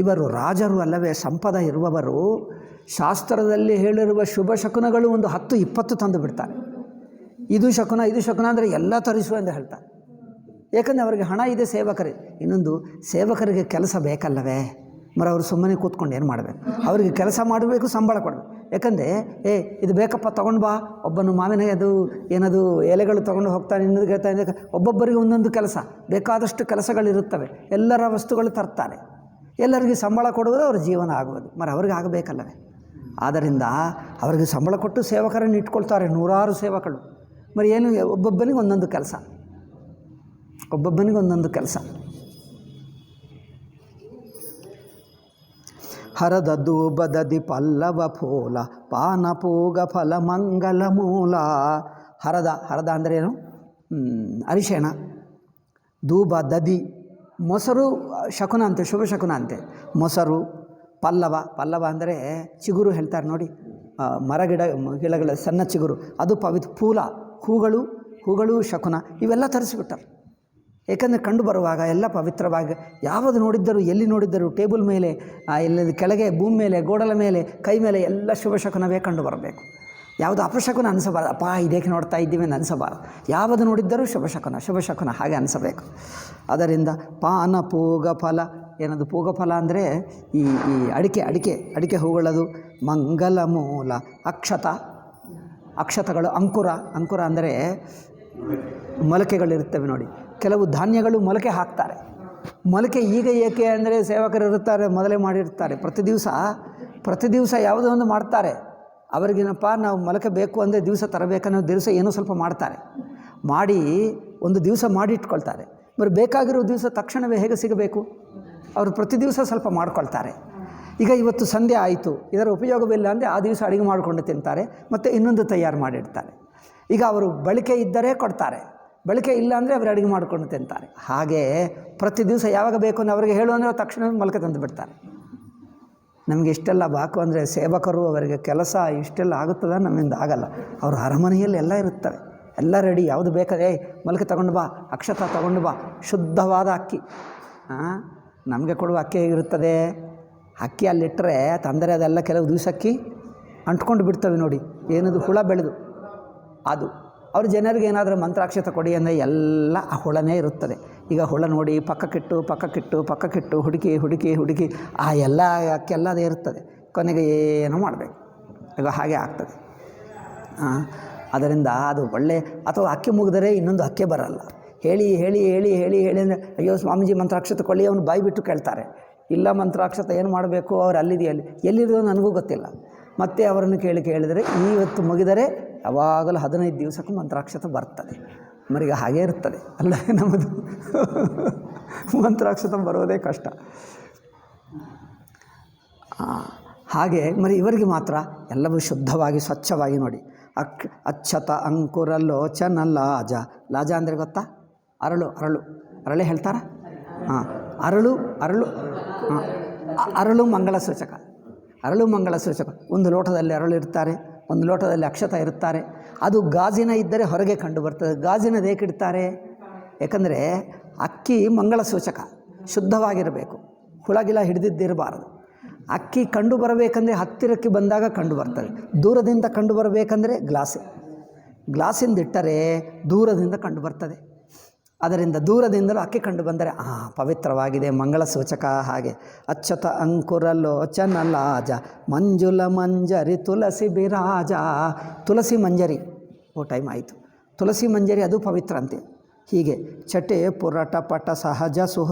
[SPEAKER 1] ಇವರು ರಾಜರು ಅಲ್ಲವೇ, ಸಂಪದ ಇರುವವರು ಶಾಸ್ತ್ರದಲ್ಲಿ ಹೇಳಿರುವ ಶುಭ ಶಕುನಗಳು ಒಂದು 10-20 ತಂದು ಬಿಡ್ತಾರೆ. ಇದು ಶಕುನ ಅಂದರೆ ಎಲ್ಲ ತರಿಸುವ ಎಂದು ಹೇಳ್ತಾರೆ. ಏಕೆಂದರೆ ಅವರಿಗೆ ಹಣ ಇದೆ, ಸೇವಕರಿಗೆ. ಇನ್ನೊಂದು, ಸೇವಕರಿಗೆ ಕೆಲಸ ಬೇಕಲ್ಲವೇ, ಅವರು ಸುಮ್ಮನೆ ಕೂತ್ಕೊಂಡು ಏನು ಮಾಡಬೇಕು? ಅವರಿಗೆ ಕೆಲಸ ಮಾಡಬೇಕು, ಸಂಬಳ ಕೊಡಬೇಕು. ಯಾಕಂದರೆ ಇದು ಬೇಕಪ್ಪ ತೊಗೊಂಡು ಬಾ, ಒಬ್ಬನು ಮಾವಿನ ಏನದು ಎಲೆಗಳು ತೊಗೊಂಡು ಹೋಗ್ತಾನೆ, ಇನ್ನೊಂದು ಹೇಳ್ತಾನೆ. ಒಬ್ಬೊಬ್ಬರಿಗೆ ಒಂದೊಂದು ಕೆಲಸ, ಬೇಕಾದಷ್ಟು ಕೆಲಸಗಳಿರುತ್ತವೆ, ಎಲ್ಲರ ವಸ್ತುಗಳು ತರ್ತಾರೆ. ಎಲ್ಲರಿಗೆ ಸಂಬಳ ಕೊಡುವುದು ಅವ್ರ ಜೀವನ ಆಗುವುದು, ಅವ್ರಿಗೆ ಆಗಬೇಕಲ್ಲವೇ. ಆದ್ದರಿಂದ ಅವರಿಗೆ ಸಂಬಳ ಕೊಟ್ಟು ಸೇವಕರನ್ನು ಇಟ್ಕೊಳ್ತಾರೆ, 100 ಸೇವಕರು. ಏನು, ಒಬ್ಬೊಬ್ಬನಿಗೆ ಒಂದೊಂದು ಕೆಲಸ. ಹರದ ಧೂಪದದಿ ಪಲ್ಲವ ಫೂಲ ಪಾನಪೂಗ ಫಲ ಮಂಗಲ ಮೂಲ. ಹರದ ಅಂದರೆ ಏನು? ಅರಿಶಿಣ. ಧೂಪ, ದದಿ, ಮೊಸರು ಶಕುನ ಅಂತೆ, ಶುಭ ಶಕುನ ಅಂತೆ. ಮೊಸರು, ಪಲ್ಲವ ಅಂದರೆ ಚಿಗುರು ಹೇಳ್ತಾರೆ ನೋಡಿ, ಗಿಡಗಳ ಸಣ್ಣ ಚಿಗುರು, ಅದು ಫೂಲ, ಹೂಗಳು ಶಕುನ, ಇವೆಲ್ಲ ತರಿಸಿಬಿಟ್ಟಾರೆ. ಏಕೆಂದರೆ ಕಂಡು ಬರುವಾಗ ಎಲ್ಲ ಪವಿತ್ರವಾಗಿ, ಯಾವುದು ನೋಡಿದ್ದರೂ, ಎಲ್ಲಿ ನೋಡಿದ್ದರೂ, ಟೇಬಲ್ ಮೇಲೆ, ಎಲ್ಲ ಕೆಳಗೆ, ಭೂಮಿ ಮೇಲೆ, ಗೋಡಲ ಮೇಲೆ, ಕೈ ಮೇಲೆ ಎಲ್ಲ ಶುಭ ಶಕುನವೇ ಕಂಡು ಬರಬೇಕು. ಯಾವುದು ಅಪಶಕುನ ಅನಿಸಬಾರದು. ಇದಕ್ಕೆ ನೋಡ್ತಾ ಇದ್ದೀವಿ ಅಂತ ಅನಿಸಬಾರದು. ಯಾವುದು ನೋಡಿದ್ದರೂ ಶುಭ ಶಕುನ ಹಾಗೆ ಅನಿಸಬೇಕು. ಅದರಿಂದ ಪಾನ ಪೂಗ ಫಲ, ಏನದು ಪೂಗ ಫಲ ಅಂದರೆ ಈ ಅಡಿಕೆ ಹೂಗಳದು. ಮಂಗಲ ಮೂಲ, ಅಕ್ಷತಗಳು, ಅಂಕುರ ಅಂದರೆ ಮೊಲಕೆಗಳಿರ್ತವೆ ನೋಡಿ. ಕೆಲವು ಧಾನ್ಯಗಳು ಮೊಲಕೆ ಹಾಕ್ತಾರೆ. ಮೊಲಕೆ ಈಗ ಏಕೆ ಅಂದರೆ ಸೇವಕರು ಇರುತ್ತಾರೆ, ಮೊದಲೇ ಮಾಡಿರ್ತಾರೆ. ಪ್ರತಿ ದಿವಸ ಯಾವುದೋ ಒಂದು ಮಾಡ್ತಾರೆ. ಅವರಿಗೇನಪ್ಪ, ನಾವು ಮೊಲಕೆ ಬೇಕು ಅಂದರೆ ದಿವಸ ತರಬೇಕನ್ನೋ ದಿವಸ ಏನೋ ಸ್ವಲ್ಪ ಮಾಡ್ತಾರೆ. ಮಾಡಿ ಒಂದು ದಿವಸ ಮಾಡಿ ಇಟ್ಕೊಳ್ತಾರೆ. ಬೇಕಾಗಿರೋ ದಿವಸ ತಕ್ಷಣವೇ ಹೇಗೆ ಸಿಗಬೇಕು? ಅವರು ಪ್ರತಿ ದಿವಸ ಸ್ವಲ್ಪ ಮಾಡ್ಕೊಳ್ತಾರೆ. ಈಗ ಇವತ್ತು ಸಂಧ್ಯೆ ಆಯಿತು, ಇದರ ಉಪಯೋಗವಿಲ್ಲ ಅಂದರೆ ಆ ದಿವಸ ಅಡುಗೆ ಮಾಡಿಕೊಂಡು ತಿಂತಾರೆ, ಮತ್ತು ಇನ್ನೊಂದು ತಯಾರು ಮಾಡಿಡ್ತಾರೆ. ಈಗ ಅವರು ಬಳಕೆ ಇದ್ದರೆ ಕೊಡ್ತಾರೆ, ಬಳಕೆ ಇಲ್ಲ ಅಂದರೆ ಅವರು ಅಡುಗೆ ಮಾಡಿಕೊಂಡು ತಿಂತಾರೆ. ಹಾಗೆ ಪ್ರತಿ ದಿವಸ ಯಾವಾಗ ಬೇಕು ಅಂದರೆ ಅವರಿಗೆ ಹೇಳು ಅಂದರೆ ತಕ್ಷಣ ಮೊಲಕೆ ತಂದು ಬಿಡ್ತಾರೆ. ನಮಗೆ ಇಷ್ಟೆಲ್ಲ ಬಾಕು ಅಂದರೆ ಸೇವಕರು, ಅವರಿಗೆ ಕೆಲಸ ಇಷ್ಟೆಲ್ಲ ಆಗುತ್ತದೆ, ನಮ್ಮಿಂದ ಆಗಲ್ಲ. ಅವರು ಅರಮನೆಯಲ್ಲಿ ಎಲ್ಲ ಇರುತ್ತವೆ, ಎಲ್ಲ ರೆಡಿ. ಯಾವುದು ಬೇಕಾದ್ರೆ ಮೊಲಕೆ ತಗೊಂಡು ಬಾ, ಅಕ್ಷತ ತಗೊಂಡು ಬಾ, ಶುದ್ಧವಾದ ಅಕ್ಕಿ. ನಮಗೆ ಕೊಡುವ ಅಕ್ಕಿ ಹೇಗಿರುತ್ತದೆ? ಅಕ್ಕಿ ಅಲ್ಲಿಟ್ಟರೆ ತಂದರೆ ಅದೆಲ್ಲ ಕೆಲವು ದಿವಸಕ್ಕೆ ಅಂಟ್ಕೊಂಡು ಬಿಡ್ತವೆ ನೋಡಿ, ಏನದು ಹುಳ ಬೆಳೆದು. ಅದು ಅವ್ರ ಜನರಿಗೆ ಏನಾದರೂ ಮಂತ್ರಾಕ್ಷತೆ ಕೊಡಿ ಅಂದರೆ ಎಲ್ಲ ಆ ಹುಳನೇ ಇರುತ್ತದೆ. ಈಗ ಹುಳ ನೋಡಿ ಪಕ್ಕಕ್ಕಿಟ್ಟು ಹುಡುಕಿ ಆ ಎಲ್ಲ ಅಕ್ಕೆಲ್ಲ ಅದೇ ಇರ್ತದೆ. ಕೊನೆಗೆ ಏನೋ ಮಾಡಬೇಕು, ಈಗ ಹಾಗೆ ಆಗ್ತದೆ. ಅದರಿಂದ ಅದು ಅಥವಾ ಅಕ್ಕಿ ಮುಗಿದರೆ ಇನ್ನೊಂದು ಅಕ್ಕಿ ಬರಲ್ಲ. ಹೇಳಿ ಅಂದರೆ ಅಯ್ಯೋ ಸ್ವಾಮೀಜಿ ಮಂತ್ರಾಕ್ಷತೆ ಕೊಳ್ಳಿ, ಅವನು ಬಾಯಿ ಬಿಟ್ಟು ಕೇಳ್ತಾರೆ. ಇಲ್ಲ ಮಂತ್ರಾಕ್ಷತೆ ಏನು ಮಾಡಬೇಕು, ಅವ್ರು ಎಲ್ಲಿರೋದು ನನಗೂ ಗೊತ್ತಿಲ್ಲ. ಮತ್ತೆ ಅವರನ್ನು ಕೇಳಿದರೆ ಇವತ್ತು ಮುಗಿದರೆ ಯಾವಾಗಲೂ 15 ದಿವಸಕ್ಕೂ ಮಂತ್ರಾಕ್ಷತೆ ಬರ್ತದೆ. ಮರಿಗೆ ಹಾಗೇ ಇರ್ತದೆ ಅಲ್ಲ, ನಮ್ಮದು ಮಂತ್ರಾಕ್ಷತೆ ಬರೋದೇ ಕಷ್ಟ. ಹಾಗೆ ಇವರಿಗೆ ಮಾತ್ರ ಎಲ್ಲವೂ ಶುದ್ಧವಾಗಿ ಸ್ವಚ್ಛವಾಗಿ ನೋಡಿ. ಅಚ್ಚತ ಅಂಕುರ ಲೋಚನ ಲಾಜ ಅಂದರೆ ಗೊತ್ತಾ? ಅರಳು ಹೇಳ್ತಾರ? ಅರಳು ಮಂಗಳ ಸೂಚಕ. ಒಂದು ಲೋಟದಲ್ಲಿ ಅರಳು ಇರ್ತಾರೆ, ಒಂದು ಲೋಟದಲ್ಲಿ ಅಕ್ಷತ ಇರುತ್ತಾರೆ. ಅದು ಗಾಜಿನ ಇದ್ದರೆ ಹೊರಗೆ ಕಂಡು ಬರ್ತದೆ. ಗಾಜಿನದು ಏಕಿಡ್ತಾರೆ? ಯಾಕಂದರೆ ಅಕ್ಕಿ ಮಂಗಳ ಸೂಚಕ, ಶುದ್ಧವಾಗಿರಬೇಕು, ಹುಳಗಿಳ ಹಿಡಿದಿದ್ದಿರಬಾರದು. ಅಕ್ಕಿ ಕಂಡು ಬರಬೇಕಂದ್ರೆ ಹತ್ತಿರಕ್ಕೆ ಬಂದಾಗ ಕಂಡು ಬರ್ತದೆ. ದೂರದಿಂದ ಕಂಡು ಬರಬೇಕಂದ್ರೆ ಗ್ಲಾಸಿಂದ ಇಟ್ಟರೆ ದೂರದಿಂದ ಕಂಡು ಬರ್ತದೆ. ಅದರಿಂದ ದೂರದಿಂದಲೂ ಅಕ್ಕಿ ಕಂಡು ಬಂದರೆ ಪವಿತ್ರವಾಗಿದೆ, ಮಂಗಳ ಸೂಚಕ. ಹಾಗೆ ಅಚ್ಚತ ಅಂಕುರ ಲೋಚನ ಲಾಜ ಮಂಜುಲ ಮಂಜರಿ ತುಳಸಿ ಬಿರಾಜ. ತುಳಸಿ ಮಂಜರಿ, ಟೈಮ್ ಆಯಿತು. ತುಳಸಿ ಮಂಜರಿ ಅದು ಪವಿತ್ರ ಅಂತೆ. ಹೀಗೆ ಚಟೆ ಪುರಟ ಪಟ ಸಹಜ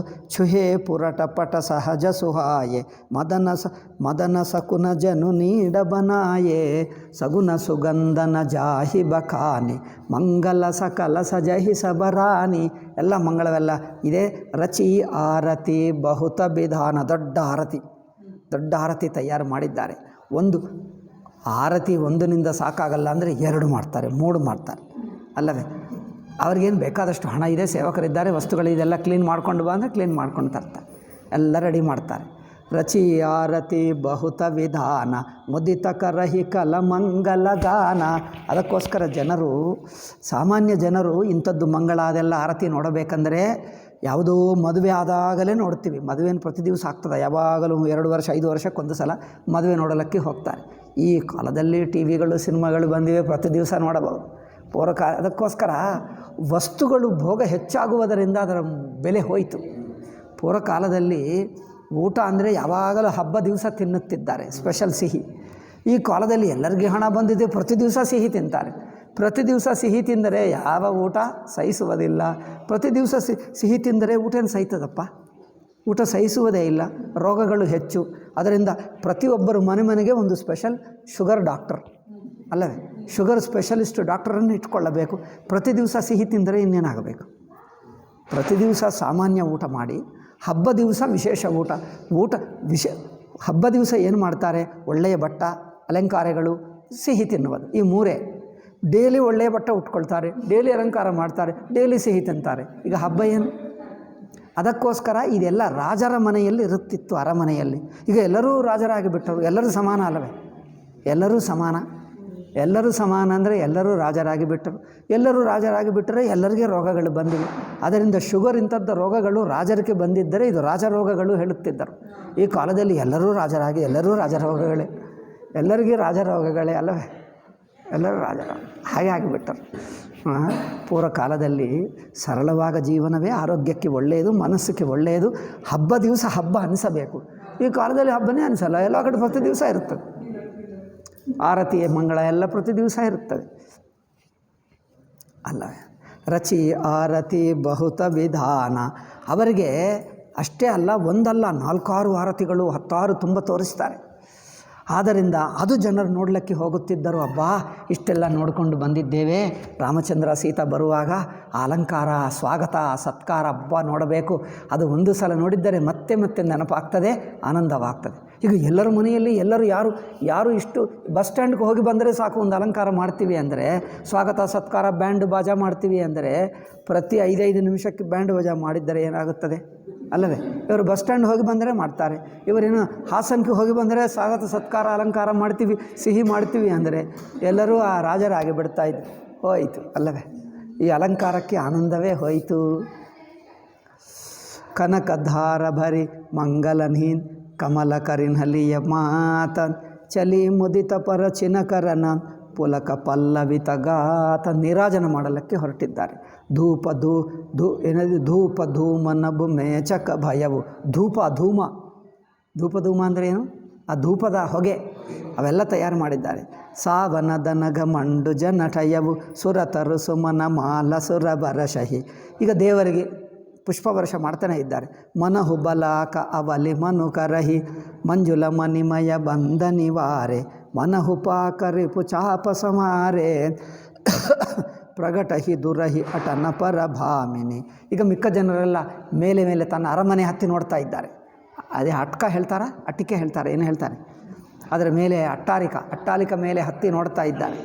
[SPEAKER 1] ಛುಹೆ ಪುರಟ ಪಟ ಸಹಜ ಸುಹಾಯೆ ಮದನ ಸಕುನ ಜನು ನೀಡಬನಾಯೆ ಸಗುನ ಸುಗಂಧನ ಜಾಹಿ ಬಖಾನಿ ಮಂಗಲ ಸಕಲ ಸಜಹಿ ಸಬರಾನಿ. ಎಲ್ಲ ಮಂಗಳವೆಲ್ಲ ಇದೆ. ರಚಿ ಆರತಿ ಬಹುತ ವಿಧಾನ, ದೊಡ್ಡ ಆರತಿ, ದೊಡ್ಡ ಆರತಿ ತಯಾರು ಮಾಡಿದ್ದಾರೆ. ಒಂದು ಆರತಿ ಒಂದನಿಂದ ಸಾಕಾಗಲ್ಲ ಅಂದರೆ 2 ಮಾಡ್ತಾರೆ, 3 ಮಾಡ್ತಾರೆ ಅಲ್ಲವೇ. ಅವ್ರಿಗೇನು ಬೇಕಾದಷ್ಟು ಹಣ ಇದೆ, ಸೇವಕರಿದ್ದಾರೆ, ವಸ್ತುಗಳಿದೆಲ್ಲ ಕ್ಲೀನ್ ಮಾಡ್ಕೊಂಡು ಬಾ ಅಂದರೆ ಕ್ಲೀನ್ ಮಾಡ್ಕೊಂಡು ತರ್ತಾರೆ, ಎಲ್ಲ ರೆಡಿ ಮಾಡ್ತಾರೆ. ರಚಿ ಆರತಿ ಬಹುತ ವಿಧಾನ ಮುದಿತ ಕರಹಿ ಕಲ ಮಂಗಲ ಗಾನ. ಅದಕ್ಕೋಸ್ಕರ ಜನರು, ಸಾಮಾನ್ಯ ಜನರು ಇಂಥದ್ದು ಮಂಗಳ ಅದೆಲ್ಲ ಆರತಿ ನೋಡಬೇಕಂದ್ರೆ ಯಾವುದೋ ಮದುವೆ ಆದಾಗಲೇ ನೋಡ್ತೀವಿ. ಮದುವೆನ ಪ್ರತಿ ದಿವಸ ಆಗ್ತದೆ, ಯಾವಾಗಲೂ 2 ವರ್ಷ 5 ವರ್ಷಕ್ಕೊಂದು ಸಲ ಮದುವೆ ನೋಡಲಿಕ್ಕೆ ಹೋಗ್ತಾರೆ. ಈ ಕಾಲದಲ್ಲಿ ಟಿ ವಿಗಳು ಸಿನಿಮಾಗಳು ಬಂದಿವೆ, ಪ್ರತಿ ದಿವಸ ನೋಡಬಹುದು. ಅದಕ್ಕೋಸ್ಕರ ವಸ್ತುಗಳು ಭೋಗ ಹೆಚ್ಚಾಗುವುದರಿಂದ ಅದರ ಬೆಲೆ ಹೋಯಿತು. ಪೂರ್ವಕಾಲದಲ್ಲಿ ಊಟ ಅಂದರೆ ಯಾವಾಗಲೂ ಹಬ್ಬ ದಿವಸ ತಿನ್ನುತ್ತಿದ್ದಾರೆ, ಸ್ಪೆಷಲ್ ಸಿಹಿ. ಈ ಕಾಲದಲ್ಲಿ ಎಲ್ಲರಿಗೂ ಹಣ ಬಂದಿದೆ, ಪ್ರತಿ ದಿವಸ ಸಿಹಿ ತಿಂತಾರೆ. ಪ್ರತಿ ದಿವಸ ಸಿಹಿ ತಿಂದರೆ ಯಾವ ಊಟ ಸಹಿಸುವುದಿಲ್ಲ. ಪ್ರತಿ ದಿವಸ ಸಿಹಿ ತಿಂದರೆ ಊಟ ಏನು ಸಹಿತದಪ್ಪ? ಊಟ ಸಹಿಸುವುದೇ ಇಲ್ಲ, ರೋಗಗಳು ಹೆಚ್ಚು. ಅದರಿಂದ ಪ್ರತಿಯೊಬ್ಬರು ಮನೆಗೆ ಒಂದು ಸ್ಪೆಷಲ್ ಶುಗರ್ ಡಾಕ್ಟರ್ ಅಲ್ಲವೇ, ಶುಗರ್ ಸ್ಪೆಷಲಿಸ್ಟ್ ಡಾಕ್ಟರನ್ನು ಇಟ್ಕೊಳ್ಳಬೇಕು. ಪ್ರತಿ ದಿವಸ ಸಿಹಿ ತಿಂದರೆ ಇನ್ನೇನಾಗಬೇಕು? ಪ್ರತಿ ದಿವಸ ಸಾಮಾನ್ಯ ಊಟ ಮಾಡಿ, ಹಬ್ಬ ದಿವಸ ವಿಶೇಷ ಊಟ ಹಬ್ಬ ದಿವಸ ಏನು ಮಾಡ್ತಾರೆ? ಒಳ್ಳೆಯ ಬಟ್ಟ, ಅಲಂಕಾರಗಳು, ಸಿಹಿ ತಿನ್ನುವುದು, ಈ 3. ಡೈಲಿ ಒಳ್ಳೆಯ ಬಟ್ಟೆ ಉಟ್ಕೊಳ್ತಾರೆ, ಡೈಲಿ ಅಲಂಕಾರ ಮಾಡ್ತಾರೆ, ಡೈಲಿ ಸಿಹಿ ತಿಂತಾರೆ. ಈಗ ಹಬ್ಬ ಏನು? ಅದಕ್ಕೋಸ್ಕರ ಇದೆಲ್ಲ ರಾಜರ ಮನೆಯಲ್ಲಿ ಇರುತ್ತಿತ್ತು, ಅರಮನೆಯಲ್ಲಿ. ಈಗ ಎಲ್ಲರೂ ರಾಜರಾಗಿ ಬಿಟ್ಟರು. ಎಲ್ಲರೂ ಸಮಾನ ಅಲ್ಲವೇ? ಎಲ್ಲರೂ ಸಮಾನ ಅಂದರೆ ಎಲ್ಲರೂ ರಾಜರಾಗಿ ಬಿಟ್ಟರು. ಎಲ್ಲರೂ ರಾಜರಾಗಿ ಬಿಟ್ಟರೆ ಎಲ್ಲರಿಗೆ ರೋಗಗಳು ಬಂದಿವೆ. ಅದರಿಂದ ಶುಗರ್ ಇಂಥದ್ದು ರೋಗಗಳು ರಾಜರಿಗೆ ಬಂದಿದ್ದರೆ ಇದು ರಾಜರೋಗಗಳು ಹೇಳುತ್ತಿದ್ದರು. ಈ ಕಾಲದಲ್ಲಿ ಎಲ್ಲರೂ ರಾಜರಾಗಿ ಎಲ್ಲರೂ ರಾಜರೋಗಗಳೇ, ಎಲ್ಲರಿಗೂ ರಾಜರೋಗಗಳೇ ಅಲ್ಲವೇ? ಎಲ್ಲರೂ ಹಾಗೆ ಆಗಿಬಿಟ್ಟರು. ಪೂರ್ವ ಕಾಲದಲ್ಲಿ ಸರಳವಾದ ಜೀವನವೇ ಆರೋಗ್ಯಕ್ಕೆ ಒಳ್ಳೆಯದು, ಮನಸ್ಸಿಗೆ ಒಳ್ಳೆಯದು. ಹಬ್ಬ ದಿವಸ ಹಬ್ಬ ಅನಿಸಬೇಕು. ಈ ಕಾಲದಲ್ಲಿ ಹಬ್ಬನೇ ಅನಿಸಲ್ಲ, ಎಲ್ಲ ಕಡೆ ಪ್ರತಿ ದಿವಸ ಇರುತ್ತದೆ. ಆರತಿ ಮಂಗಳ ಎಲ್ಲ ಪ್ರತಿ ದಿವಸ ಇರುತ್ತದೆ ಅಲ್ಲವೇ. ರಚಿ ಆರತಿ ಬಹುತ ವಿಧಾನ. ಅವರಿಗೆ ಅಷ್ಟೇ ಅಲ್ಲ, ಒಂದಲ್ಲ 4-6 ಆರತಿಗಳು 10 ತುಂಬ ತೋರಿಸ್ತಾರೆ. ಆದ್ದರಿಂದ ಅದು ಜನರು ನೋಡಲಿಕ್ಕೆ ಹೋಗುತ್ತಿದ್ದರು. ಅಬ್ಬಾ, ಇಷ್ಟೆಲ್ಲ ನೋಡಿಕೊಂಡು ಬಂದಿದ್ದೇವೆ, ರಾಮಚಂದ್ರ ಸೀತಾ ಬರುವಾಗ ಆ ಅಲಂಕಾರ, ಸ್ವಾಗತ, ಸತ್ಕಾರ, ಹಬ್ಬ ನೋಡಬೇಕು. ಅದು ಒಂದು ಸಲ ನೋಡಿದ್ದರೆ ಮತ್ತೆ ಮತ್ತೆ ನೆನಪಾಗ್ತದೆ, ಆನಂದವಾಗ್ತದೆ. ಈಗ ಎಲ್ಲರ ಮನೆಯಲ್ಲಿ ಎಲ್ಲರೂ ಯಾರು ಇಷ್ಟು ಬಸ್ ಸ್ಟ್ಯಾಂಡ್ಗೆ ಹೋಗಿ ಬಂದರೆ ಸಾಕು, ಒಂದು ಅಲಂಕಾರ ಮಾಡ್ತೀವಿ ಅಂದರೆ, ಸ್ವಾಗತ ಸತ್ಕಾರ ಬ್ಯಾಂಡ್ ಬಾಜಾ ಮಾಡ್ತೀವಿ ಅಂದರೆ, ಪ್ರತಿ 5-5 ನಿಮಿಷಕ್ಕೆ ಬ್ಯಾಂಡ್ ಬಾಜಾ ಮಾಡಿದ್ದರೆ ಏನಾಗುತ್ತದೆ ಅಲ್ಲವೇ? ಇವರು ಬಸ್ ಸ್ಟ್ಯಾಂಡ್ ಹೋಗಿ ಬಂದರೆ ಮಾಡ್ತಾರೆ. ಇವರೇನು ಹಾಸನಕ್ಕೆ ಹೋಗಿ ಬಂದರೆ ಸ್ವಾಗತ ಸತ್ಕಾರ ಅಲಂಕಾರ ಮಾಡ್ತೀವಿ, ಸಿಹಿ ಮಾಡ್ತೀವಿ ಅಂದರೆ ಎಲ್ಲರೂ ಆ ರಾಜರಾಗಿ ಬಿಡ್ತಾಯಿದ್ರು. ಹೋಯಿತು ಅಲ್ಲವೇ? ಈ ಅಲಂಕಾರಕ್ಕೆ ಆನಂದವೇ ಹೋಯಿತು. ಕನಕಧಾರ ಭರಿ ಮಂಗಲನೀನ್ ಕಮಲ ಕರಿನ್ಹಲಿಯ ಮಾತನ್ ಚಲಿ ಮುದಿತ ಪರ ಚಿನಕರನ ಪುಲಕ ಪಲ್ಲವಿತ ಗಾತ. ನೀರಾಜನ ಮಾಡಲಿಕ್ಕೆ ಹೊರಟಿದ್ದಾರೆ. ಧೂಪ ಧೂಮ ನಭು ಮೇಚಕ ಭಯವು. ಧೂಪ ಅಂದರೆ ಏನು? ಆ ಧೂಪದ ಹೊಗೆ ಅವೆಲ್ಲ ತಯಾರು ಮಾಡಿದ್ದಾರೆ. ಸಾವನದ ನಗ ಮಂಡು ಜನಠಯವು ಸುರತರು ಸುಮನ ಮಾಲ ಸುರ ಬರಶಹಿ. ಈಗ ದೇವರಿಗೆ ಪುಷ್ಪವರ್ಷ ಮಾಡ್ತಾನೆ ಇದ್ದಾರೆ. ಮನಹು ಬಲಾಕ ಅವಲಿ ಮನು ಕರಹಿ ಮಂಜುಲ ಮಣಿಮಯ ಬಂದ ನಿವಾರೆ ಮನಹು ಪಾಕರಿಪು ಚಾಪ ಸಮಾರೆ ಪ್ರಗಟಹಿ ದುರಹಿ ಅಟನ ಪರಭಾಮಿನಿ. ಈಗ ಮಿಕ್ಕ ಜನರೆಲ್ಲ ಮೇಲೆ ತನ್ನ ಅರಮನೆ ಹತ್ತಿ ನೋಡ್ತಾ ಇದ್ದಾರೆ. ಅದೇ ಅಟ್ಟಿಕೆ ಹೇಳ್ತಾರೆ, ಏನು ಹೇಳ್ತಾರೆ? ಅದರ ಮೇಲೆ ಅಟ್ಟಾಲಿಕ ಮೇಲೆ ಹತ್ತಿ ನೋಡ್ತಾ ಇದ್ದಾರೆ.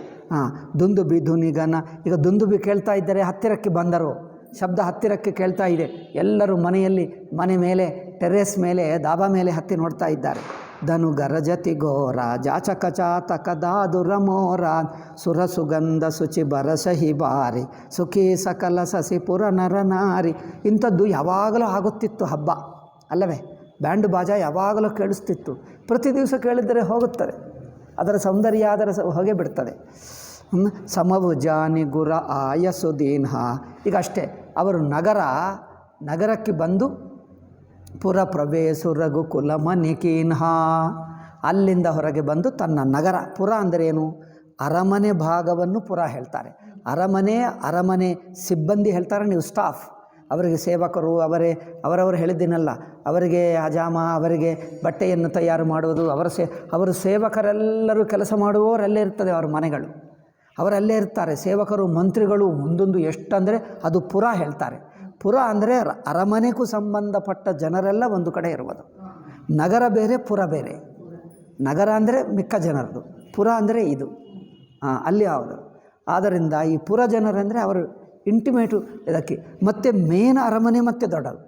[SPEAKER 1] ದುಂದುಬಿ ಧುನಿಗನ. ಈಗ ದುಂದುಬಿ ಕೇಳ್ತಾ ಇದ್ದಾರೆ, ಹತ್ತಿರಕ್ಕೆ ಬಂದರು. ಶಬ್ದ ಹತ್ತಿರಕ್ಕೆ ಕೇಳ್ತಾ ಇದೆ. ಎಲ್ಲರೂ ಮನೆ ಮೇಲೆ, ಟೆರೇಸ್ ಮೇಲೆ, ದಾಬಾ ಮೇಲೆ ಹತ್ತಿ ನೋಡ್ತಾ ಇದ್ದಾರೆ. ಧನು ಗರಜತಿ ಘೋರ ಜಾಚಕ ಚಾತಕ ದಾದುರ ಮೋರ ಸುರ ಸುಗಂಧ ಶುಚಿ ಬರಸಹಿ ಬಾರಿ ಸುಖಿ ಸಕಲ ಸಸಿ ಪುರ ನರ ನಾರಿ. ಇಂಥದ್ದು ಯಾವಾಗಲೂ ಆಗುತ್ತಿತ್ತು ಹಬ್ಬ ಅಲ್ಲವೇ? ಬ್ಯಾಂಡ್ ಬಾಜಾ ಯಾವಾಗಲೂ ಕೇಳಿಸ್ತಿತ್ತು. ಪ್ರತಿ ದಿವಸ ಕೇಳಿದರೆ ಹೋಗುತ್ತದೆ, ಅದರ ಸೌಂದರ್ಯ ಅದರ ಹೊಗೆ ಬಿಡ್ತದೆ. ಸಮವು ಜಾನಿ ಗುರ ಆಯಸುದೀನ್ಹ. ಈಗ ಅಷ್ಟೇ, ಅವರು ನಗರಕ್ಕೆ ಬಂದು ಪುರ ಪ್ರವೇಶು ರಘುಕುಲ ಮನಿಕೀನ್ಹ. ಅಲ್ಲಿಂದ ಹೊರಗೆ ಬಂದು ತನ್ನ ನಗರ, ಪುರ ಅಂದರೆ ಏನು? ಅರಮನೆ ಭಾಗವನ್ನು ಪುರ ಹೇಳ್ತಾರೆ. ಅರಮನೆ ಸಿಬ್ಬಂದಿ ಹೇಳ್ತಾರೆ, ನೀವು ಸ್ಟಾಫ್. ಅವರಿಗೆ ಸೇವಕರು ಅವರವರು ಹೇಳಿದ್ದೀನಲ್ಲ, ಅವರಿಗೆ ಹಜಾಮ, ಅವರಿಗೆ ಬಟ್ಟೆಯನ್ನು ತಯಾರು ಮಾಡುವುದು, ಅವರು ಸೇವಕರೆಲ್ಲರೂ ಕೆಲಸ ಮಾಡುವವರಲ್ಲೇ ಇರ್ತದೆ ಅವರ ಮನೆಗಳು, ಅವರಲ್ಲೇ ಇರ್ತಾರೆ. ಸೇವಕರು, ಮಂತ್ರಿಗಳು, ಒಂದೊಂದು ಎಷ್ಟಂದರೆ ಅದು ಪುರ ಹೇಳ್ತಾರೆ. ಪುರ ಅಂದರೆ ಅರಮನೆಗೂ ಸಂಬಂಧಪಟ್ಟ ಜನರೆಲ್ಲ ಒಂದು ಕಡೆ ಇರುವುದು. ನಗರ ಬೇರೆ, ಪುರ ಬೇರೆ. ನಗರ ಅಂದರೆ ಮಿಕ್ಕ ಜನರದು, ಪುರ ಅಂದರೆ ಇದು ಅಲ್ಲಿ ಯಾವುದು. ಆದ್ದರಿಂದ ಈ ಪುರ ಜನರಂದರೆ ಅವರು ಇಂಟಿಮೇಟು ಇದಕ್ಕೆ. ಮತ್ತು ಮೇನ್ ಅರಮನೆ ಮತ್ತು ದೊಡ್ಡದು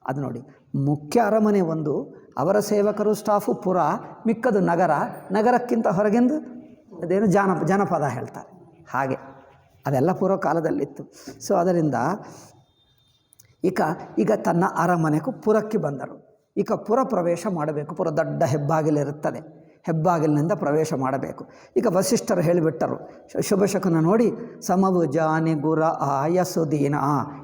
[SPEAKER 1] ಅದು ನೋಡಿ. ಮುಖ್ಯ ಅರಮನೆ ಒಂದು, ಅವರ ಸೇವಕರು ಸ್ಟಾಫು ಪುರ, ಮಿಕ್ಕದು ನಗರ. ನಗರಕ್ಕಿಂತ ಹೊರಗೆಂದು ಅದೇನು ಜನಪದ ಹೇಳ್ತಾರೆ. ಹಾಗೆ ಅದೆಲ್ಲ ಪೂರ್ವ ಕಾಲದಲ್ಲಿತ್ತು. ಸೊ ಅದರಿಂದ ಈಗ ತನ್ನ ಅರಮನೆಗೂ ಪುರಕ್ಕೆ ಬಂದರು. ಈಗ ಪುರ ಪ್ರವೇಶ ಮಾಡಬೇಕು. ಪುರ ದೊಡ್ಡ ಹೆಬ್ಬಾಗಿಲಿರುತ್ತದೆ, ಹೆಬ್ಬಾಗಿಲಿನಿಂದ ಪ್ರವೇಶ ಮಾಡಬೇಕು. ಈಗ ವಸಿಷ್ಠರು ಹೇಳಿಬಿಟ್ಟರು ಶುಭಶಕುನ ನೋಡಿ, ಸಮವು ಜಾನಿ ಗುರ ಆಯಸುದೀನ,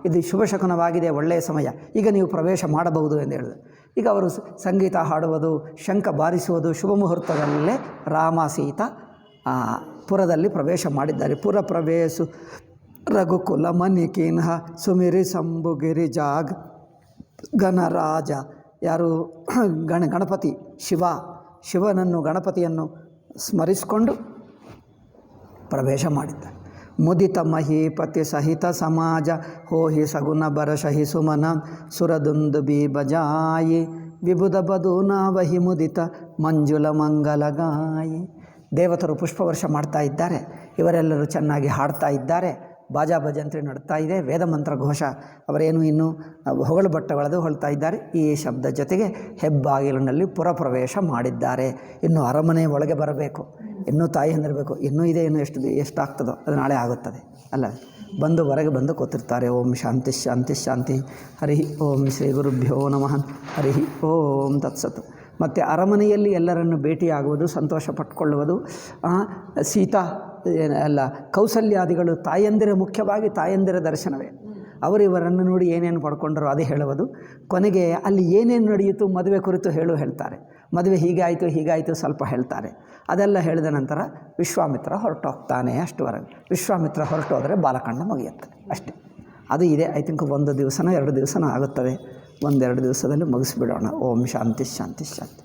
[SPEAKER 1] ಇದು ಶುಭಶಕುನವಾಗಿದೆ, ಒಳ್ಳೆಯ ಸಮಯ, ಈಗ ನೀವು ಪ್ರವೇಶ ಮಾಡಬಹುದು ಎಂದು ಹೇಳಿದರು. ಈಗ ಅವರು ಸಂಗೀತ ಹಾಡುವುದು, ಶಂಖ ಬಾರಿಸುವುದು, ಶುಭ ಮುಹೂರ್ತದಲ್ಲೇ ರಾಮ ಸೀತಾ ಪುರದಲ್ಲಿ ಪ್ರವೇಶ ಮಾಡಿದ್ದಾರೆ. ಪುರ ಪ್ರವೇಶು ರಘುಕುಲ ಮನಿಕೀನ್ಹ ಸುಮಿರಿ ಸಂಭುಗಿರಿ ಜಾಗ್ ಗಣರಾಜ. ಯಾರು ಗಣಪತಿ ಶಿವನನ್ನು ಗಣಪತಿಯನ್ನು ಸ್ಮರಿಸಿಕೊಂಡು ಪ್ರವೇಶ ಮಾಡಿದ್ದಾರೆ. ಮುದಿತ ಮಹೀಪತಿ ಸಹಿತ ಸಮಾಜ ಹೋಹಿ ಸಗುಣ ಬರಶಹಿ ಸುಮನ ಸುರದುಂದುಬಿ ಬಜಾಯಿ ವಿಬುಧ ಬದೂನ ವಹಿ ಮುದಿತ ಮಂಜುಲ ಮಂಗಲಗಾಯಿ. ದೇವತರು ಪುಷ್ಪವರ್ಷ ಮಾಡ್ತಾ ಇದ್ದಾರೆ, ಇವರೆಲ್ಲರೂ ಚೆನ್ನಾಗಿ ಹಾಡ್ತಾ ಇದ್ದಾರೆ, ಬಾಜಾ ಭಜಂತ್ರಿ ನಡ್ತಾ ಇದೆ, ವೇದ ಮಂತ್ರ ಘೋಷ ಅವರೇನು ಇನ್ನೂ ಹೊಗಳು ಬಟ್ಟೆಗಳದು ಹೊಳ್ತಾ ಇದ್ದಾರೆ. ಈ ಶಬ್ದ ಜೊತೆಗೆ ಹೆಬ್ಬಾಗಿಲಿನಲ್ಲಿ ಪುರಪ್ರವೇಶ ಮಾಡಿದ್ದಾರೆ. ಇನ್ನು ಅರಮನೆ ಒಳಗೆ ಬರಬೇಕು, ಇನ್ನೂ ತಾಯಿ ಹೊಂದಿರಬೇಕು, ಇನ್ನೂ ಇದೆ, ಇನ್ನೂ ಎಷ್ಟಾಗ್ತದೋ ಅದು ನಾಳೆ ಆಗುತ್ತದೆ ಅಲ್ಲ. ಬಂದು ಹೊರಗೆ ಬಂದು ಕೂತಿರ್ತಾರೆ. ಓಂ ಶಾಂತಿ ಶಾಂತಿ ಶಾಂತಿ. ಹರಿ ಓಂ ಶ್ರೀ ಗುರುಭ್ಯೋ ನಮಃ. ಹರಿ ಓಂ ತತ್ಸತ್. ಮತ್ತು ಅರಮನೆಯಲ್ಲಿ ಎಲ್ಲರನ್ನು ಭೇಟಿಯಾಗುವುದು, ಸಂತೋಷ ಪಟ್ಕೊಳ್ಳುವುದು. ಸೀತಾ ಅಲ್ಲ, ಕೌಸಲ್ಯಾದಿಗಳು ತಾಯಂದಿರ, ಮುಖ್ಯವಾಗಿ ತಾಯಂದಿರ ದರ್ಶನವೇ. ಅವರು ಇವರನ್ನು ನೋಡಿ ಏನೇನು ಪಡ್ಕೊಂಡರು ಅದೇ ಹೇಳುವುದು. ಕೊನೆಗೆ ಅಲ್ಲಿ ಏನೇನು ನಡೆಯಿತು ಮದುವೆ ಕುರಿತು ಹೇಳ್ತಾರೆ. ಮದುವೆ ಹೀಗಾಯಿತು ಸ್ವಲ್ಪ ಹೇಳ್ತಾರೆ. ಅದೆಲ್ಲ ಹೇಳಿದ ನಂತರ ವಿಶ್ವಾಮಿತ್ರ ಹೊರಟೋಗ್ತಾನೆ. ಅಷ್ಟುವರೆಗೆ ವಿಶ್ವಾಮಿತ್ರ ಹೊರಟೋದರೆ ಬಾಲಕಾಂಡ ಮುಗಿಯುತ್ತೆ ಅಷ್ಟೇ. ಅದು ಇದೆ. ಐ ಥಿಂಕ್ 1 ದಿವಸನೋ 2 ದಿವಸನೋ ಆಗುತ್ತದೆ. 1-2 ದಿವಸದಲ್ಲಿ ಮುಗಿಸ್ಬಿಡೋಣ. ಓಂ ಶಾಂತಿ ಶಾಂತಿ ಶಾಂತಿ.